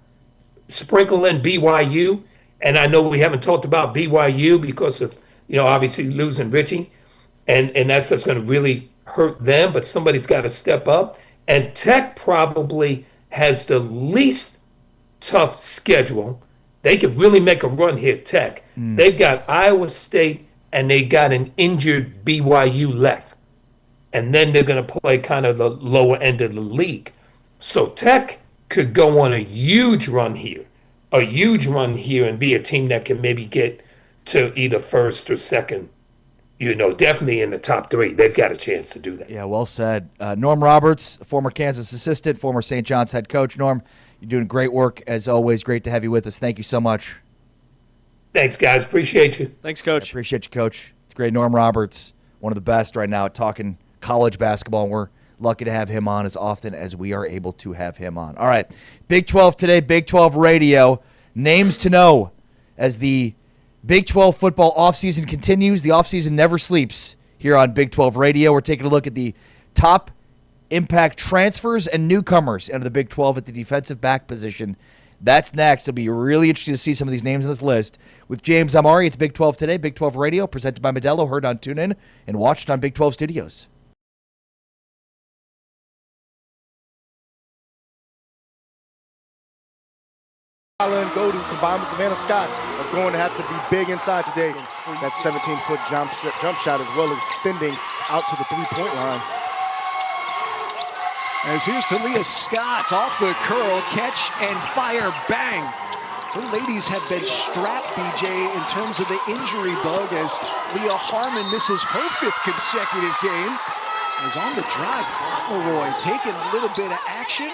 Sprinkle in BYU. And I know we haven't talked about BYU because of, you know, obviously losing Richie, and that's going to really hurt them, but somebody's got to step up. And Tech probably has the least tough schedule. They could really make a run here, Tech. They've got Iowa State, and they got an injured BYU left. And then they're going to play kind of the lower end of the league. So Tech could go on a huge run here and be a team that can maybe get to either first or second, you know, definitely in the top three. They've got a chance to do that. Yeah, well said. Norm Roberts, former Kansas assistant, former St. John's head coach. Norm, you're doing great work as always. Great to have you with us. Thank you so much. Thanks, guys. Appreciate you. Thanks, Coach. I appreciate you, Coach. It's great. Norm Roberts, one of the best right now at talking college basketball, and we're lucky to have him on as often as we are able to have him on. All right, Big 12 today, Big 12 radio. Names to know as the Big 12 football offseason continues. The offseason never sleeps here on Big 12 Radio. We're taking a look at the top impact transfers and newcomers into the Big 12 at the defensive back position. That's next. It'll be really interesting to see some of these names on this list. With James Amari, it's Big 12 Today, Big 12 Radio, presented by Modelo, heard on TuneIn and watched on Big 12 Studios. Golden combined with Savannah Scott are going to have to be big inside today. That 17-foot jump shot as well as extending out to the three-point line. As here's to Leah Scott off the curl, catch and fire, bang. The ladies have been strapped, BJ, in terms of the injury bug as Leah Harmon misses her 5th consecutive game. As on the drive, Fauntleroy taking a little bit of action.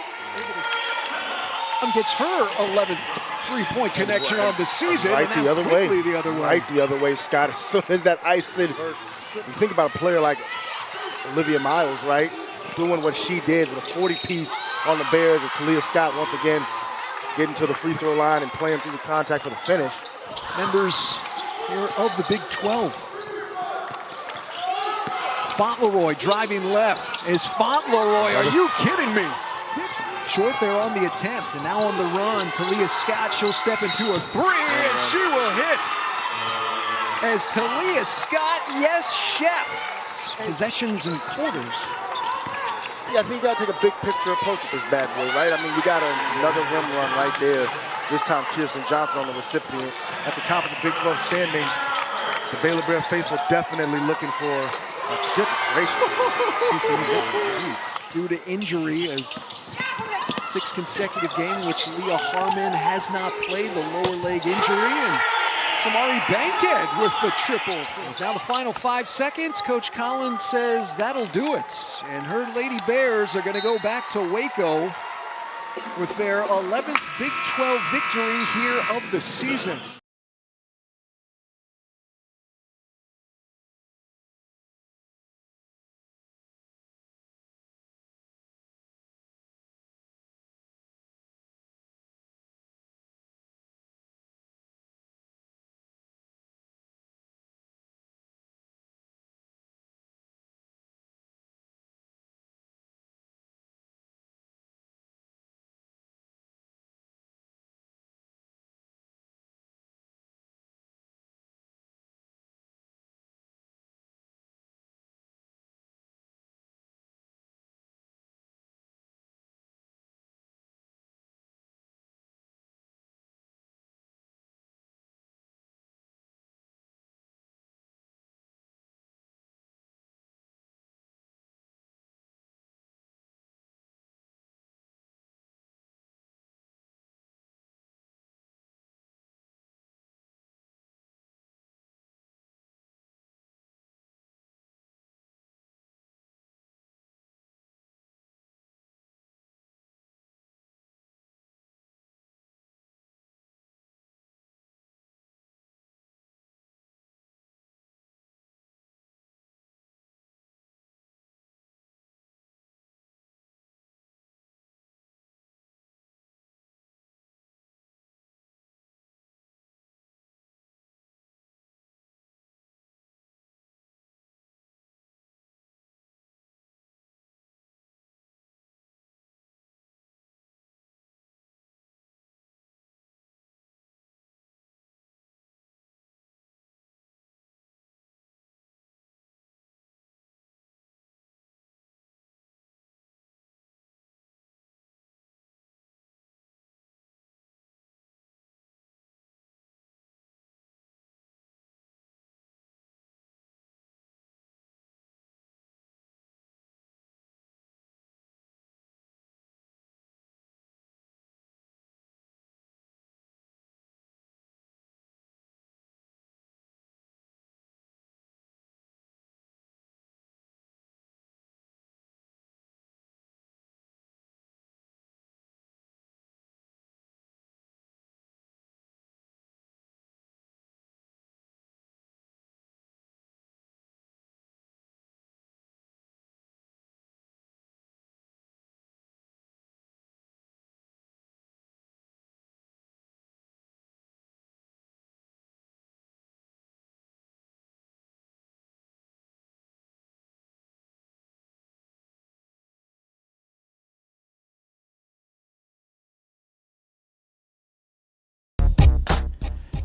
Gets her 11th three-point connection on the season. Right and the other way. Right the other way, Scott. As soon as that ice hit her, you think about a player like Olivia Miles, right? Doing what she did with a 40-piece on the Bears as Talia Scott once again getting to the free throw line and playing through the contact for the finish. Members here of the Big 12. Fauntleroy driving left. Is Fauntleroy, are you kidding me? Short there on the attempt, and now on the run, Talia Scott, she'll step into a three, and she will hit. As Talia Scott, yes, chef. Possessions and quarters. Yeah, I think you got to take a big picture approach to this bad boy, right? I mean, you got another rim run right there. This time, Kirsten Johnson on the recipient. At the top of the Big 12 standings, the Baylor Bear faithful definitely looking for, goodness gracious, TCU victory. Due to injury, as 6 consecutive game in which Leah Harmon has not played, the lower leg injury, and Samari Bankhead with the triple. Now the final 5 seconds. Coach Collins says that'll do it. And her Lady Bears are going to go back to Waco with their 11th Big 12 victory here of the season.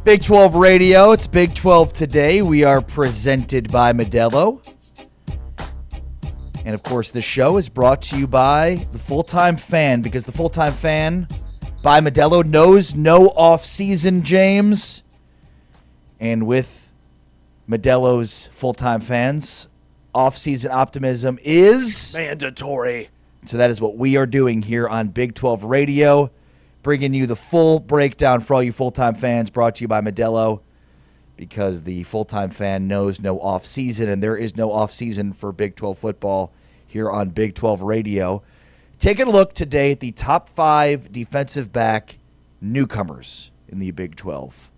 Big 12 Radio. It's Big 12 Today. We are presented by Modelo. And, of course, this show is brought to you by the Full-Time Fan, because the Full-Time Fan by Modelo knows no off-season, James. And with Modelo's Full-Time Fans, off-season optimism is mandatory. So that is what we are doing here on Big 12 Radio, bringing you the full breakdown for all you full-time fans, brought to you by Modelo, because the full-time fan knows no off-season, and there is no off-season for Big 12 football here on Big 12 Radio. Taking a look today at the top 5 defensive back newcomers in the Big 12.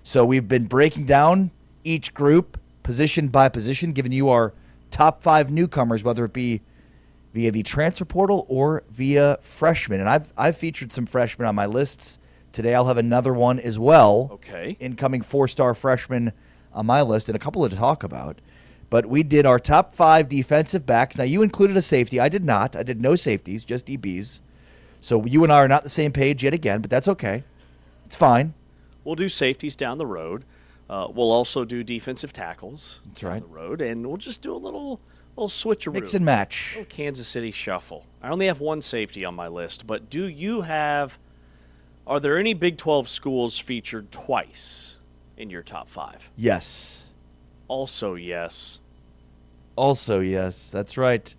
So we've been breaking down each group position by position, giving you our top 5 newcomers, whether it be via the transfer portal or via freshmen. And I've featured some freshmen on my lists. Today I'll have another one as well. Okay. Incoming 4-star freshman on my list, and a couple to talk about. But we did our top 5 defensive backs. Now, you included a safety. I did not. I did no safeties, just DBs. So you and I are not the same page yet again, but that's okay. It's fine. We'll do safeties down the road. We'll also do defensive tackles down the road, and we'll just do a little switcheroo. Mix and match. A little Kansas City shuffle. I only have one safety on my list, but are there any Big 12 schools featured twice in your top 5? Yes. Also yes. Also yes. That's right.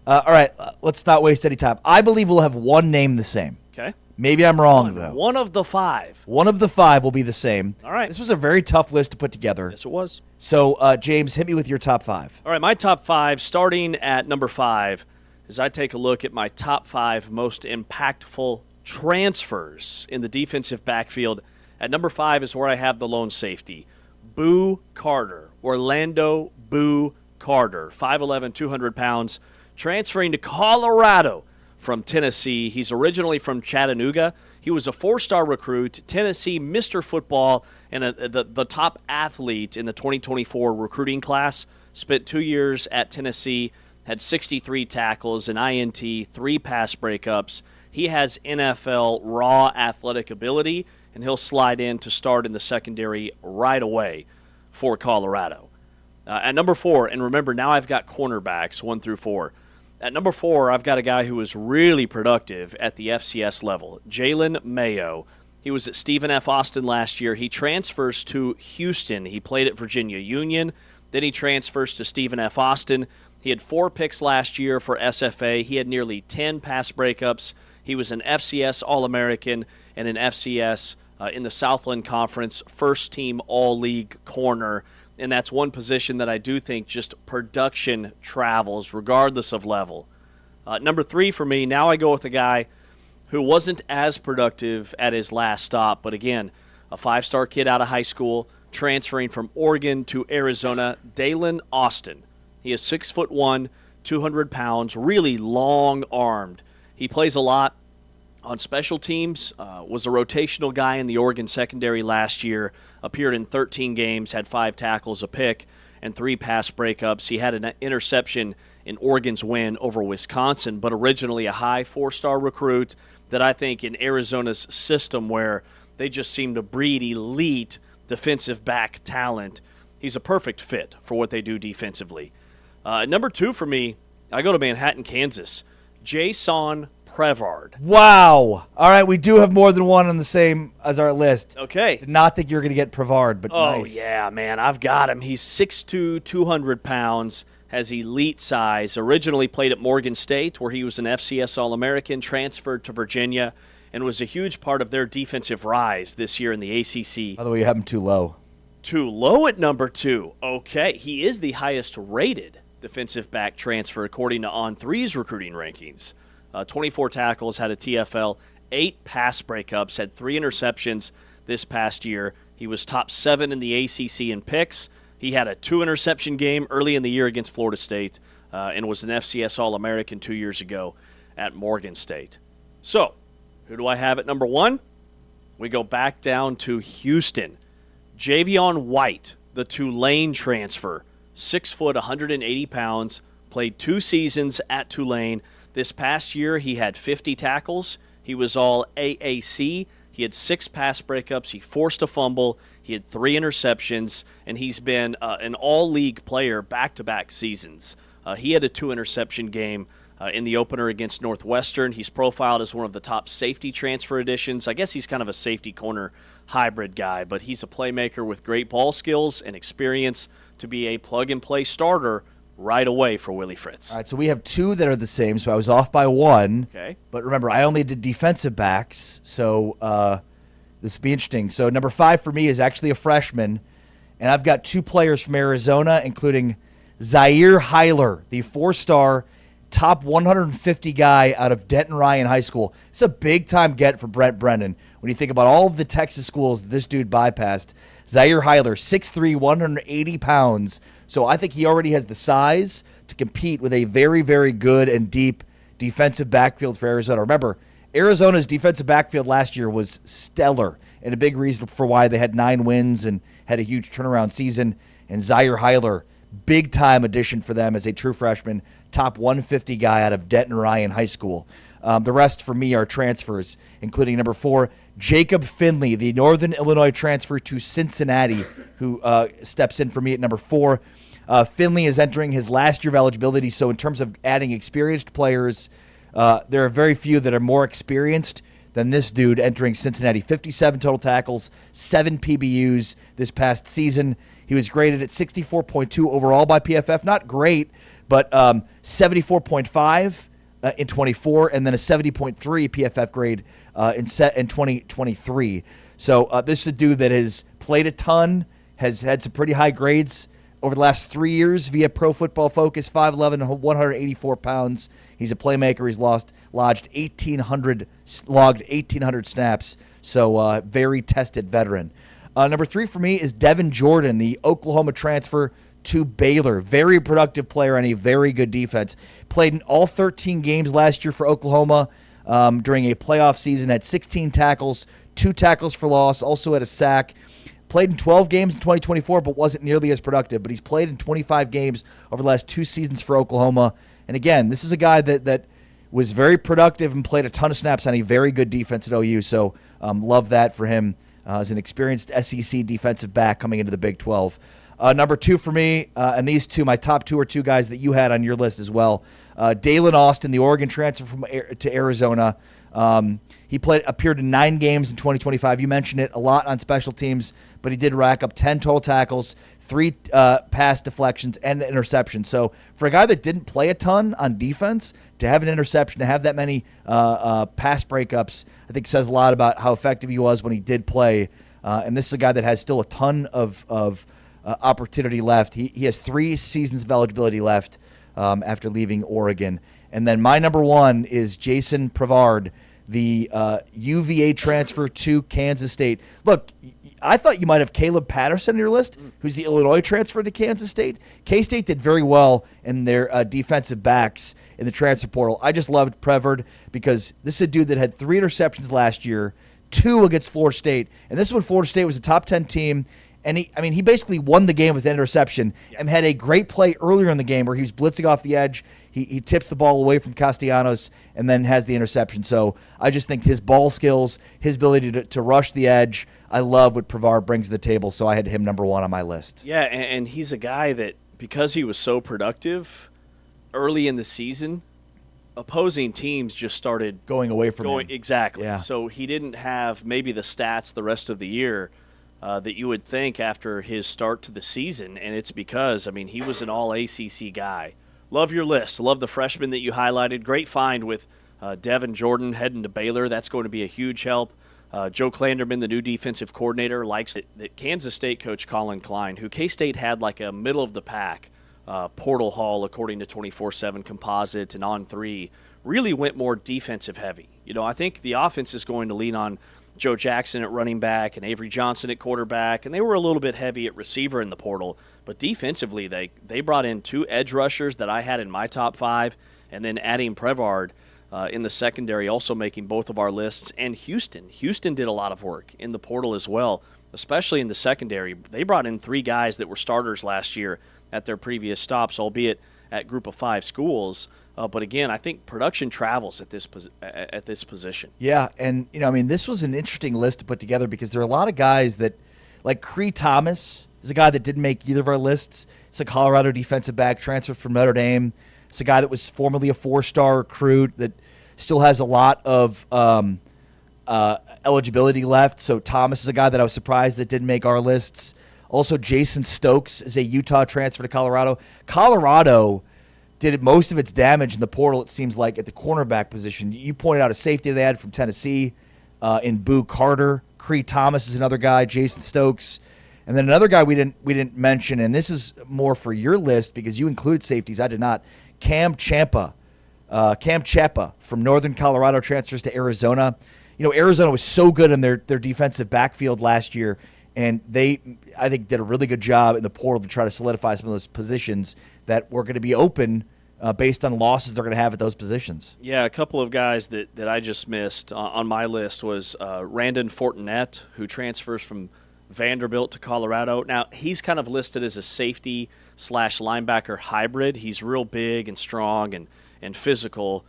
All right, let's not waste any time. I believe we'll have one name the same. Okay. Maybe I'm wrong, though. One of the 5. One of the 5 will be the same. All right. This was a very tough list to put together. Yes, it was. So, James, hit me with your top 5. All right, my top 5, starting at number 5, as I take a look at my top 5 most impactful transfers in the defensive backfield. At number 5 is where I have the lone safety, Boo Carter, Orlando Boo Carter, 5'11", 200 pounds, transferring to Colorado from Tennessee. He's originally from Chattanooga. He was a 4-star recruit, Tennessee Mr. Football, and the top athlete in the 2024 recruiting class. Spent 2 years at Tennessee, had 63 tackles, an INT, 3 pass breakups. He has NFL raw athletic ability, and he'll slide in to start in the secondary right away for Colorado. At number 4, and remember, now I've got cornerbacks 1 through 4. At number 4, I've got a guy who was really productive at the FCS level, Jalen Mayo. He was at Stephen F. Austin last year. He transfers to Houston. He played at Virginia Union. Then he transfers to Stephen F. Austin. He had 4 picks last year for SFA. He had nearly 10 pass breakups. He was an FCS All-American and an FCS in the Southland Conference first-team All-League corner. And that's one position that I do think just production travels regardless of level. Number 3 for me, now I go with a guy who wasn't as productive at his last stop, but again, a 5-star kid out of high school, transferring from Oregon to Arizona, Dalen Austin. He is 6'1", 200 pounds, really long-armed. He plays a lot on special teams, was a rotational guy in the Oregon secondary last year, appeared in 13 games, had 5 tackles, a pick, and 3 pass breakups. He had an interception in Oregon's win over Wisconsin, but originally a high 4-star recruit that I think in Arizona's system where they just seem to breed elite defensive back talent, he's a perfect fit for what they do defensively. Number 2 for me, I go to Manhattan, Kansas. Jason Prevard. Wow. All right, we do have more than one on the same as our list. Okay. Did not think you were going to get Prevard, but nice. Oh, yeah, man, I've got him. He's 6'2", 200 pounds, has elite size, originally played at Morgan State where he was an FCS All-American, transferred to Virginia, and was a huge part of their defensive rise this year in the ACC. By the way, you have him too low. Too low at number 2. Okay, he is the highest rated defensive back transfer according to On3's recruiting rankings. 24 tackles, had a TFL, 8 pass breakups, had 3 interceptions this past year. He was top 7 in the ACC in picks. He had a 2-interception game early in the year against Florida State and was an FCS All-American 2 years ago at Morgan State. So, who do I have at number 1? We go back down to Houston. Javion White, the Tulane transfer, 6 foot, 180 pounds, played 2 seasons at Tulane. This past year, he had 50 tackles. He was all AAC. He had 6 pass breakups. He forced a fumble. He had 3 interceptions, and he's been an all-league player back-to-back seasons. He had a 2-interception game in the opener against Northwestern. He's profiled as one of the top safety transfer additions. I guess he's kind of a safety corner hybrid guy, but he's a playmaker with great ball skills and experience to be a plug-and-play starter right away for Willie Fritz. All right, so we have 2 that are the same, so I was off by 1. Okay. But remember, I only did defensive backs, so this will be interesting. So number 5 for me is actually a freshman, and I've got 2 players from Arizona, including Zaire Hyler, the 4-star top 150 guy out of Denton Ryan High School. It's a big-time get for Brent Brennan. When you think about all of the Texas schools that this dude bypassed, Zaire Hyler, 6'3", 180 pounds. So I think he already has the size to compete with a very, very good and deep defensive backfield for Arizona. Remember, Arizona's defensive backfield last year was stellar, and a big reason for why they had 9 wins and had a huge turnaround season. And Zaire Hyler big-time addition for them as a true freshman, top 150 guy out of Denton Ryan High School. The rest for me are transfers, including number 4, Jacob Finley, the Northern Illinois transfer to Cincinnati, who steps in for me at number 4. Finley is entering his last year of eligibility, so in terms of adding experienced players, there are very few that are more experienced than this dude entering Cincinnati. 57 total tackles, 7 PBUs this past season. He was graded at 64.2 overall by PFF. Not great, but 74.5 in 24, and then a 70.3 PFF grade in 2023. So this is a dude that has played a ton, has had some pretty high grades over the last 3 years via Pro Football Focus, 5'11", 184 pounds. He's a playmaker. He's logged 1,800 snaps, so very tested veteran. Number 3 for me is Devin Jordan, the Oklahoma transfer to Baylor. Very productive player on a very good defense. Played in all 13 games last year for Oklahoma during a playoff season. Had 16 tackles, 2 tackles for loss, also had a sack. Played in 12 games in 2024, but wasn't nearly as productive. But he's played in 25 games over the last 2 seasons for Oklahoma. And again, this is a guy that was very productive and played a ton of snaps on a very good defense at OU. So love that for him as an experienced SEC defensive back coming into the Big 12. Number 2 for me, and these two, my top 2 are 2 guys that you had on your list as well. Dalen Austin, the Oregon transfer to Arizona. He appeared in 9 games in 2025. You mentioned it a lot on special teams, but he did rack up 10 total tackles, 3 pass deflections, and an interception. So for a guy that didn't play a ton on defense, to have an interception, to have that many pass breakups, I think says a lot about how effective he was when he did play. And this is a guy that has still a ton of opportunity left. He has 3 seasons of eligibility left after leaving Oregon. And then my number 1 is Jason Prevard, the UVA transfer to Kansas State. Look, I thought you might have Caleb Patterson on your list, who's the Illinois transfer to Kansas State. K-State did very well in their defensive backs in the transfer portal. I just loved Prevard because this is a dude that had 3 interceptions last year, 2 against Florida State. And this is when Florida State was a top 10 team. And he basically won the game with an interception and had a great play earlier in the game where he was blitzing off the edge. He tips the ball away from Castellanos and then has the interception. So I just think his ball skills, his ability to rush the edge, I love what Prevard brings to the table. So I had him number 1 on my list. Yeah, and he's a guy that, because he was so productive early in the season, opposing teams just started going away from him. Exactly. Yeah. So he didn't have maybe the stats the rest of the year that you would think after his start to the season, and it's because, he was an all-ACC guy. Love your list. Love the freshman that you highlighted. Great find with Devin Jordan heading to Baylor. That's going to be a huge help. Joe Klanderman, the new defensive coordinator, likes it. That Kansas State coach Colin Klein, who K-State had like a middle-of-the-pack portal haul, according to 24/7 Composite and On3, really went more defensive heavy. I think the offense is going to lean on Joe Jackson at running back and Avery Johnson at quarterback, and they were a little bit heavy at receiver in the portal. But defensively, they brought in 2 edge rushers that I had in my top 5, and then adding Prevard in the secondary, also making both of our lists. And Houston did a lot of work in the portal as well, especially in the secondary. They brought in 3 guys that were starters last year at their previous stops, albeit at Group of 5 schools. But again, I think production travels at this position. Yeah, and this was an interesting list to put together because there are a lot of guys that, like Cree Thomas is a guy that didn't make either of our lists. It's a Colorado defensive back transfer from Notre Dame. It's a guy that was formerly a 4-star recruit that still has a lot of eligibility left. So Thomas is a guy that I was surprised that didn't make our lists. Also, Jason Stokes is a Utah transfer to Colorado. Colorado did most of its damage in the portal, it seems like, at the cornerback position. You pointed out a safety they had from Tennessee in Boo Carter. Cree Thomas is another guy. Jason Stokes. And then another guy we didn't mention, and this is more for your list because you included safeties. I did not. Cam Champa from Northern Colorado transfers to Arizona. Arizona was so good in their defensive backfield last year, and they, I think, did a really good job in the portal to try to solidify some of those positions that were going to be open based on losses they're going to have at those positions. Yeah, a couple of guys that I just missed on my list was Randon Fortinet, who transfers from Vanderbilt to Colorado. Now, he's kind of listed as a safety / linebacker hybrid. He's real big and strong and physical,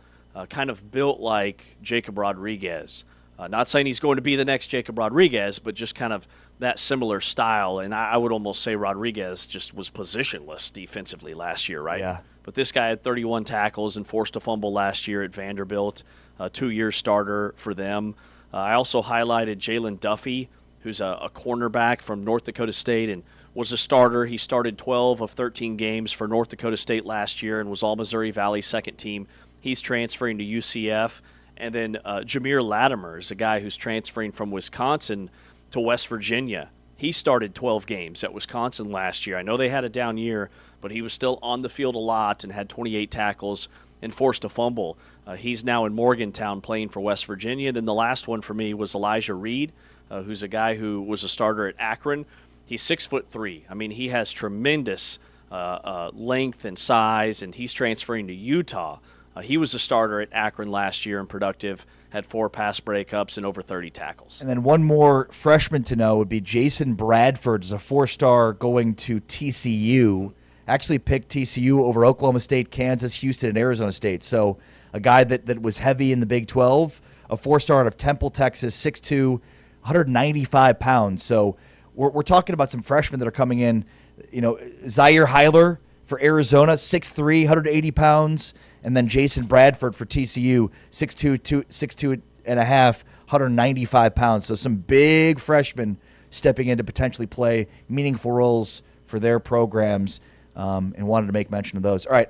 kind of built like Jacob Rodriguez. Not saying he's going to be the next Jacob Rodriguez, but just kind of that similar style. And I would almost say Rodriguez just was positionless defensively last year, right? Yeah. But this guy had 31 tackles and forced a fumble last year at Vanderbilt, a 2-year starter for them. I also highlighted Jalen Duffy, who's a cornerback from North Dakota State and was a starter. He started 12 of 13 games for North Dakota State last year and was all Missouri Valley second team. He's transferring to UCF. And then Jameer Latimer is a guy who's transferring from Wisconsin to West Virginia. He started 12 games at Wisconsin last year. I know they had a down year, but he was still on the field a lot and had 28 tackles and forced a fumble. He's now in Morgantown playing for West Virginia. Then the last one for me was Elijah Reed, who's a guy who was a starter at Akron. He's 6'3". I mean, he has tremendous length and size, and he's transferring to Utah. He was a starter at Akron last year and productive, had 4 pass breakups and over 30 tackles. And then one more freshman to know would be Jason Bradford, is a 4-star going to TCU. Actually picked TCU over Oklahoma State, Kansas, Houston, and Arizona State. So a guy that was heavy in the Big 12, a 4-star out of Temple, Texas, 6'2", 195 pounds. So we're talking about some freshmen that are coming in. You know, Zaire Heiler for Arizona, 6'3", 180 pounds. And then Jason Bradford for TCU, 6'2", and a half, 195 pounds. So some big freshmen stepping in to potentially play meaningful roles for their programs, and wanted to make mention of those. All right,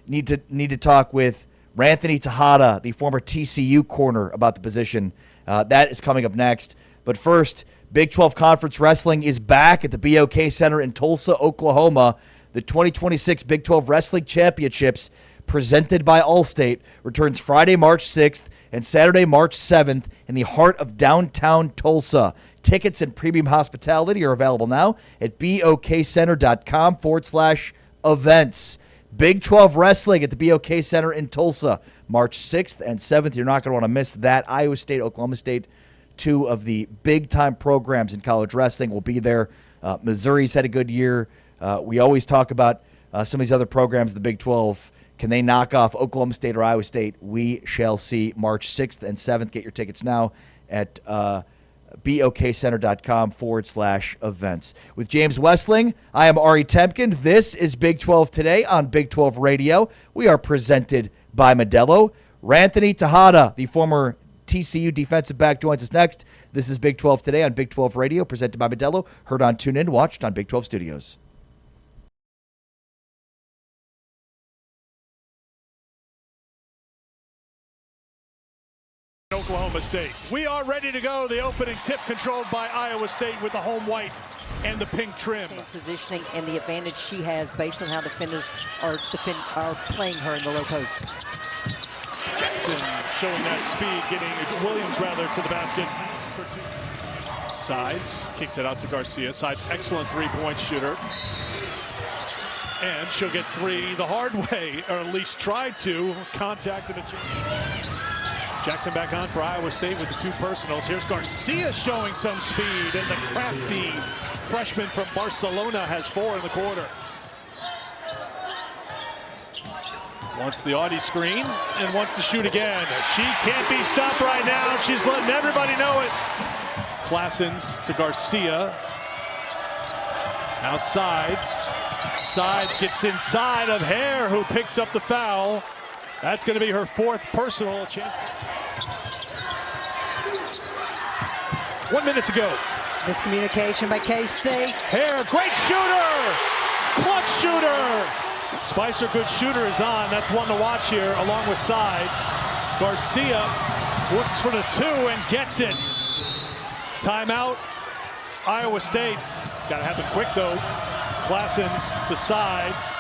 need to talk with Ranthony Tahada, the former TCU corner, about the position. That is coming up next. But first, Big 12 Conference Wrestling is back at the BOK Center in Tulsa, Oklahoma. The 2026 Big 12 Wrestling Championships, presented by Allstate, returns Friday, March 6th and Saturday, March 7th in the heart of downtown Tulsa. Tickets and premium hospitality are available now at bokcenter.com/events. Big 12 Wrestling at the BOK Center in Tulsa, March 6th and 7th. You're not going to want to miss that. Iowa State, Oklahoma State, 2 of the big-time programs in college wrestling will be there. Missouri's had a good year. We always talk about some of these other programs, the Big 12. Can they knock off Oklahoma State or Iowa State? We shall see March 6th and 7th. Get your tickets now at bokcenter.com/events. With James Westling, I am Ari Temkin. This is Big 12 Today on Big 12 Radio. We are presented by Modelo. Ranthony Tahada, the former TCU defensive back, joins us next. This is Big 12 Today on Big 12 Radio, presented by Modelo. Heard on TuneIn, watched on Big 12 Studios. Oklahoma State. We are ready to go. The opening tip controlled by Iowa State with the home white and the pink trim. Positioning and the advantage she has based on how defenders are playing her in the low post. Jackson showing that speed, getting Williams rather to the basket. Sides, kicks it out to Garcia. Sides, excellent three-point shooter. And she'll get 3 the hard way, or at least try to. Contact and a change. Jackson back on for Iowa State with the 2 personals. Here's Garcia showing some speed, and the crafty freshman from Barcelona has 4 in the quarter. Wants the Audi screen and wants to shoot again. She can't be stopped right now. She's letting everybody know it. Classens to Garcia. Now Sides. Sides gets inside of Hare, who picks up the foul. That's going to be her 4th personal chance. 1 minute to go. Miscommunication by K-State. Hare, great shooter! Clutch shooter! Spicer, good shooter, is on. That's one to watch here, along with Sides. Garcia looks for the 2 and gets it. Timeout, Iowa State's. Got to happen quick, though. Classens to Sides.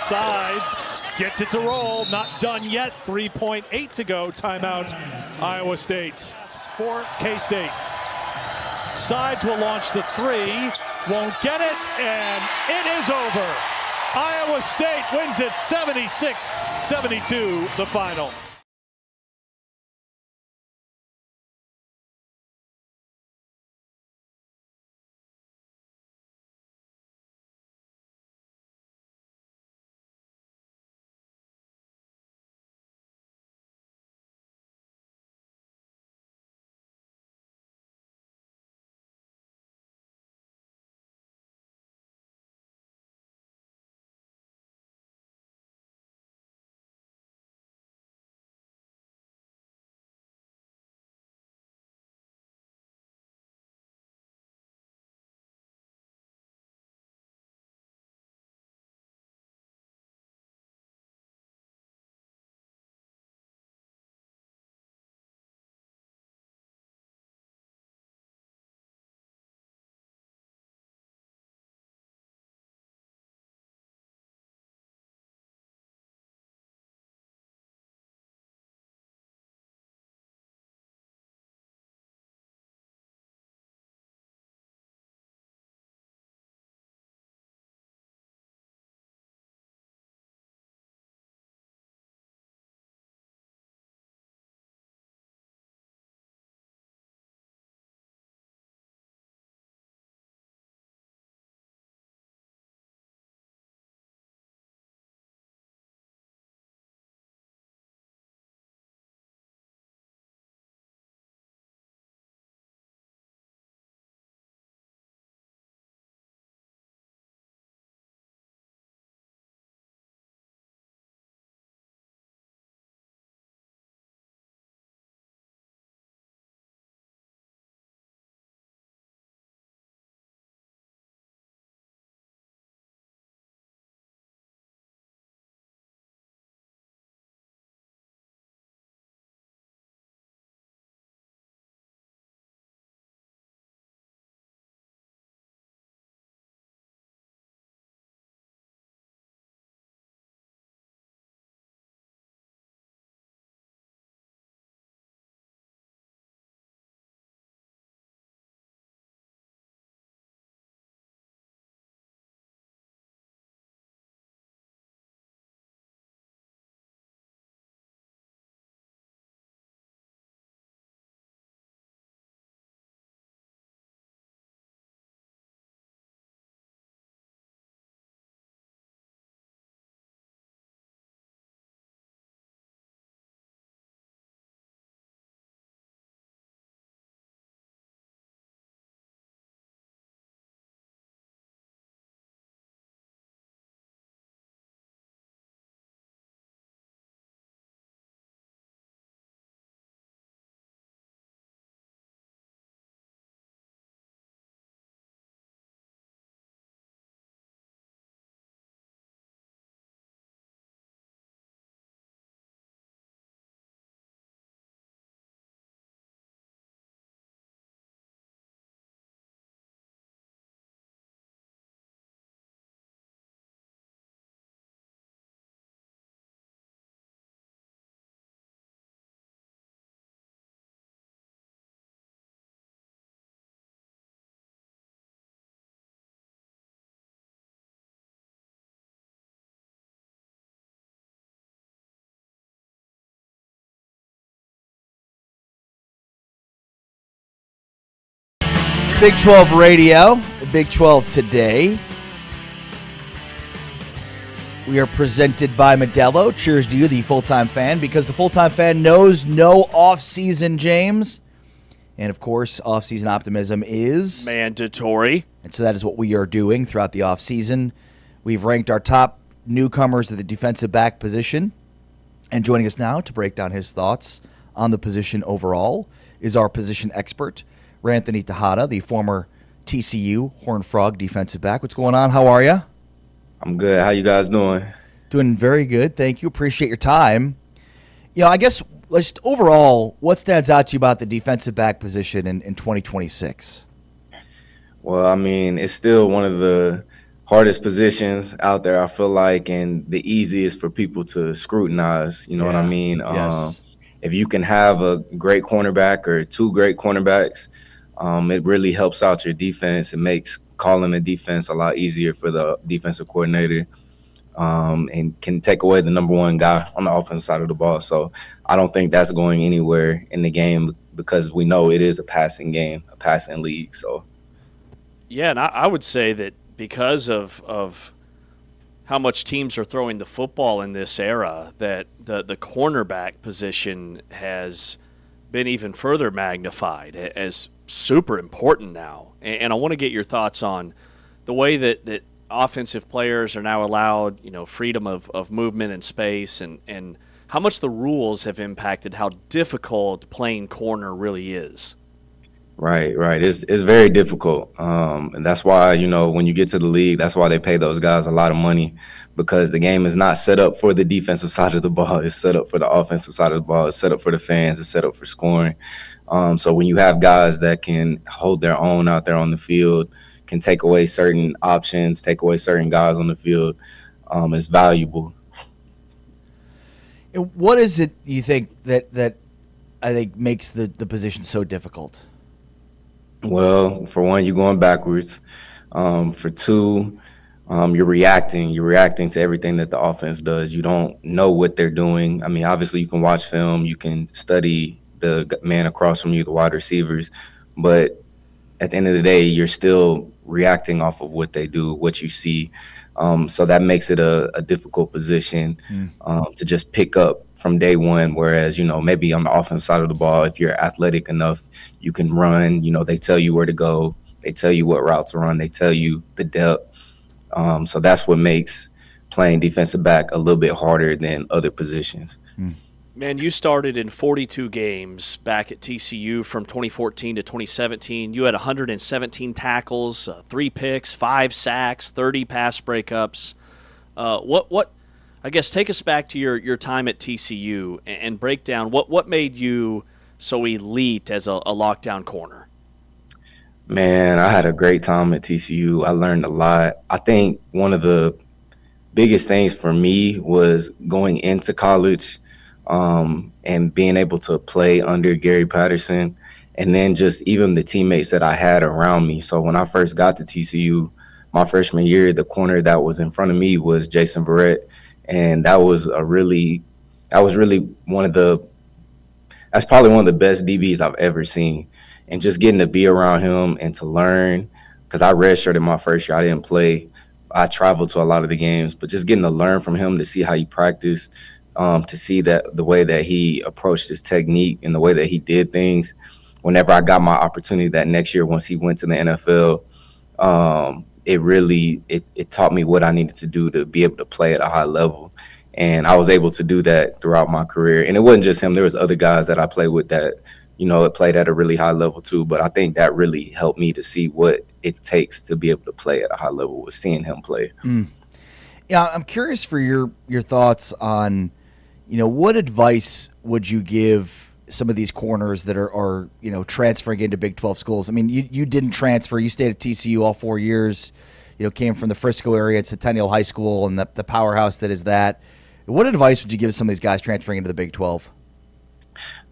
Sides gets it to roll. Not done yet. 3.8 to go. Timeout, Iowa State. For K-State. Sides will launch the 3. Won't get it, and it is over. Iowa State wins it 76-72, the final. Big 12 Radio, Big 12 Today. We are presented by Modelo. Cheers to you, the full-time fan, because the full-time fan knows no off-season, James. And, of course, off-season optimism is mandatory. And so that is what we are doing throughout the off-season. We've ranked our top newcomers at the defensive back position. And joining us now to break down his thoughts on the position overall is our position expert, Ranthony Tahada, the former TCU Horned Frog defensive back. What's going on? How are you? I'm good. How you guys doing? Doing very good. Thank you. Appreciate your time. I guess just overall, what stands out to you about the defensive back position in 2026? Well, I mean, it's still one of the hardest positions out there, I feel like, and the easiest for people to scrutinize. You know what I mean? Yes. If you can have a great cornerback or two great cornerbacks, it really helps out your defense. It makes calling the defense a lot easier for the defensive coordinator, and can take away the number one guy on the offensive side of the ball. So I don't think that's going anywhere in the game because we know it is a passing game, a passing league. So, yeah, and I would say that because of how much teams are throwing the football in this era, that the cornerback position has been even further magnified as super important now. And I want to get your thoughts on the way that offensive players are now allowed, freedom of movement and space, and how much the rules have impacted how difficult playing corner really is. Right. It's very difficult. And that's why, when you get to the league, that's why they pay those guys a lot of money, because the game is not set up for the defensive side of the ball. It's set up for the offensive side of the ball. It's set up for the fans. It's set up for scoring. So when you have guys that can hold their own out there on the field, can take away certain options, take away certain guys on the field, it's valuable. And what is it you think that I think makes the position so difficult? Well, for one, you're going backwards. For two, you're reacting to everything that the offense does. You don't know what they're doing. I mean, obviously you can watch film, you can study the man across from you, the wide receivers, but at the end of the day, you're still reacting off of what they do, what you see. So that makes it a difficult position to just pick up from day one. Whereas, maybe on the offensive side of the ball, if you're athletic enough, you can run. They tell you where to go. They tell you what route to run. They tell you the depth. So that's what makes playing defensive back a little bit harder than other positions. Man, you started in 42 games back at TCU from 2014 to 2017. You had 117 tackles, 3 picks, 5 sacks, 30 pass breakups. What? I guess take us back to your time at TCU and break down what made you so elite as a lockdown corner. Man, I had a great time at TCU. I learned a lot. I think one of the biggest things for me was going into college, and being able to play under Gary Patterson, and then just even the teammates that I had around me. So when I first got to TCU, my freshman year, the corner that was in front of me was Jason Verrett, and that's probably one of the best DBs I've ever seen. And just getting to be around him and to learn, because I redshirted my first year, I didn't play. I traveled to a lot of the games, but just getting to learn from him, to see how he practiced, to see that the way that he approached his technique and the way that he did things. Whenever I got my opportunity that next year, once he went to the NFL, it taught me what I needed to do to be able to play at a high level. And I was able to do that throughout my career. And it wasn't just him. There was other guys that I played with that, it played at a really high level too. But I think that really helped me to see what it takes to be able to play at a high level, was seeing him play. Yeah, I'm curious for your thoughts on, what advice would you give some of these corners that are transferring into Big 12 schools? I mean, you didn't transfer. You stayed at TCU all 4 years, came from the Frisco area at Centennial High School and the powerhouse that is that. What advice would you give some of these guys transferring into the Big 12?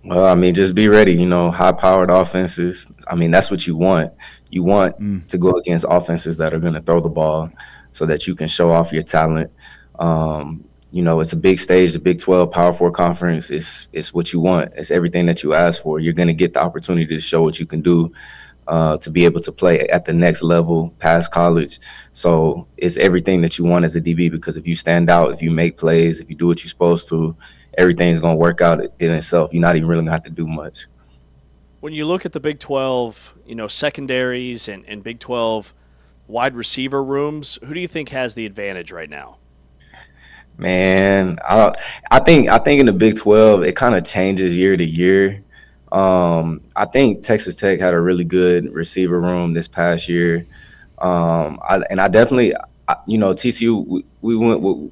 Well, I mean, just be ready, high-powered offenses. I mean, that's what you want. You want to go against offenses that are going to throw the ball so that you can show off your talent. It's a big stage, the Big 12 Power 4 conference. It's what you want. It's everything that you ask for. You're going to get the opportunity to show what you can do. to be able to play at the next level past college. So it's everything that you want as a DB, because if you stand out, if you make plays, if you do what you're supposed to, everything's going to work out in itself. You're not even really going to have to do much. When you look at the Big 12, secondaries and Big 12 wide receiver rooms, who do you think has the advantage right now? Man, I think in the Big 12, it kind of changes year to year. I think Texas Tech had a really good receiver room this past year. I definitely, TCU,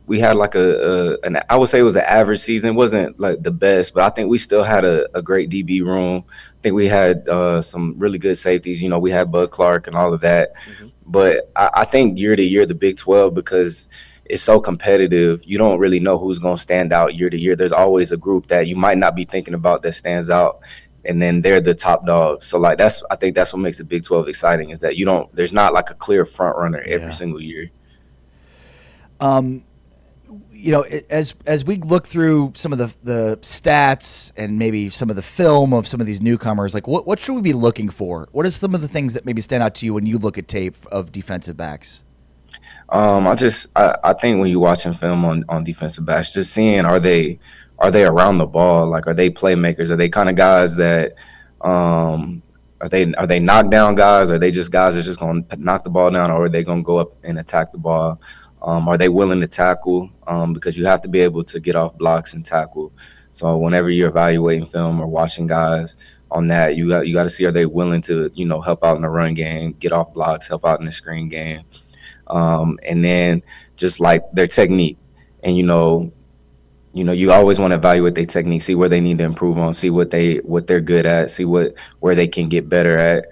we had like I would say it was an average season. It wasn't like the best, but I think we still had a great DB room. I think we had some really good safeties. We had Bud Clark and all of that. Mm-hmm. But I think year to year, the Big 12, because it's so competitive, you don't really know who's going to stand out year to year. There's always a group that you might not be thinking about that stands out, and then they're the top dog. So like I think that's what makes the Big 12 exciting, is that there's not like a clear front runner every single year. As we look through some of the stats and maybe some of the film of some of these newcomers, like what should we be looking for? What are some of the things that maybe stand out to you when you look at tape of defensive backs? I think when you're watching film on defensive backs, just seeing are they around the ball, like are they playmakers? Are they kind of guys that are they knockdown guys? Are they just guys that's just going to knock the ball down, or are they going to go up and attack the ball? Are they willing to tackle? Because you have to be able to get off blocks and tackle. So whenever you're evaluating film or watching guys on that, you got to see, are they willing to help out in the run game, get off blocks, help out in the screen game. And then just like their technique, and you always want to evaluate their technique, see where they need to improve on, see what they're good at, see where they can get better at,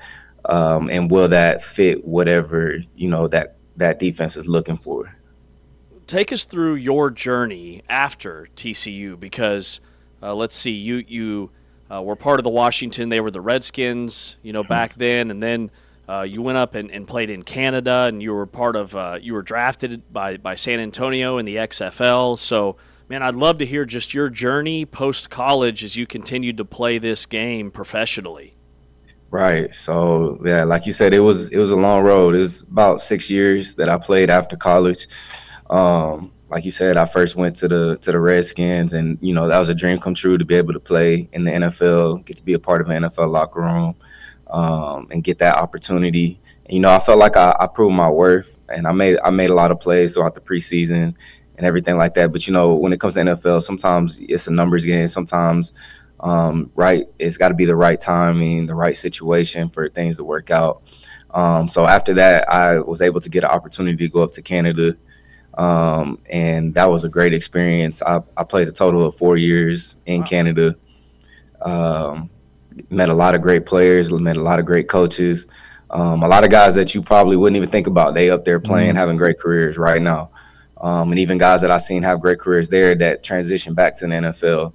and will that fit whatever that defense is looking for. Take us through your journey after TCU, because let's see, you were part of the Washington. They were the Redskins, back then, and then. You went up and played in Canada, and you were you were drafted by San Antonio in the XFL. So, man, I'd love to hear just your journey post-college as you continued to play this game professionally. Right. So, yeah, like you said, it was a long road. It was about 6 years that I played after college. Like you said, I first went to the Redskins, and, that was a dream come true to be able to play in the NFL, get to be a part of an NFL locker room. And get that opportunity. And, I felt like I proved my worth, and I made a lot of plays throughout the preseason and everything like that. But, when it comes to NFL, sometimes it's a numbers game. Sometimes, it's got to be the right timing, the right situation for things to work out. So after that, I was able to get an opportunity to go up to Canada, and that was a great experience. I played a total of 4 years in Canada. Met a lot of great players, met a lot of great coaches, a lot of guys that you probably wouldn't even think about. They up there playing, having great careers right now. And even guys that I've seen have great careers there that transition back to the NFL.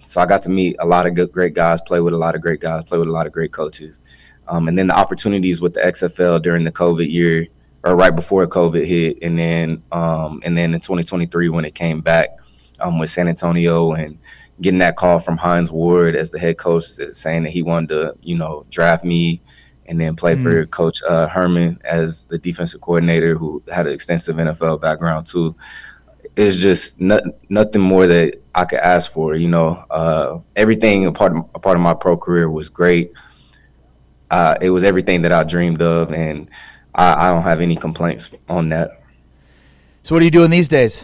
So I got to meet a lot of great guys, play with a lot of great guys, play with a lot of great coaches. And then the opportunities with the XFL during the COVID year, or right before COVID hit. And then in 2023, when it came back with San Antonio, and getting that call from Hines Ward as the head coach saying that he wanted to, draft me, and then play for Coach Herman as the defensive coordinator, who had an extensive NFL background too. It's just nothing more that I could ask for. Everything a part of my pro career was great. It was everything that I dreamed of, and I don't have any complaints on that. So what are you doing these days?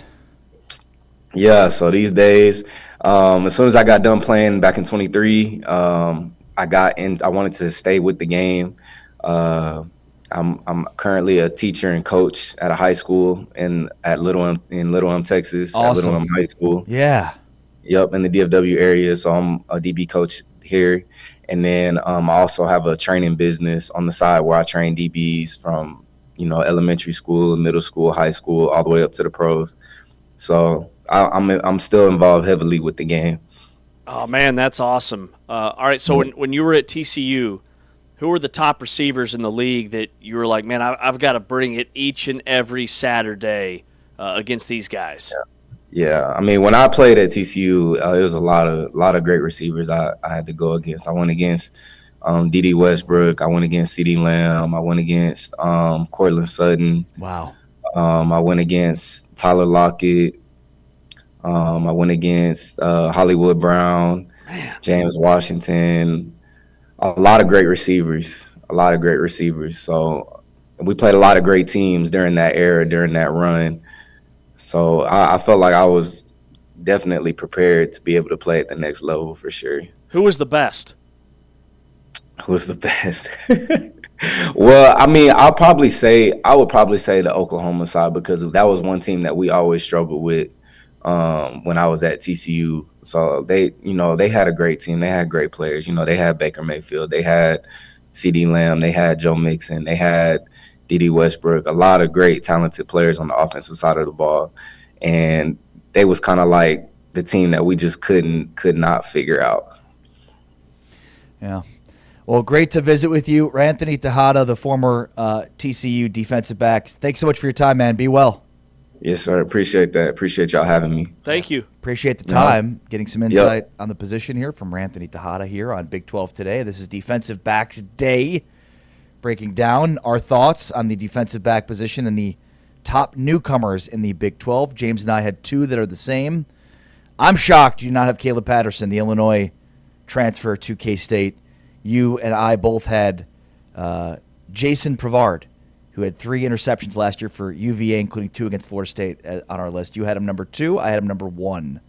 Yeah, so these days, as soon as I got done playing back in 23, I got in. I wanted to stay with the game. I'm currently a teacher and coach at a high school in Little Elm, Texas. Awesome. At Little Elm High School. Yeah. Yep, in the DFW area. So I'm a DB coach here, and then I also have a training business on the side where I train DBs from elementary school, middle school, high school, all the way up to the pros. So I'm still involved heavily with the game. Oh, man, that's awesome. All right, so when you were at TCU, who were the top receivers in the league that you were like, man, I've got to bring it each and every Saturday against these guys? Yeah, I mean, when I played at TCU, it was a lot of great receivers I had to go against. I went against D.D. Westbrook. I went against C.D. Lamb. I went against Cortland Sutton. Wow. I went against Tyler Lockett. I went against Hollywood Brown, James Washington. A lot of great receivers. So we played a lot of great teams during that era, during that run. So I felt like I was definitely prepared to be able to play at the next level for sure. Who was the best? Well, I mean, I would probably say the Oklahoma side, because that was one team that we always struggled with when I was at TCU. So they had a great team. They had great players. They had Baker Mayfield. They had C.D. Lamb. They had Joe Mixon. They had D.D. Westbrook. A lot of great, talented players on the offensive side of the ball. And they was kind of like the team that we just could not figure out. Yeah. Well, great to visit with you. Ranthony Tahada, the former TCU defensive back. Thanks so much for your time, man. Be well. Yes, sir. Appreciate that. Appreciate y'all having me. Thank you. Appreciate the time, getting some insight on the position here from Ranthony Tahada here on Big 12 Today. This is Defensive Backs Day, breaking down our thoughts on the defensive back position and the top newcomers in the Big 12. James and I had two that are the same. I'm shocked you do not have Caleb Patterson, the Illinois transfer to K-State. You and I both had Jason Prevard, who had 3 interceptions last year for UVA, including 2 against Florida State on our list. You had him number 2. I had him number 1.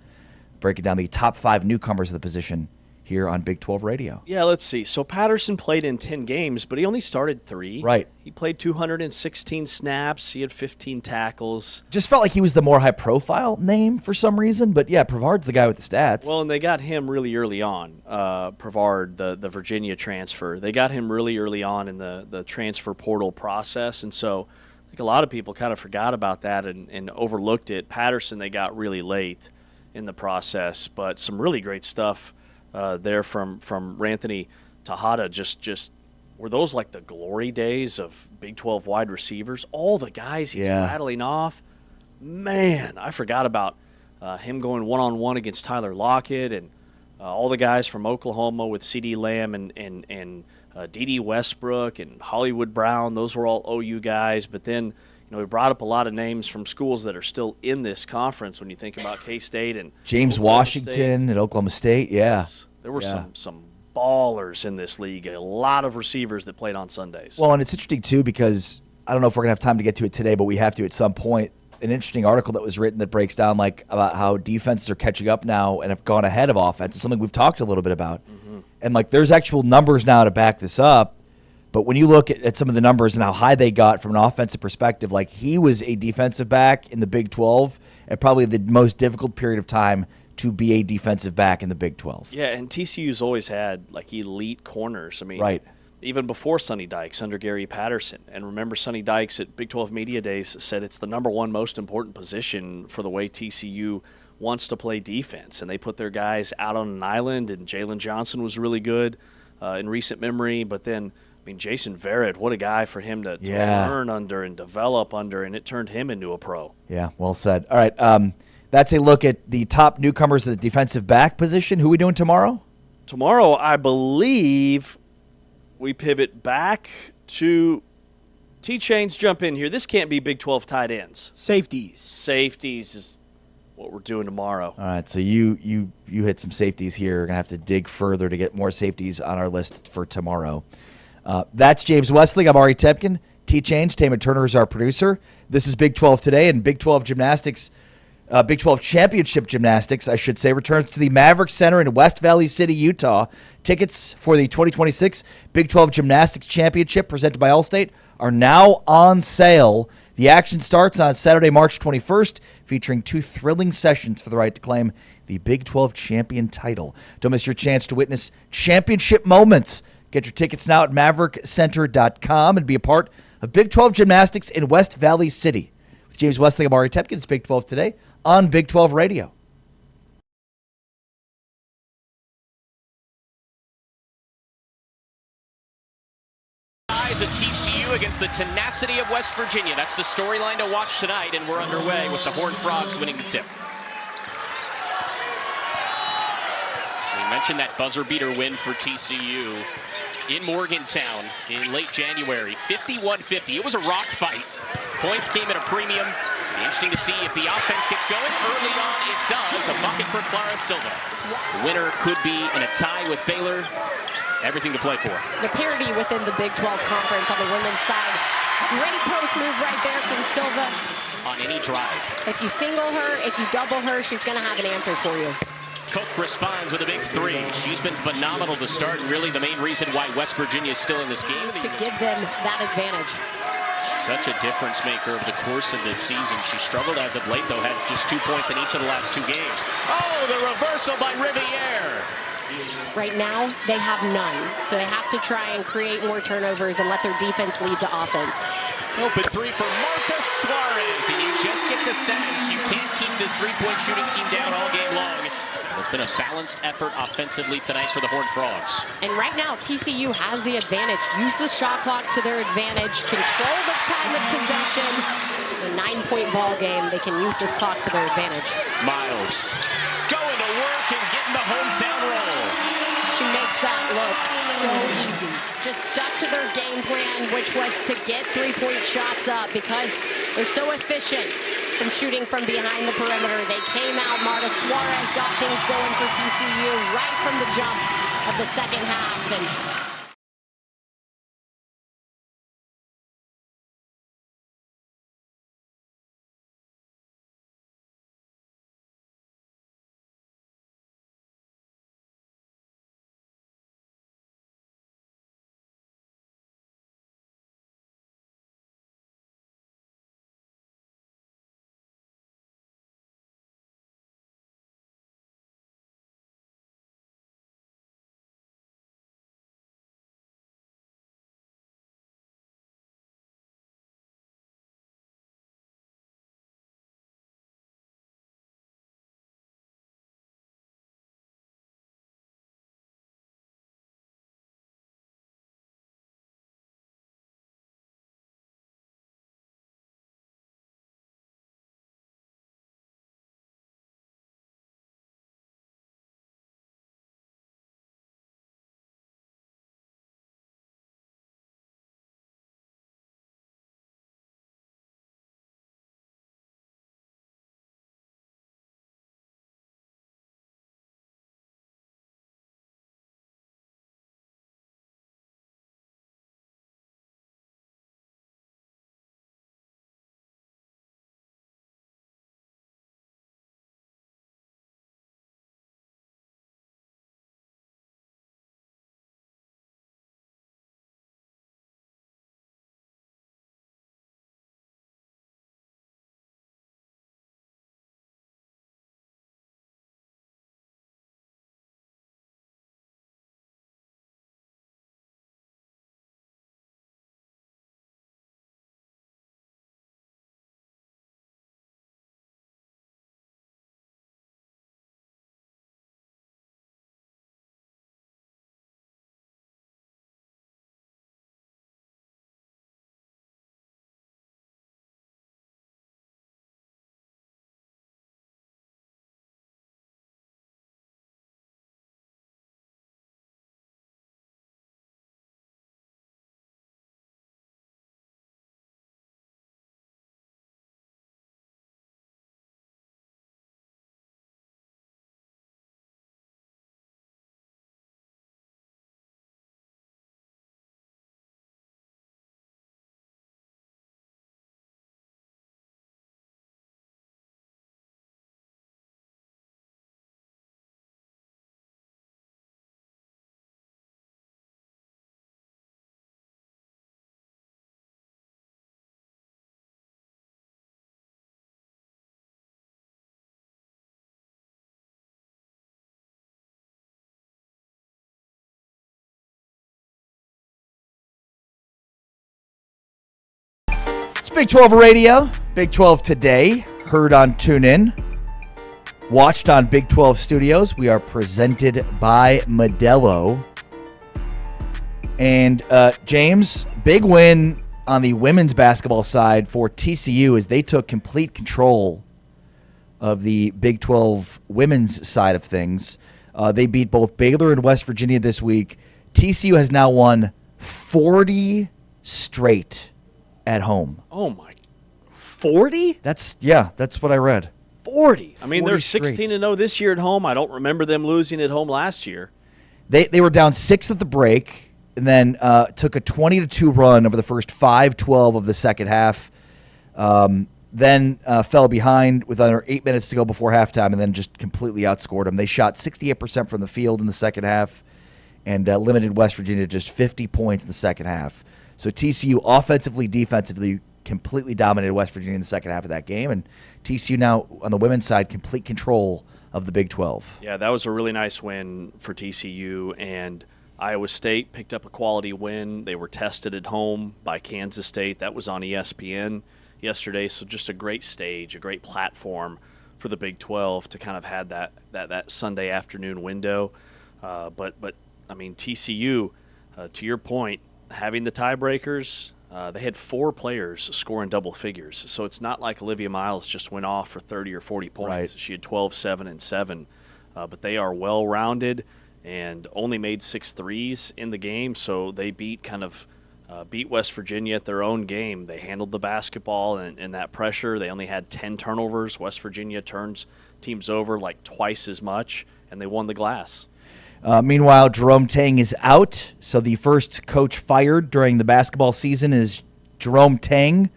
Breaking down the top 5 newcomers of the position here on Big 12 Radio. Yeah, let's see. So Patterson played in 10 games, but he only started 3. Right. He played 216 snaps. He had 15 tackles. Just felt like he was the more high-profile name for some reason, but yeah, Prevard's the guy with the stats. Well, and they got him really early on, Prevard, the Virginia transfer. They got him really early on in the transfer portal process, and so I think a lot of people kind of forgot about that and overlooked it. Patterson they got really late in the process, but some really great stuff there from Ranthony Tahada. Just were those like the glory days of Big 12 wide receivers? All the guys he's rattling off. Man, I forgot about him going one-on-one against Tyler Lockett and all the guys from Oklahoma with C.D. Lamb and D.D. Westbrook and Hollywood Brown. Those were all OU guys. But then, we brought up a lot of names from schools that are still in this conference when you think about K-State and James Oklahoma Washington State. at Oklahoma State. Yeah. Yes. There were some ballers in this league, a lot of receivers that played on Sundays. Well, and it's interesting, too, because I don't know if we're going to have time to get to it today, but we have to at some point. An interesting article that was written that breaks down about how defenses are catching up now and have gone ahead of offense. It's something we've talked a little bit about. Mm-hmm. And there's actual numbers now to back this up. But when you look at some of the numbers and how high they got from an offensive perspective, he was a defensive back in the Big 12 at probably the most difficult period of time to be a defensive back in the Big 12. Yeah, and TCU's always had elite corners. I mean, right. Even before Sonny Dykes under Gary Patterson. And remember, Sonny Dykes at Big 12 Media Days said it's the number 1 most important position for the way TCU wants to play defense. And they put their guys out on an island, and Jalen Johnson was really good in recent memory. But then, Jason Verrett, what a guy for him to learn under and develop under, and it turned him into a pro. Yeah, well said. All right, that's a look at the top newcomers at the defensive back position. Who are we doing tomorrow? Tomorrow, I believe we pivot back to T-Chains. Jump in here. This can't be Big 12 tight ends. Safeties is what we're doing tomorrow. All right, so you hit some safeties here. We're going to have to dig further to get more safeties on our list for tomorrow. That's James Westling. I'm Ari Tepkin. T-Chains. Taman Turner is our producer. This is Big 12 Today, and Big 12 Gymnastics, Big 12 Championship Gymnastics, I should say, returns to the Maverick Center in West Valley City, Utah. Tickets for the 2026 Big 12 Gymnastics Championship presented by Allstate are now on sale. The action starts on Saturday, March 21st, featuring 2 thrilling sessions for the right to claim the Big 12 champion title. Don't miss your chance to witness championship moments. Get your tickets now at maverickcenter.com and be a part of Big 12 Gymnastics in West Valley City. With James Westling, Amari Tepkin, it's Big 12 Today on Big 12 Radio. Eyes at TCU against the tenacity of West Virginia. That's the storyline to watch tonight, and we're underway with the Horned Frogs winning the tip. We mentioned that buzzer beater win for TCU in Morgantown in late January. 51-50. It was a rock fight. Points came at a premium. Interesting to see if the offense gets going. Early on, it does. A bucket for Clara Silva. The winner could be in a tie with Baylor. Everything to play for. The parity within the Big 12 Conference on the women's side. Great post move right there from Silva. On any drive. If you single her, if you double her, she's going to have an answer for you. Cook responds with a big three. She's been phenomenal to start, and really the main reason why West Virginia is still in this game. To give them that advantage. Such a difference maker over the course of this season. She struggled as of late, though, had just 2 points in each of the last 2 games. Oh, the reversal by Riviere. Right now, they have none. So they have to try and create more turnovers and let their defense lead to offense. Open three for Marta Suarez, and you just get the sense you can't keep this three-point shooting team down all game long. It's been a balanced effort offensively tonight for the Horned Frogs. And right now, TCU has the advantage. Use the shot clock to their advantage. Control the time of possession. A 9-point ball game. They can use this clock to their advantage. Miles going to work and getting the hometown roll. She makes that look so easy. Just stuck to their game plan, which was to get 3-point shots up because they're so efficient from shooting from behind the perimeter. They came out. Marta Suarez got things going for TCU right from the jump of the second half. And Big 12 Radio, Big 12 Today, heard on TuneIn, watched on Big 12 Studios. We are presented by Modelo. And James, big win on the women's basketball side for TCU as they took complete control of the Big 12 women's side of things. They beat both Baylor and West Virginia this week TCU has now won 40 straight at home. Oh, my. 40? That's what I read. 40. I mean, 40 they're straight. 16-0 this year at home. I don't remember them losing at home last year. They were down 6 at the break and then took a 20-2 run over the first 5-12 of the second half. Then fell behind with under 8 minutes to go before halftime and then just completely outscored them. They shot 68% from the field in the second half and limited West Virginia to just 50 points in the second half. So TCU offensively, defensively, completely dominated West Virginia in the second half of that game. And TCU now, on the women's side, complete control of the Big 12. Yeah, that was a really nice win for TCU, and Iowa State picked up a quality win. They were tested at home by Kansas State. That was on ESPN yesterday, so just a great stage, a great platform for the Big 12 to kind of have that Sunday afternoon window. But I mean, TCU, to your point, having the tiebreakers, they had 4 players scoring double figures. So it's not like Olivia Miles just went off for 30 or 40 points. Right. She had 12, 7, and 7. But they are well-rounded and only made 6 threes in the game. So they beat West Virginia at their own game. They handled the basketball and that pressure. They only had 10 turnovers. West Virginia turns teams over like twice as much, and they won the glass. Meanwhile, Jerome Tang is out, so the first coach fired during the basketball season is Jerome Tang,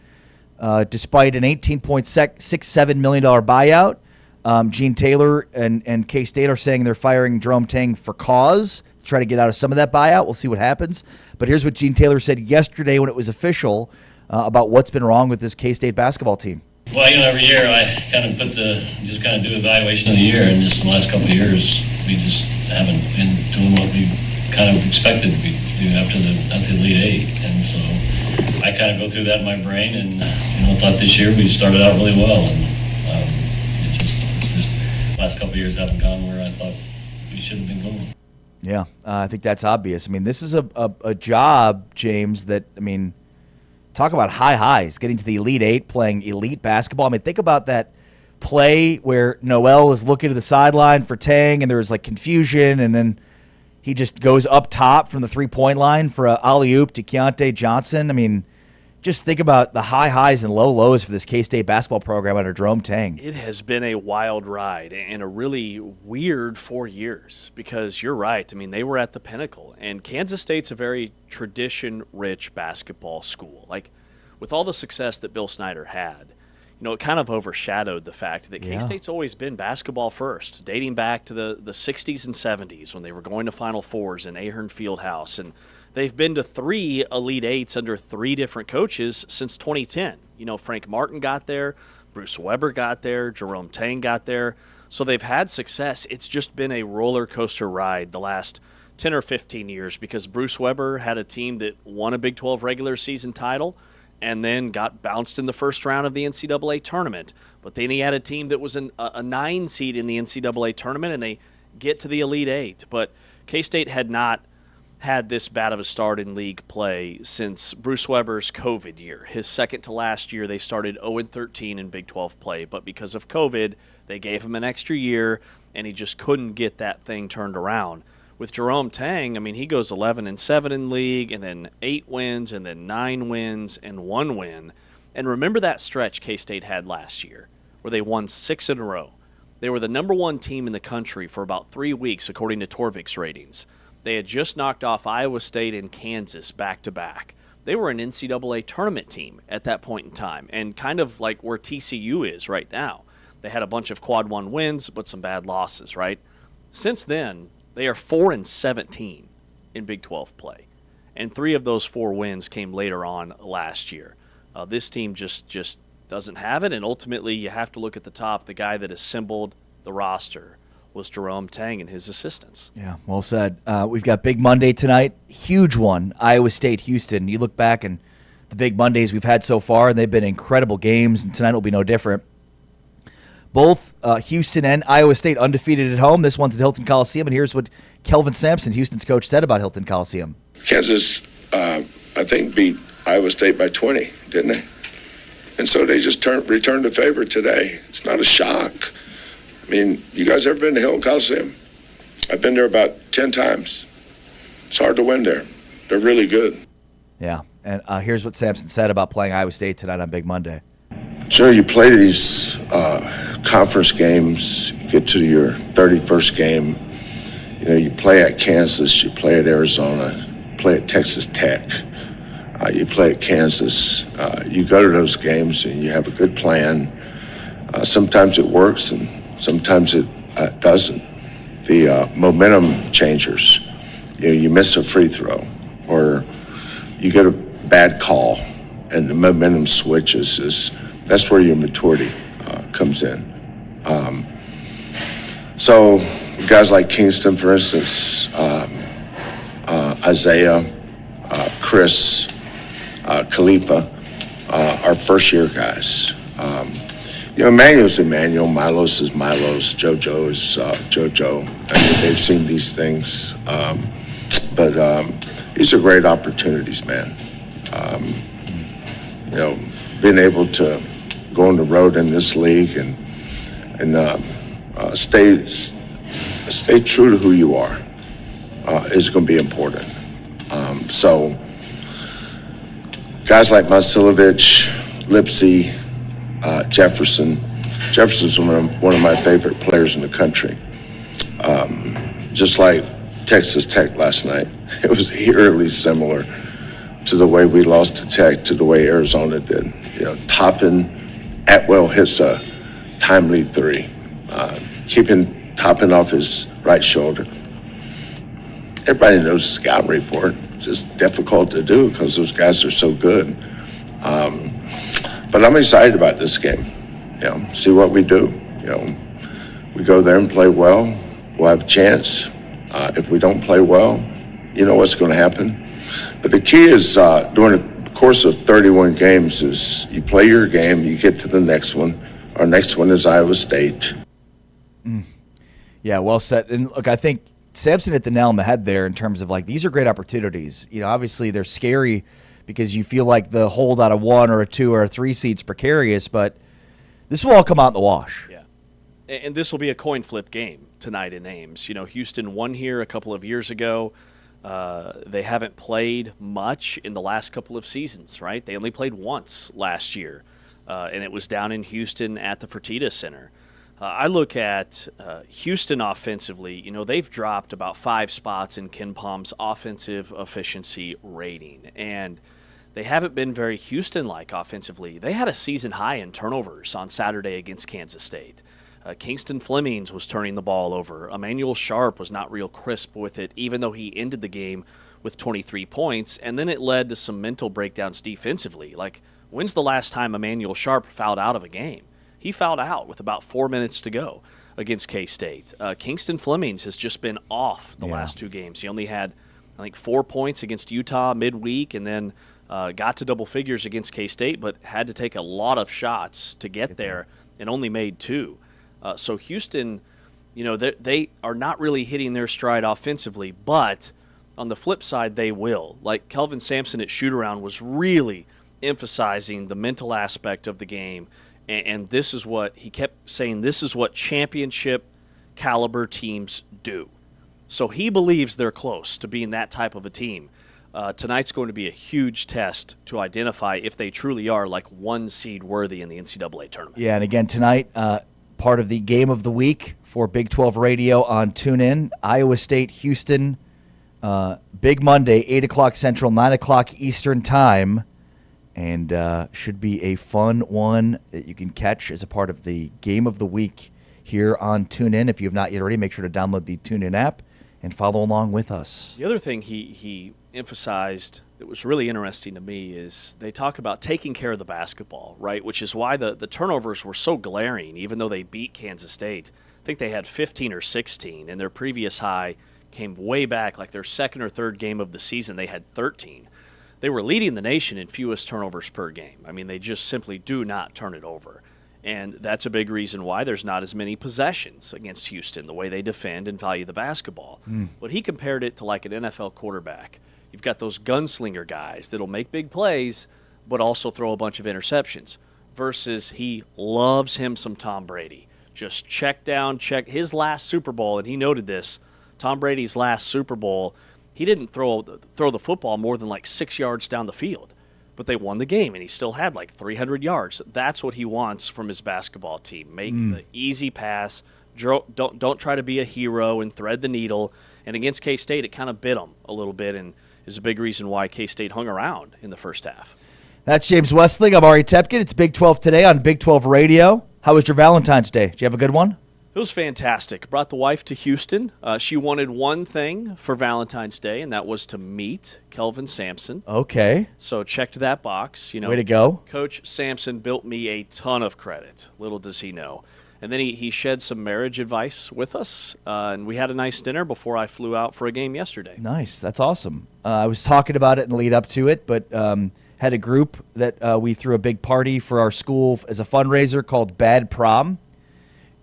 despite an $18.67 million buyout. Gene Taylor and K-State are saying they're firing Jerome Tang for cause, to try to get out of some of that buyout. We'll see what happens. But here's what Gene Taylor said yesterday when it was official about what's been wrong with this K-State basketball team. Well, every year I kind of do evaluation of the year, and just in the last couple of years, we just haven't been doing what we kind of expected to do after the Elite Eight. And so I kind of go through that in my brain, and thought this year we started out really well, and it's just last couple of years haven't gone where I thought we should have been going. Yeah, I think that's obvious. I mean, this is a job, James, that, talk about high highs, getting to the Elite Eight, playing elite basketball. think about that play where Noel is looking to the sideline for Tang, and there was confusion, and then he just goes up top from the three-point line for an alley-oop to Keontae Johnson. Just think about the high highs and low lows for this K-State basketball program under Jerome Tang. It has been a wild ride and a really weird 4 years because you're right. They were at the pinnacle, and Kansas State's a very tradition-rich basketball school. With all the success that Bill Snyder had, it kind of overshadowed the fact that K-State's always been basketball first, dating back to the 60s and 70s when they were going to Final Fours in Ahern Fieldhouse. And they've been to 3 Elite Eights under 3 different coaches since 2010. Frank Martin got there, Bruce Weber got there, Jerome Tang got there. So they've had success. It's just been a roller coaster ride the last 10 or 15 years because Bruce Weber had a team that won a Big 12 regular season title and then got bounced in the first round of the NCAA tournament. But then he had a team that was a 9 seed in the NCAA tournament, and they get to the Elite Eight. But K-State had not had this bad of a start in league play since Bruce Weber's COVID year. His second to last year, they started 0-13 in Big 12 play. But because of COVID, they gave him an extra year, and he just couldn't get that thing turned around. With Jerome Tang, he goes 11-7 in league, and then 8 wins, and then 9 wins, and 1 win. And remember that stretch K-State had last year, where they won 6 in a row. They were the number 1 team in the country for about 3 weeks, according to Torvik's ratings. They had just knocked off Iowa State and Kansas back-to-back. They were an NCAA tournament team at that point in time, and kind of like where TCU is right now. They had a bunch of quad 1 wins, but some bad losses, right? Since then, they are 4-17 in Big 12 play, and 3 of those 4 wins came later on last year. This team just doesn't have it, and ultimately you have to look at the top. The guy that assembled the roster was Jerome Tang and his assistants. Yeah, well said. We've got Big Monday tonight, huge one, Iowa State, Houston. You look back and the Big Mondays we've had so far, and they've been incredible games, and tonight will be no different. Both Houston and Iowa State undefeated at home. This one's at Hilton Coliseum, and here's what Kelvin Sampson, Houston's coach, said about Hilton Coliseum. Kansas, I think, beat Iowa State by 20, didn't they? And so they just returned the favor today. It's not a shock. You guys ever been to Hilton Coliseum? I've been there about 10 times. It's hard to win there. They're really good. Yeah, and here's what Sampson said about playing Iowa State tonight on Big Monday. So you play these conference games, you get to your 31st game, you play at Kansas, you play at Arizona, play at Texas Tech, you play at Kansas. You go to those games and you have a good plan. Sometimes it works and sometimes it doesn't. The momentum changers. You miss a free throw or you get a bad call and the momentum switches. That's where your maturity comes in. So guys like Kingston, for instance, Isaiah, Chris, Khalifa, are first-year guys. Emmanuel's Emmanuel, Milos is Milos, JoJo is JoJo. I mean, they've seen these things. But these are great opportunities, man. Being able to go on the road in this league and stay true to who you are is going to be important. So guys like Masilovic, Lipsy, Jefferson. Jefferson's one of my favorite players in the country. Just like Texas Tech last night, it was eerily similar to the way we lost to Tech, to the way Arizona did. Atwell hits a timely three, keeping Toppin off his right shoulder. Everybody knows the scouting report. Just difficult to do because those guys are so good. But I'm excited about this game. See what we do. We go there and play well, we'll have a chance. If we don't play well, you know what's going to happen. But the key is during the course of 31 games is you play your game, you get to the next one. Our next one is Iowa State. Yeah, well said. And look, I think Sampson hit the nail on the head there in terms of these are great opportunities. Obviously they're scary because you feel like the hold out of 1 or a 2 or a 3 seed's precarious, but this will all come out in the wash. Yeah. And this will be a coin flip game tonight in Ames. Houston won here a couple of years ago. They haven't played much in the last couple of seasons, right? They only played once last year, and it was down in Houston at the Fertitta Center. I look at Houston offensively. They've dropped about 5 spots in Ken Palm's offensive efficiency rating, and they haven't been very Houston-like offensively. They had a season high in turnovers on Saturday against Kansas State. Kingston Flemings was turning the ball over. Emmanuel Sharp was not real crisp with it, even though he ended the game with 23 points, and then it led to some mental breakdowns defensively. When's the last time Emmanuel Sharp fouled out of a game? He fouled out with about 4 minutes to go against K-State. Kingston Flemings has just been off the last 2 games. He only had, 4 points against Utah midweek and then got to double figures against K-State, but had to take a lot of shots to get there and only made 2. So Houston, they are not really hitting their stride offensively, but on the flip side, they will. Kelvin Sampson at shoot-around was really emphasizing the mental aspect of the game, and this is what he kept saying, this is what championship caliber teams do. So he believes they're close to being that type of a team. Tonight's going to be a huge test to identify if they truly are 1 seed worthy in the NCAA tournament. Yeah, and again tonight, part of the game of the week for Big 12 Radio on TuneIn, Iowa State, Houston, Big Monday, 8 o'clock Central, 9 o'clock Eastern Time, and should be a fun one that you can catch as a part of the game of the week here on TuneIn. If you have not yet already, make sure to download the TuneIn app and follow along with us. The other thing he emphasized that was really interesting to me is they talk about taking care of the basketball, right, which is why the turnovers were so glaring, even though they beat Kansas State. I think they had 15 or 16, and their previous high came way back, their second or third game of the season, they had 13. They were leading the nation in fewest turnovers per game. I mean, they just simply do not turn it over. And that's a big reason why there's not as many possessions against Houston, the way they defend and value the basketball. But he compared it to an NFL quarterback. You've got those gunslinger guys that'll make big plays but also throw a bunch of interceptions, versus he loves him some Tom Brady. Just check his last Super Bowl, and he noted this, Tom Brady's last Super Bowl, he didn't throw the football more than like 6 yards down the field. But they won the game, and he still had like 300 yards. That's what he wants from his basketball team. Make the easy pass. Don't try to be a hero and thread the needle. And against K-State, it kind of bit them a little bit and is a big reason why K-State hung around in the first half. That's James Westling. I'm Ari Tepkin. It's Big 12 today on Big 12 Radio. How was your Valentine's Day? Did you have a good one? It was fantastic. Brought the wife to Houston. She wanted one thing for Valentine's Day, and that was to meet Kelvin Sampson. Okay. So checked that box. Way to go. Coach Sampson built me a ton of credit. Little does he know. And then he shared some marriage advice with us, and we had a nice dinner before I flew out for a game yesterday. Nice. That's awesome. I was talking about it in the lead up to it, but had a group that we threw a big party for our school as a fundraiser called Bad Prom.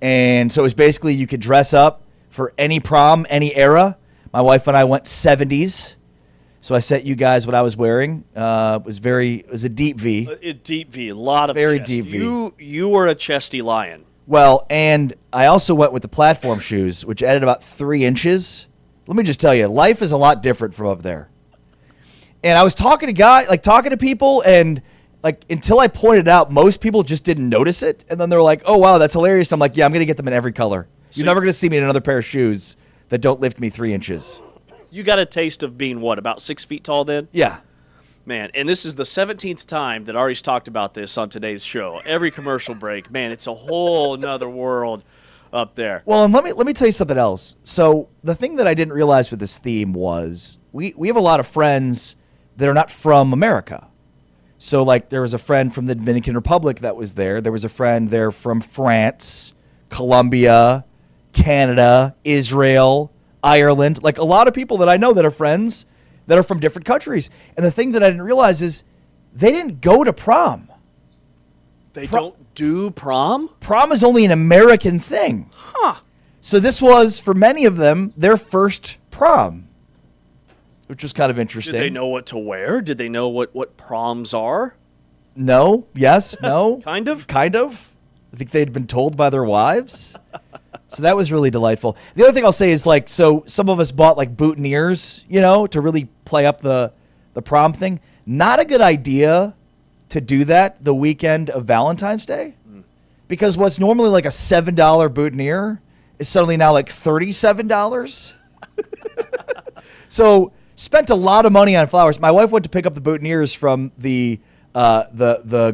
And so it was basically you could dress up for any prom, any era. My wife and I went 70s. So I sent you guys what I was wearing. It was a deep V. A deep V, a lot of very chest. deep V. You were a chesty lion. Well, and I also went with the platform shoes, which added about 3 inches. Let me just tell you, life is a lot different from up there. And I was talking to people, and until I pointed out, most people just didn't notice it. And then they're like, oh, wow, that's hilarious. I'm like, yeah, I'm going to get them in every color. You're never going to see me in another pair of shoes that don't lift me 3 inches. You got a taste of being, what, about 6 feet tall then? Yeah. Man, and this is the 17th time that Ari's talked about this on today's show. Every commercial break, man, it's a whole nother world up there. Well, and let me tell you something else. So the thing that I didn't realize with this theme was we have a lot of friends that are not from America. So, there was a friend from the Dominican Republic that was there. There was a friend there from France, Colombia, Canada, Israel, Ireland. A lot of people that I know that are friends that are from different countries. And the thing that I didn't realize is they didn't go to prom. They don't do prom? Prom is only an American thing. Huh. So this was, for many of them, their first prom, which was kind of interesting. Did they know what to wear? Did they know what proms are? No. Yes. No. Kind of? Kind of. I think they'd been told by their wives. So that was really delightful. The other thing I'll say is so some of us bought boutonnieres, to really play up the prom thing. Not a good idea to do that the weekend of Valentine's Day, because what's normally a $7 boutonniere is suddenly now $37. So spent a lot of money on flowers. My wife went to pick up the boutonnieres from the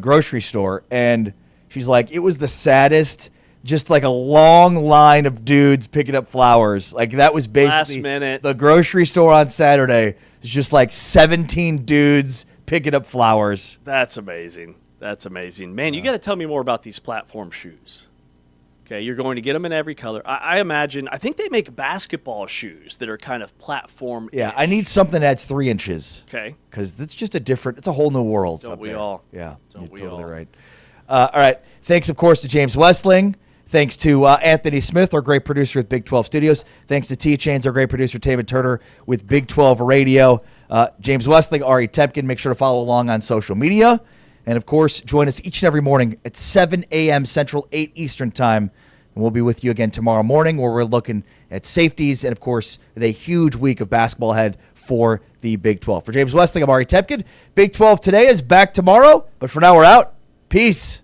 grocery store, and she's like, it was the saddest. Just a long line of dudes picking up flowers. That was basically last minute. The grocery store on Saturday. It's just 17 dudes picking up flowers. That's amazing. That's amazing. Man, you got to tell me more about these platform shoes. Okay, you're going to get them in every color. I think they make basketball shoes that are kind of platform. Yeah, I need something that's 3 inches. Okay. Because it's just it's a whole new world. Don't up we there. all? Yeah, Don't we totally all? right. All right. Thanks, of course, to James Westling. Thanks to Anthony Smith, our great producer with Big 12 Studios. Thanks to T-Chains, our great producer, Taman Turner, with Big 12 Radio. James Westling, Ari Tepkin. Make sure to follow along on social media. And, of course, join us each and every morning at 7 a.m. Central, 8 Eastern Time. And we'll be with you again tomorrow morning, where we're looking at safeties and, of course, a huge week of basketball ahead for the Big 12. For James Westling, I'm Ari Tepkin. Big 12 today is back tomorrow. But for now, we're out. Peace.